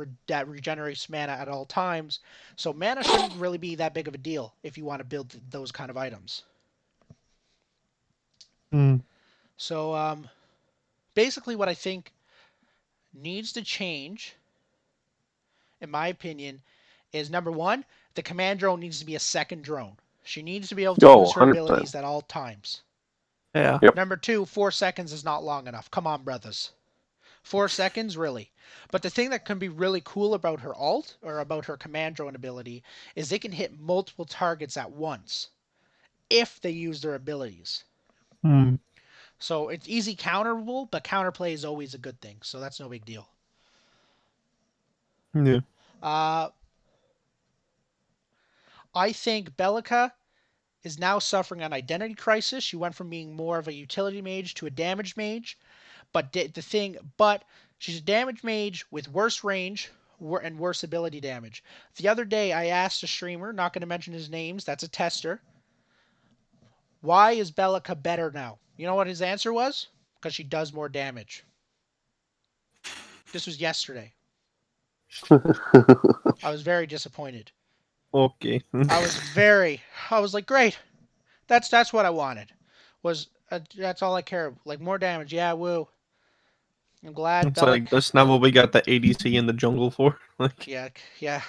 regenerates mana at all times. So mana shouldn't really be that big of a deal if you want to build those kind of items. Hmm. So basically, what I think needs to change, in my opinion, is number one, the command drone needs to be a second drone. She needs to be able to Oh, use her 100%. abilities at all times. Yeah. Yep. Number two, 4 seconds is not long enough. Come on, brothers. 4 seconds, really. But the thing that can be really cool about her ult or about her command drone ability is they can hit multiple targets at once if they use their abilities. Hmm. So it's easy counterable, but counterplay is always a good thing. So that's no big deal. Yeah. Uh, I think Bellica is now suffering an identity crisis. She went from being more of a utility mage to a damage mage. But she's a damage mage with worse range and worse ability damage. The other day, I asked a streamer, not going to mention his names, that's a tester, why is Bellica better now? You know what his answer was? Because she does more damage. This was yesterday. I was very disappointed. Okay. I was like, great. That's what I wanted. Was that's all I care. Like more damage. Yeah, woo. I'm glad It's like Bellic. that's not what we got the ADC in the jungle for. Like, Yeah, yeah.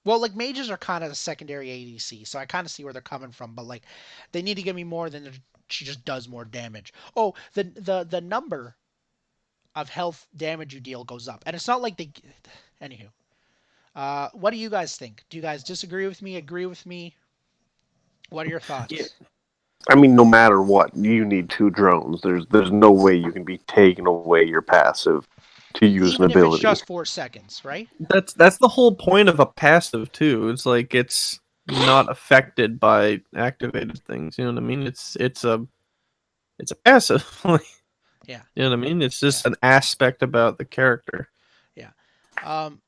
Well, like mages are kind of the secondary ADC, so I kind of see where they're coming from. But like, they need to give me more than she just does more damage. Oh, the number of health damage you deal goes up, and it's not like they. Anywho, What do you guys think? Do you guys disagree with me? Agree with me? What are your Yeah. thoughts? I mean, no matter what, you need two drones. There's no way you can be taking away your passive to use an Even if it's ability. just 4 seconds, right? That's the whole point of a passive too. It's like it's not affected by activated things. You know what I mean? It's a passive. Like, Yeah, you know what I mean? It's yeah, just an aspect about the character. yeah. Um,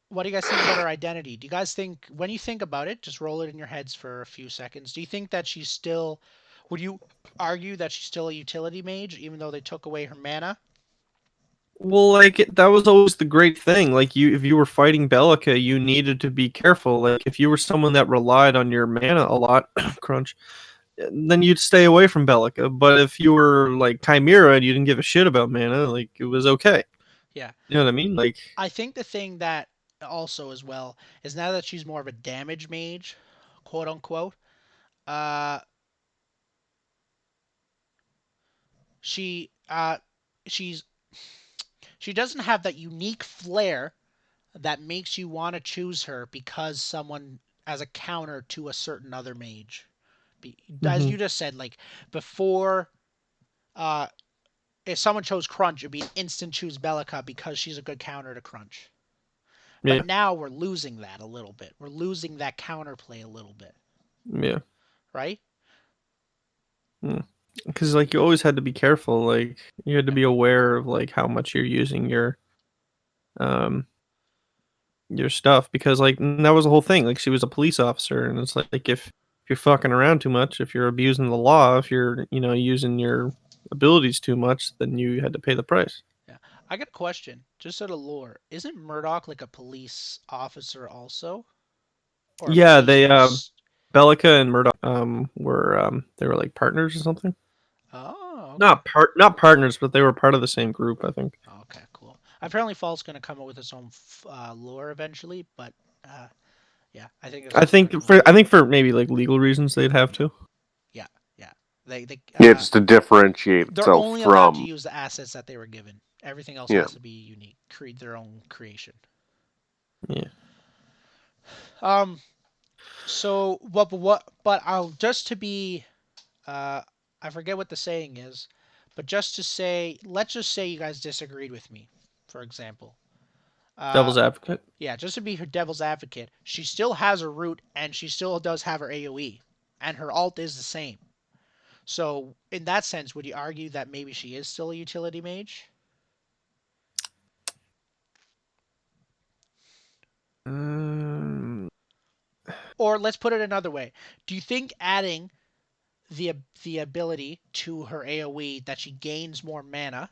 what do you guys think about her identity? Do you guys think, when you think about it, just roll it in your heads for a few seconds. Do you think that she's still, would you argue that she's still a utility mage, even though they took away her mana? Well, like that was always the great thing. Like if you were fighting Bellica, you needed to be careful. Like if you were someone that relied on your mana a lot, crunch, then you'd stay away from Bellica. But if you were like Chimera and you didn't give a shit about mana, like it was okay. Yeah. You know what I mean? Like I think the thing that also as well is now that she's more of a damage mage, quote unquote, uh, she she's she doesn't have that unique flair that makes you want to choose her because someone as a counter to a certain other mage. As mhm, you just said, like before, uh, if someone chose Crunch, it'd be an instant choose Bellica because she's a good counter to Crunch. But yeah, now we're losing that a little bit. We're losing that counterplay a little bit, yeah. right? Because like you always had to be careful. Like you had to Yeah. be aware of like how much you're using um your stuff because like that was the whole thing. Like she was a police officer, and it's like if you're fucking around too much, if you're abusing the law, if you're using your abilities too much, then you had to pay the price. Yeah. I got a question, just out of lore. Isn't Murdoch like a police officer also? Or a Yeah, police they post? Bellica and Murdoch were they were like partners or something. Oh, okay. Not partners, but they were part of the same group, I think. Okay, cool. Apparently, Fall's going to come up with its own lore eventually, but yeah, I think this is kind of cool. I think for maybe like legal reasons they'd have to. Yeah, yeah. They Yeah, just to differentiate they're itself only allowed to from. use the assets that they were given. Everything else Yeah. has to be unique, create their own creation. Yeah. Um. So But I'll just to be. Uh. I forget what the saying is, but just to say, let's just say you guys disagreed with me, for example. Uh. Devil's advocate. Yeah, just to be her devil's advocate, she still has her root and she still does have her AoE, and her alt is the same. So, in that sense, would you argue that maybe she is still a utility mage? Um, Or let's put it another way. Do you think adding the ability to her AoE that she gains more mana,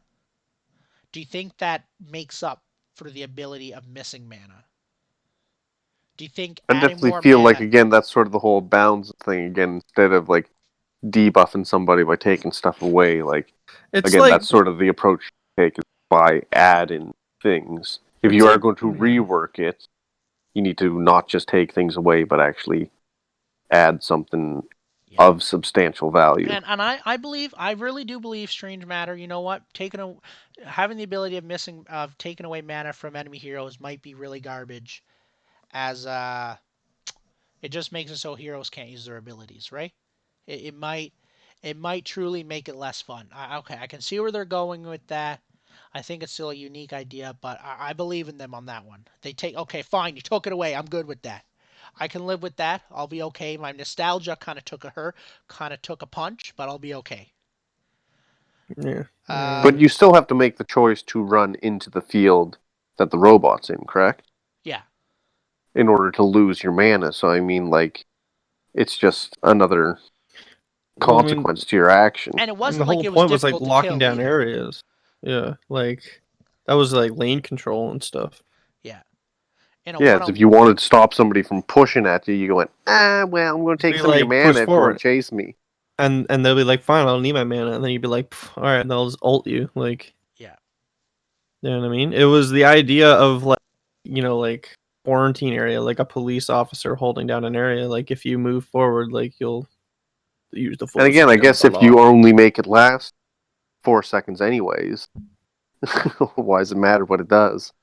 do you think that makes up for the ability of missing mana? Do you think I adding definitely more feel like, mana? again, that's sort of the whole bounds thing again, instead of like debuffing somebody by taking stuff away. Like, it's again, like that's sort of the approach you take, is by adding things. If it's you are like going to rework it, you need to not just take things away, but actually add something Yeah. of substantial value. And I really do believe strange matter. You know what? Having the ability of missing of taking away mana from enemy heroes might be really garbage, as it just makes it so heroes can't use their abilities, right? It might truly make it less fun. Okay, I can see where they're going with that. I think it's still a unique idea, but I believe in them on that one. Okay, fine, you took it away. I'm good with that. I can live with that. I'll be okay. My nostalgia kind of took a punch, but I'll be okay. yeah. Uh, But you still have to make the choice to run into the field that the robot's in, correct? yeah, In order to lose your mana. So, I mean, like, it's just another Well, I mean, consequence to your action. and it and the wasn't like whole it was point was like difficult to locking kill down either. areas. Yeah, like that was like lane control and stuff. Yeah, in a Yeah, one it's if on you wanted to stop somebody from pushing at you, you went, well, I'm going to take Be some of your like push mana if you want forward, to chase me. and they'll be like, fine, I'll need my mana, and then you'd be like, all right, and they'll just ult you. Like, yeah, you know what I mean? It was the idea of like, like quarantine area, like a police officer holding down an area. Like if you move forward, like you'll use the full And again, I extent of guess the if you law. only make it last 4 seconds anyways, why does it matter what it does?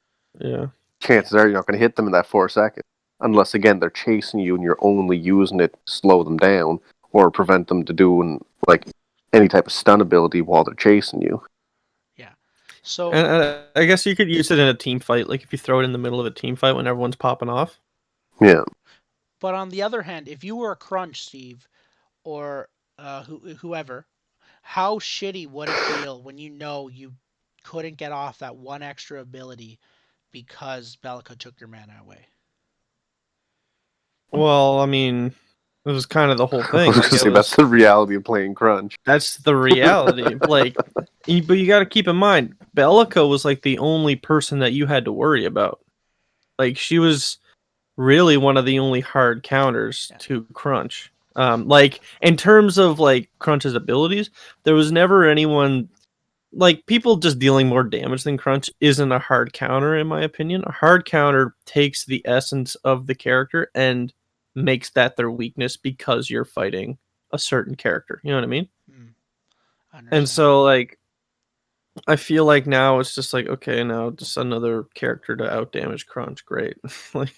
Yeah. chances are you're not going to hit them in that 4 seconds. Unless, again, they're chasing you and you're only using it to slow them down or prevent them to doing, like, any type of stun ability while they're chasing you. Yeah. So And I guess you could use it in a team fight, like if you throw it in the middle of a team fight when everyone's popping off. Yeah. but on the other hand, if you were a crunch, Steve, or whoever, how shitty would it feel when you know you couldn't get off that one extra ability because Bellica took your mana away? Well, I mean, it was kind of the whole I thing. was Like, going to say, that's the reality of playing Crunch. that's the reality. Like, but you got to keep in mind, Bellica was like the only person that you had to worry about. Like, she was really one of the only hard counters to Crunch. Like in terms of like Crunch's abilities, there was never anyone like people just dealing more damage than Crunch isn't a hard counter in my opinion. A hard counter takes the essence of the character and makes that their weakness because you're fighting a certain character. You know what I mean? I And understand. so like I feel like now it's just like okay, now just another character to out damage Crunch. Great. Like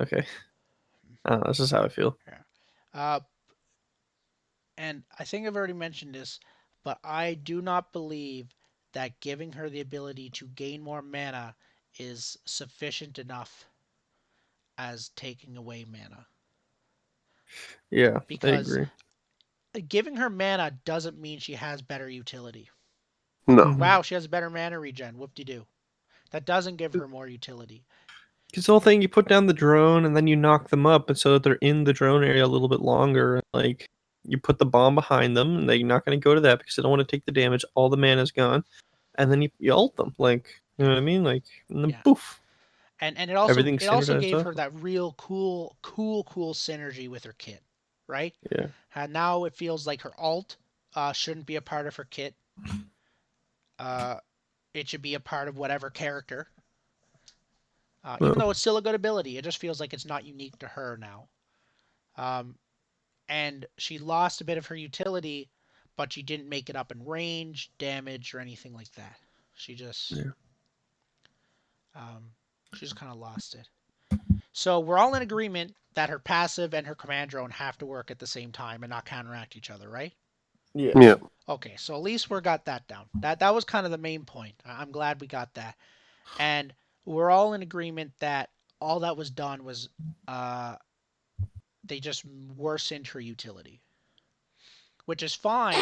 okay. I don't know, that's just how I feel. Yeah. Uh, and I think I've already mentioned this, but I do not believe that giving her the ability to gain more mana is sufficient enough as taking away mana. Yeah, I Because agree. giving her mana doesn't mean she has better utility. No. Mhm. Wow, she has better mana regen. Whoop de doo. That doesn't give her more utility. Because the whole thing, you put down the drone and then you knock them up, and so that they're in the drone area a little bit longer. Like you put the bomb behind them, and they're not going to go to that because they don't want to take the damage. All the mana's gone, and then you ult them. Like you know what I mean? Like and then Yeah. poof, And everything's it also synergized gave up. her that real cool synergy with her kit, right? Yeah. And now it feels like her alt shouldn't be a part of her kit. It should be a part of whatever character. Even Well, though it's still a good ability, it just feels like it's not unique to her now. Um, and she lost a bit of her utility, but she didn't make it up in range, damage, or anything like that. She just yeah. um, she just kind of lost it. So we're all in agreement that her passive and her command drone have to work at the same time and not counteract each other, right? Yes. Yeah. Okay, so at least we got that down. That was kind of the main point. I'm glad we got that. And we're all in agreement that all that was done was uh, they just worsened her utility, which is fine,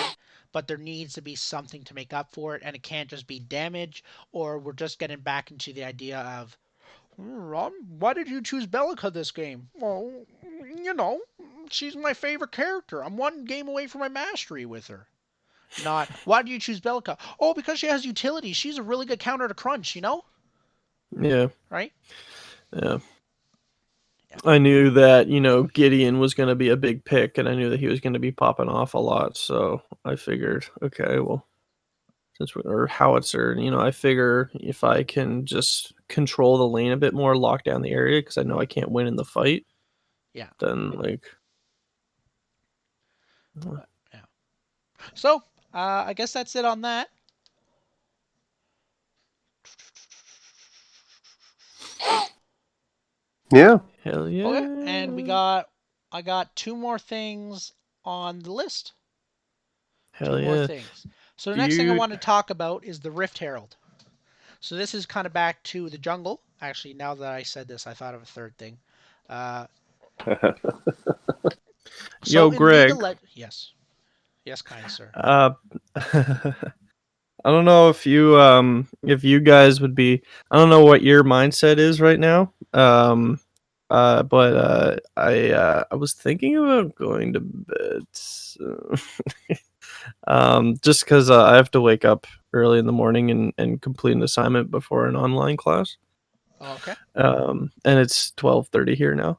but there needs to be something to make up for it, and it can't just be damage, or we're just getting back into the idea of, why did you choose Bellica this game? Well, she's my favorite character. I'm one game away from my mastery with her. Not, why did you choose Bellica? Oh, because she has utility. She's a really good counter to Crunch, Yeah. right? Yeah. Yeah. I knew that Gideon was going to be a big pick, and I knew that he was going to be popping off a lot. So I figured, okay, well, since or howitzer, I figure if I can just control the lane a bit more, lock down the area because I know I can't win in the fight, Yeah. then like, But, yeah. So, I guess that's it on that. Yeah. hell yeah. Okay, and I got two more things on the list. Two Hell more yeah. things. So the Do next thing I you? want to talk about is the Rift Herald. So this is kind of back to the jungle. Actually, now that I said this, I thought of a third thing. Uh, so Yo, in League of Greg. Legends, yes, kind sir. I don't know if you guys would be. I don't know what your mindset is right now. But I was thinking about going to bed. So just because I have to wake up early in the morning and complete an assignment before an online class. Okay. And it's 12:30 here now.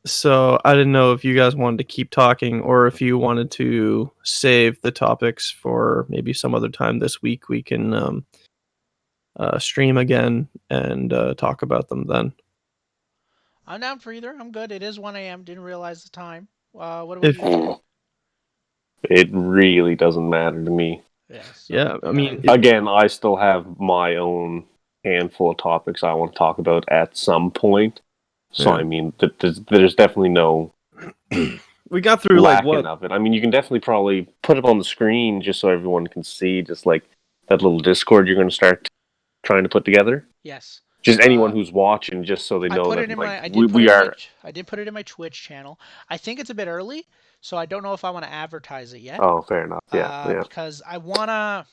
So I didn't know if you guys wanted to keep talking or if you wanted to save the topics for maybe some other time this week. We can stream again and talk about them then. I'm down for either. I'm good. It is 1 a.m. Didn't realize the time. What about If you, Steve? It really doesn't matter to me. Yeah. So yeah, I we got it. mean, Again, I still have my own handful of topics I want to talk about at some point. So, Yeah. I mean, there's definitely no We got through like lacking what? of it. I mean, you can definitely probably put it on the screen just so everyone can see, just like that little Discord you're going to start trying to put together. Yes. Just anyone who's watching, just so they I know put that it in like my. I did put we it in my. are. I did put it in my Twitch channel. I think it's a bit early, so I don't know if I want to advertise it yet. Oh, fair enough. Yeah, yeah. Because I wanna.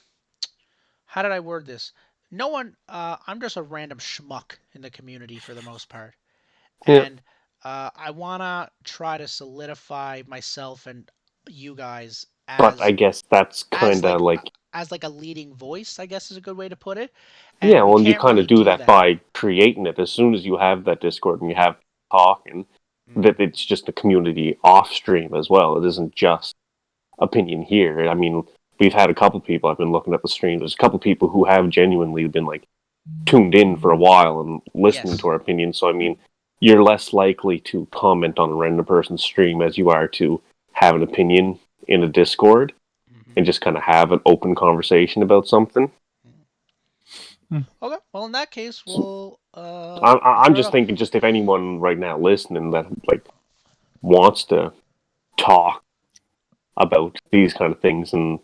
How did I word this? No one. I'm just a random schmuck in the community for the most part, Yeah. and I wanna try to solidify myself and you guys But I guess that's as kind of like as like a leading voice. I guess is a good way to put it. yeah. And we Well, you can't kind of really do do that that. by creating it. As soon as you have that Discord and you have talking, that it's just a community off stream as well. It isn't just opinion here. I mean, we've had a couple people. I've been looking at the stream. There's a couple people who have genuinely been like tuned in for a while and listening Yes. to our opinions. So I mean, you're less likely to comment on a random person's stream as you are to have an opinion in a Discord and just kind of have an open conversation about something. Okay. Well, in that case, we'll. I'm start just off. thinking, just if anyone right now listening that like wants to talk about these kind of things and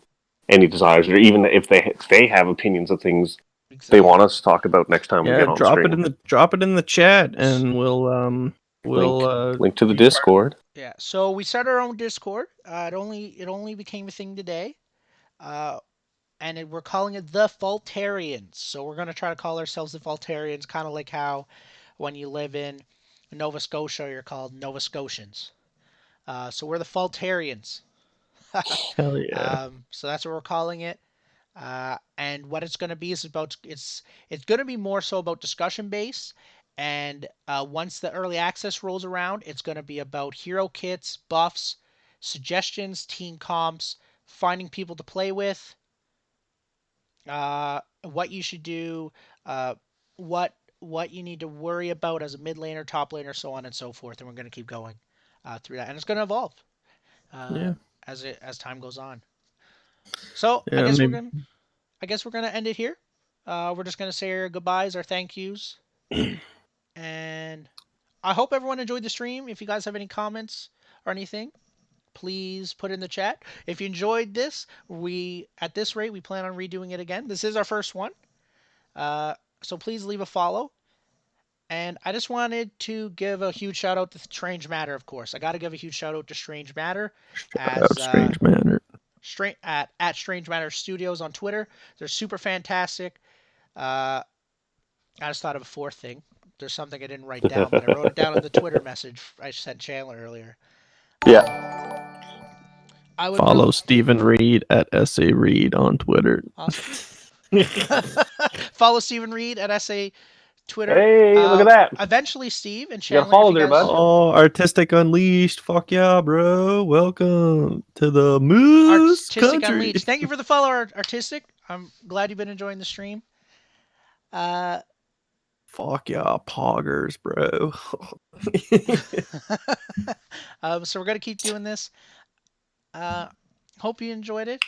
any desires, or even if they have opinions of things they Exactly. want us to talk about next time we Yeah, get on screen. drop it in the chat, and we'll Link to the be part of- Discord. Yeah. So we started our own Discord. It only became a thing today. We're calling it the Faultarians. So we're gonna try to call ourselves the Faultarians, kind of like how when you live in Nova Scotia, you're called Nova Scotians. So we're the Faultarians. Hell yeah. So that's what we're calling it. And what it's going to be is about it's going to be more so about discussion based. And once the early access rolls around, it's going to be about hero kits, buffs, suggestions, team comps, finding people to play with, what you should do, uh, what you need to worry about as a mid laner, top laner, so on and so forth. And we're going to keep going through that, and it's going to evolve Yeah. as time goes on. So Yeah, maybe. I guess we're gonna end it here. We're just gonna say our goodbyes, our thank yous, and I hope everyone enjoyed the stream. If you guys have any comments or anything, please put it in the chat. If you enjoyed this, at this rate we plan on redoing it again. This is our first one, so please leave a follow. And I just wanted to give a huge shout out to Strange Matter, of course. I got to give a huge shout out to Strange Matter Shout out Strange Matter. At Strange Matter Studios on Twitter. They're super fantastic. I just thought of a fourth thing. There's something I didn't write down, but I wrote it down in the Twitter message I sent Chandler earlier. Yeah. I would Follow Stephen Reed at EssayRead on Twitter. Awesome. Follow Stephen Reed at Essay Twitter. Hey, look at that. Eventually, Steve and You gotta Chandler. follow if you there, guys, bud. Oh, Artistic Unleashed. Fuck yeah, bro. Welcome to the Moose Artistic Country. Unleashed. Thank you for the follow, Artistic. I'm glad you've been enjoying the stream. Fuck yeah, poggers, bro. So we're gonna keep doing this. Hope you enjoyed it,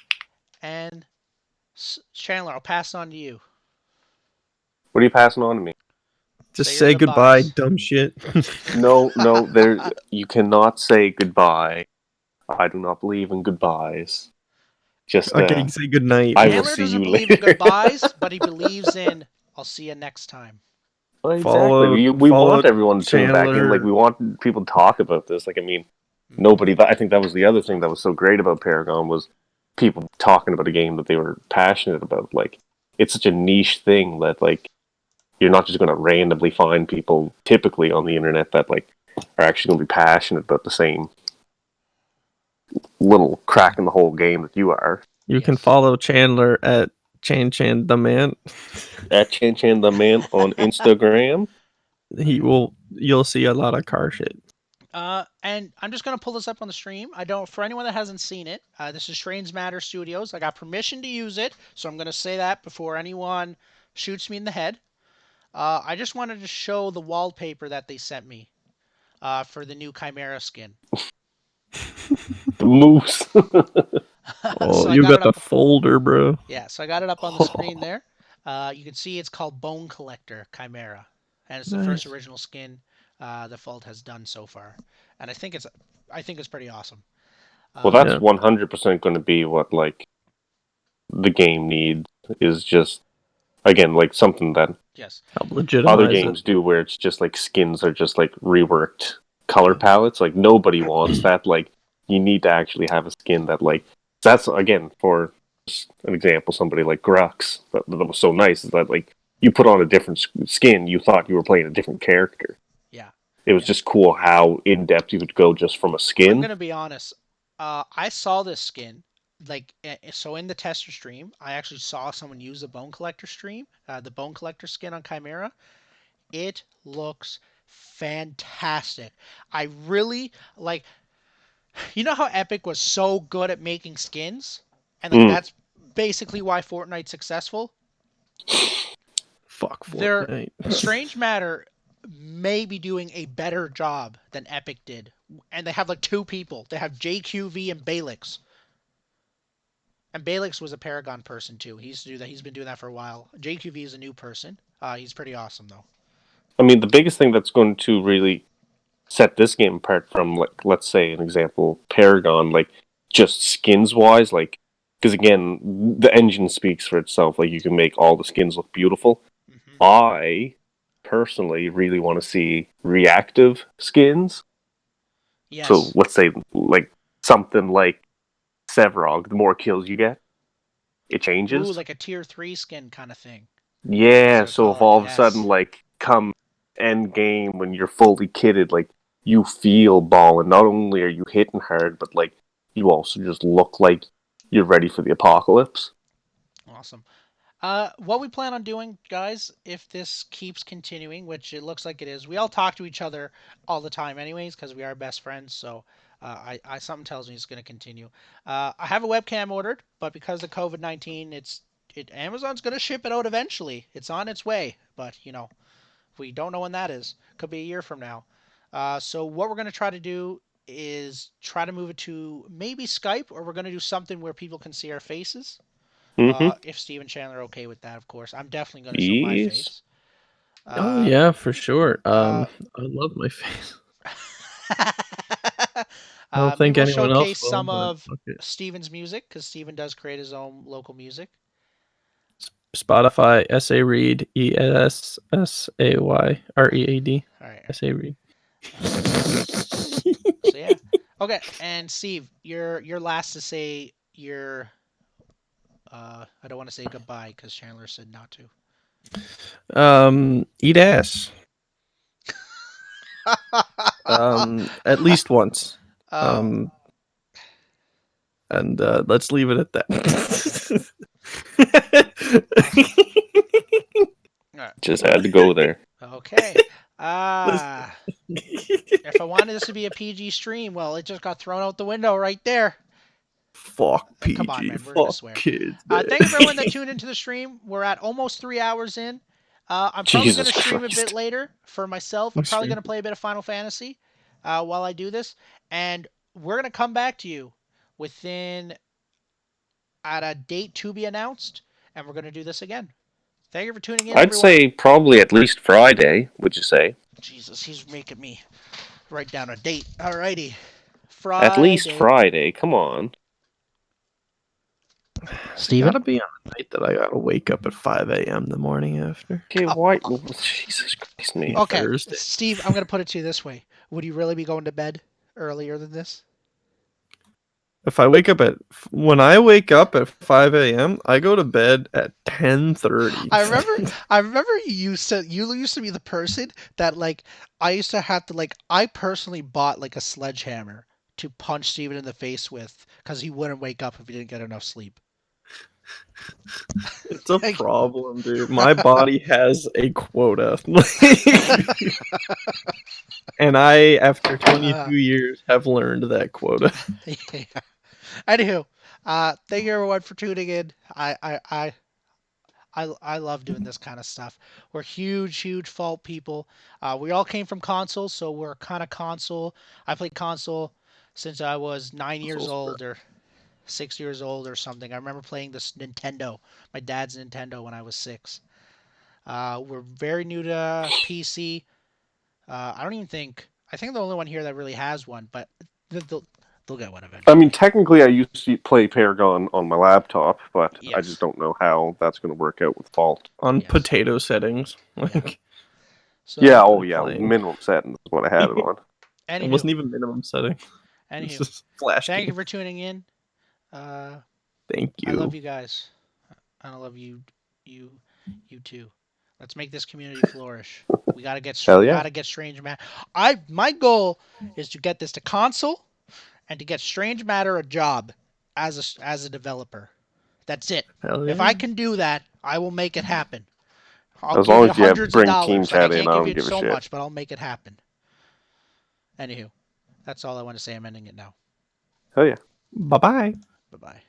and Chandler, I'll pass it on to you. What are you passing on to me? Just say goodbye, goodbyes. dumb shit. No, you cannot say goodbye. I do not believe in goodbyes. Just Okay, say goodnight. I will Chandler see doesn't you believe later. in goodbyes, but he believes in I'll see you next time. Well, Follow- exactly. We follow want everyone to tune back in. Chandler. Like we want people to talk about this. Like I mean, nobody. I think that was the other thing that was so great about Paragon was people talking about a game that they were passionate about. Like it's such a niche thing that like you're not just going to randomly find people typically on the internet that like are actually going to be passionate about the same little crack in the whole game that you are. You can follow Chandler at Chan the Man. At Chan the Man on Instagram. You'll see a lot of car shit. And I'm just gonna pull this up on the stream. For anyone that hasn't seen it, this is Strange Matter Studios. I got permission to use it, so I'm gonna say that before anyone shoots me in the head. I just wanted to show the wallpaper that they sent me for the new Chimera skin. The moose. Oh, So you got the folder, bro. Yeah, so I got it up on the screen there. You can see it's called Bone Collector Chimera, and it's the first Nice. original skin the Fault has done so far, and I think it's pretty awesome. Well, Um, that's Yeah. 100% going to be what like the game needs is just again like something that yes. Help other legitimize it. games do where it's just like skins are just like reworked color Yeah. palettes. Like nobody wants that. Like you need to actually have a skin that like that's again for an example. Somebody like Grux that was so nice is that like you put on a different skin, you thought you were playing a different character. Yeah. It was Yeah. just cool how in depth you could go just from a I'm skin. gonna be honest. I saw this skin so in the tester stream. I actually saw someone use the Bone Collector the Bone Collector skin on Chimera. It looks fantastic. I really like. You know how Epic was so good at making skins, and like Mm. that's basically why Fortnite's successful. Fuck Their Fortnite. Strange Matter may be doing a better job than Epic did, and they have like two people. They have JQV and Balix. And Balix was a Paragon person too. He used to do that. He's been doing that for a while. JQV is a new person. He's pretty awesome though. I mean, the biggest thing that's going to really set this game apart from, like, let's say, an example, Paragon, like, just skins wise, like, because again, the engine speaks for itself. Like, you can make all the skins look beautiful. Hmm. I personally really want to see reactive skins. So, Yes. let's say, like, something like Sevarog, the more kills you get, it Ooh, changes. like a tier 3 skin kind of thing. That's Yeah, what I so call if it. all of a sudden, Yes. like, come end game when you're fully kitted, like, you feel ball, and not only are you hitting hard, but, like, you also just look like you're ready for the apocalypse. Awesome. What we plan on doing, guys, if this keeps continuing, which it looks like it is, we all talk to each other all the time, anyways, because we are best friends. So, something tells me it's going to continue. I have a webcam ordered, but because of COVID-19, Amazon's going to ship it out eventually. It's on its way, but we don't know when that is. Could be a year from now. So what we're going to try to do is try to move it to maybe Skype, or we're going to do something where people can see our faces. Mm-hmm. If Steve and Chandler are okay with that, of course. I'm definitely going to show my Yes. face. Oh Uh, yeah, for sure. uh, I love my face. I don't Maybe think we'll anyone else showcase will, some but of fuck it. Steven's music because Steven does create his own local music. Spotify, EssayRead, ESSAYREAD, All right. EssayRead. So yeah. Okay. And Steve, you're last to say your. I don't want to say goodbye because Chandler said not to. Eat ass. At least once. Oh. Um, and let's leave it at that. Awesome. All right. Just had to go there. Okay. Listen. If I wanted this to be a PG stream, well, it just got thrown out the window right there. Fuck Come on, PG. man. We're gonna Fuck swear. kids, man. Thank you for everyone that tuned into the stream. We're at almost 3 hours in. I'm probably gonna Jesus stream a bit Christ. later for myself. I'm probably gonna play a bit of Final Fantasy while I do this, and we're gonna come back to you within at a date to be announced, and we're gonna do this again. Thank you for tuning in, I'd everyone. say probably at least Friday, would you say? Jesus, he's making me write down a date. Alrighty, At least Friday. Friday, come on. I Steven? gotta be on a night that I gotta wake up at 5 a.m. the morning after. Okay, Come why? on. Jesus Christ, man. Okay, Thursday. Steve, I'm gonna put it to you this way: would you really be going to bed earlier than this? If I wake up at when I wake up at 5 a.m., I go to bed at 10:30. I remember, I remember you used to be the person that like I used to have to like I personally bought like a sledgehammer to punch Steven in the face with because he wouldn't wake up if he didn't get enough sleep. It's a Like, problem, dude. My body has a quota. And I, after 22 years, have learned that quota. yeah. Anywho, thank you everyone for tuning in. I love doing this kind of stuff. We're huge Fault people. We all came from console, so we're kind of console. I played console since I was 9 years Consoles, bro. old, or 6 years old or something. I remember playing this Nintendo, my dad's Nintendo, when I was 6. We're very new to PC. I don't even think. I think the only one here that really has one, but they'll get one eventually. I mean, technically, I used to play Paragon on my laptop, but I Yes. just don't know how that's going to work out with Fault. On Yes. potato settings. Like, So, Yeah, oh yeah, playing. minimum settings is what I had it on. it wasn't Anywho, even minimum setting. It's anywho, just flash thank you game. for tuning in. Thank I love you. you guys. And I love you too. Let's make this community flourish. We gotta get Hell yeah. Strange Matter. My goal is to get this to console and to get Strange Matter a job as a developer. That's it. Hell If yeah. I can do that, I will make it happen. I'll As give long you as you hundreds of bring Team dollars. Like, I Chat in, can't I give don't you give a so shit. much, but I'll make it happen. Anywho, that's all I want to say. I'm ending it now. Hell yeah. Bye bye. Bye bye.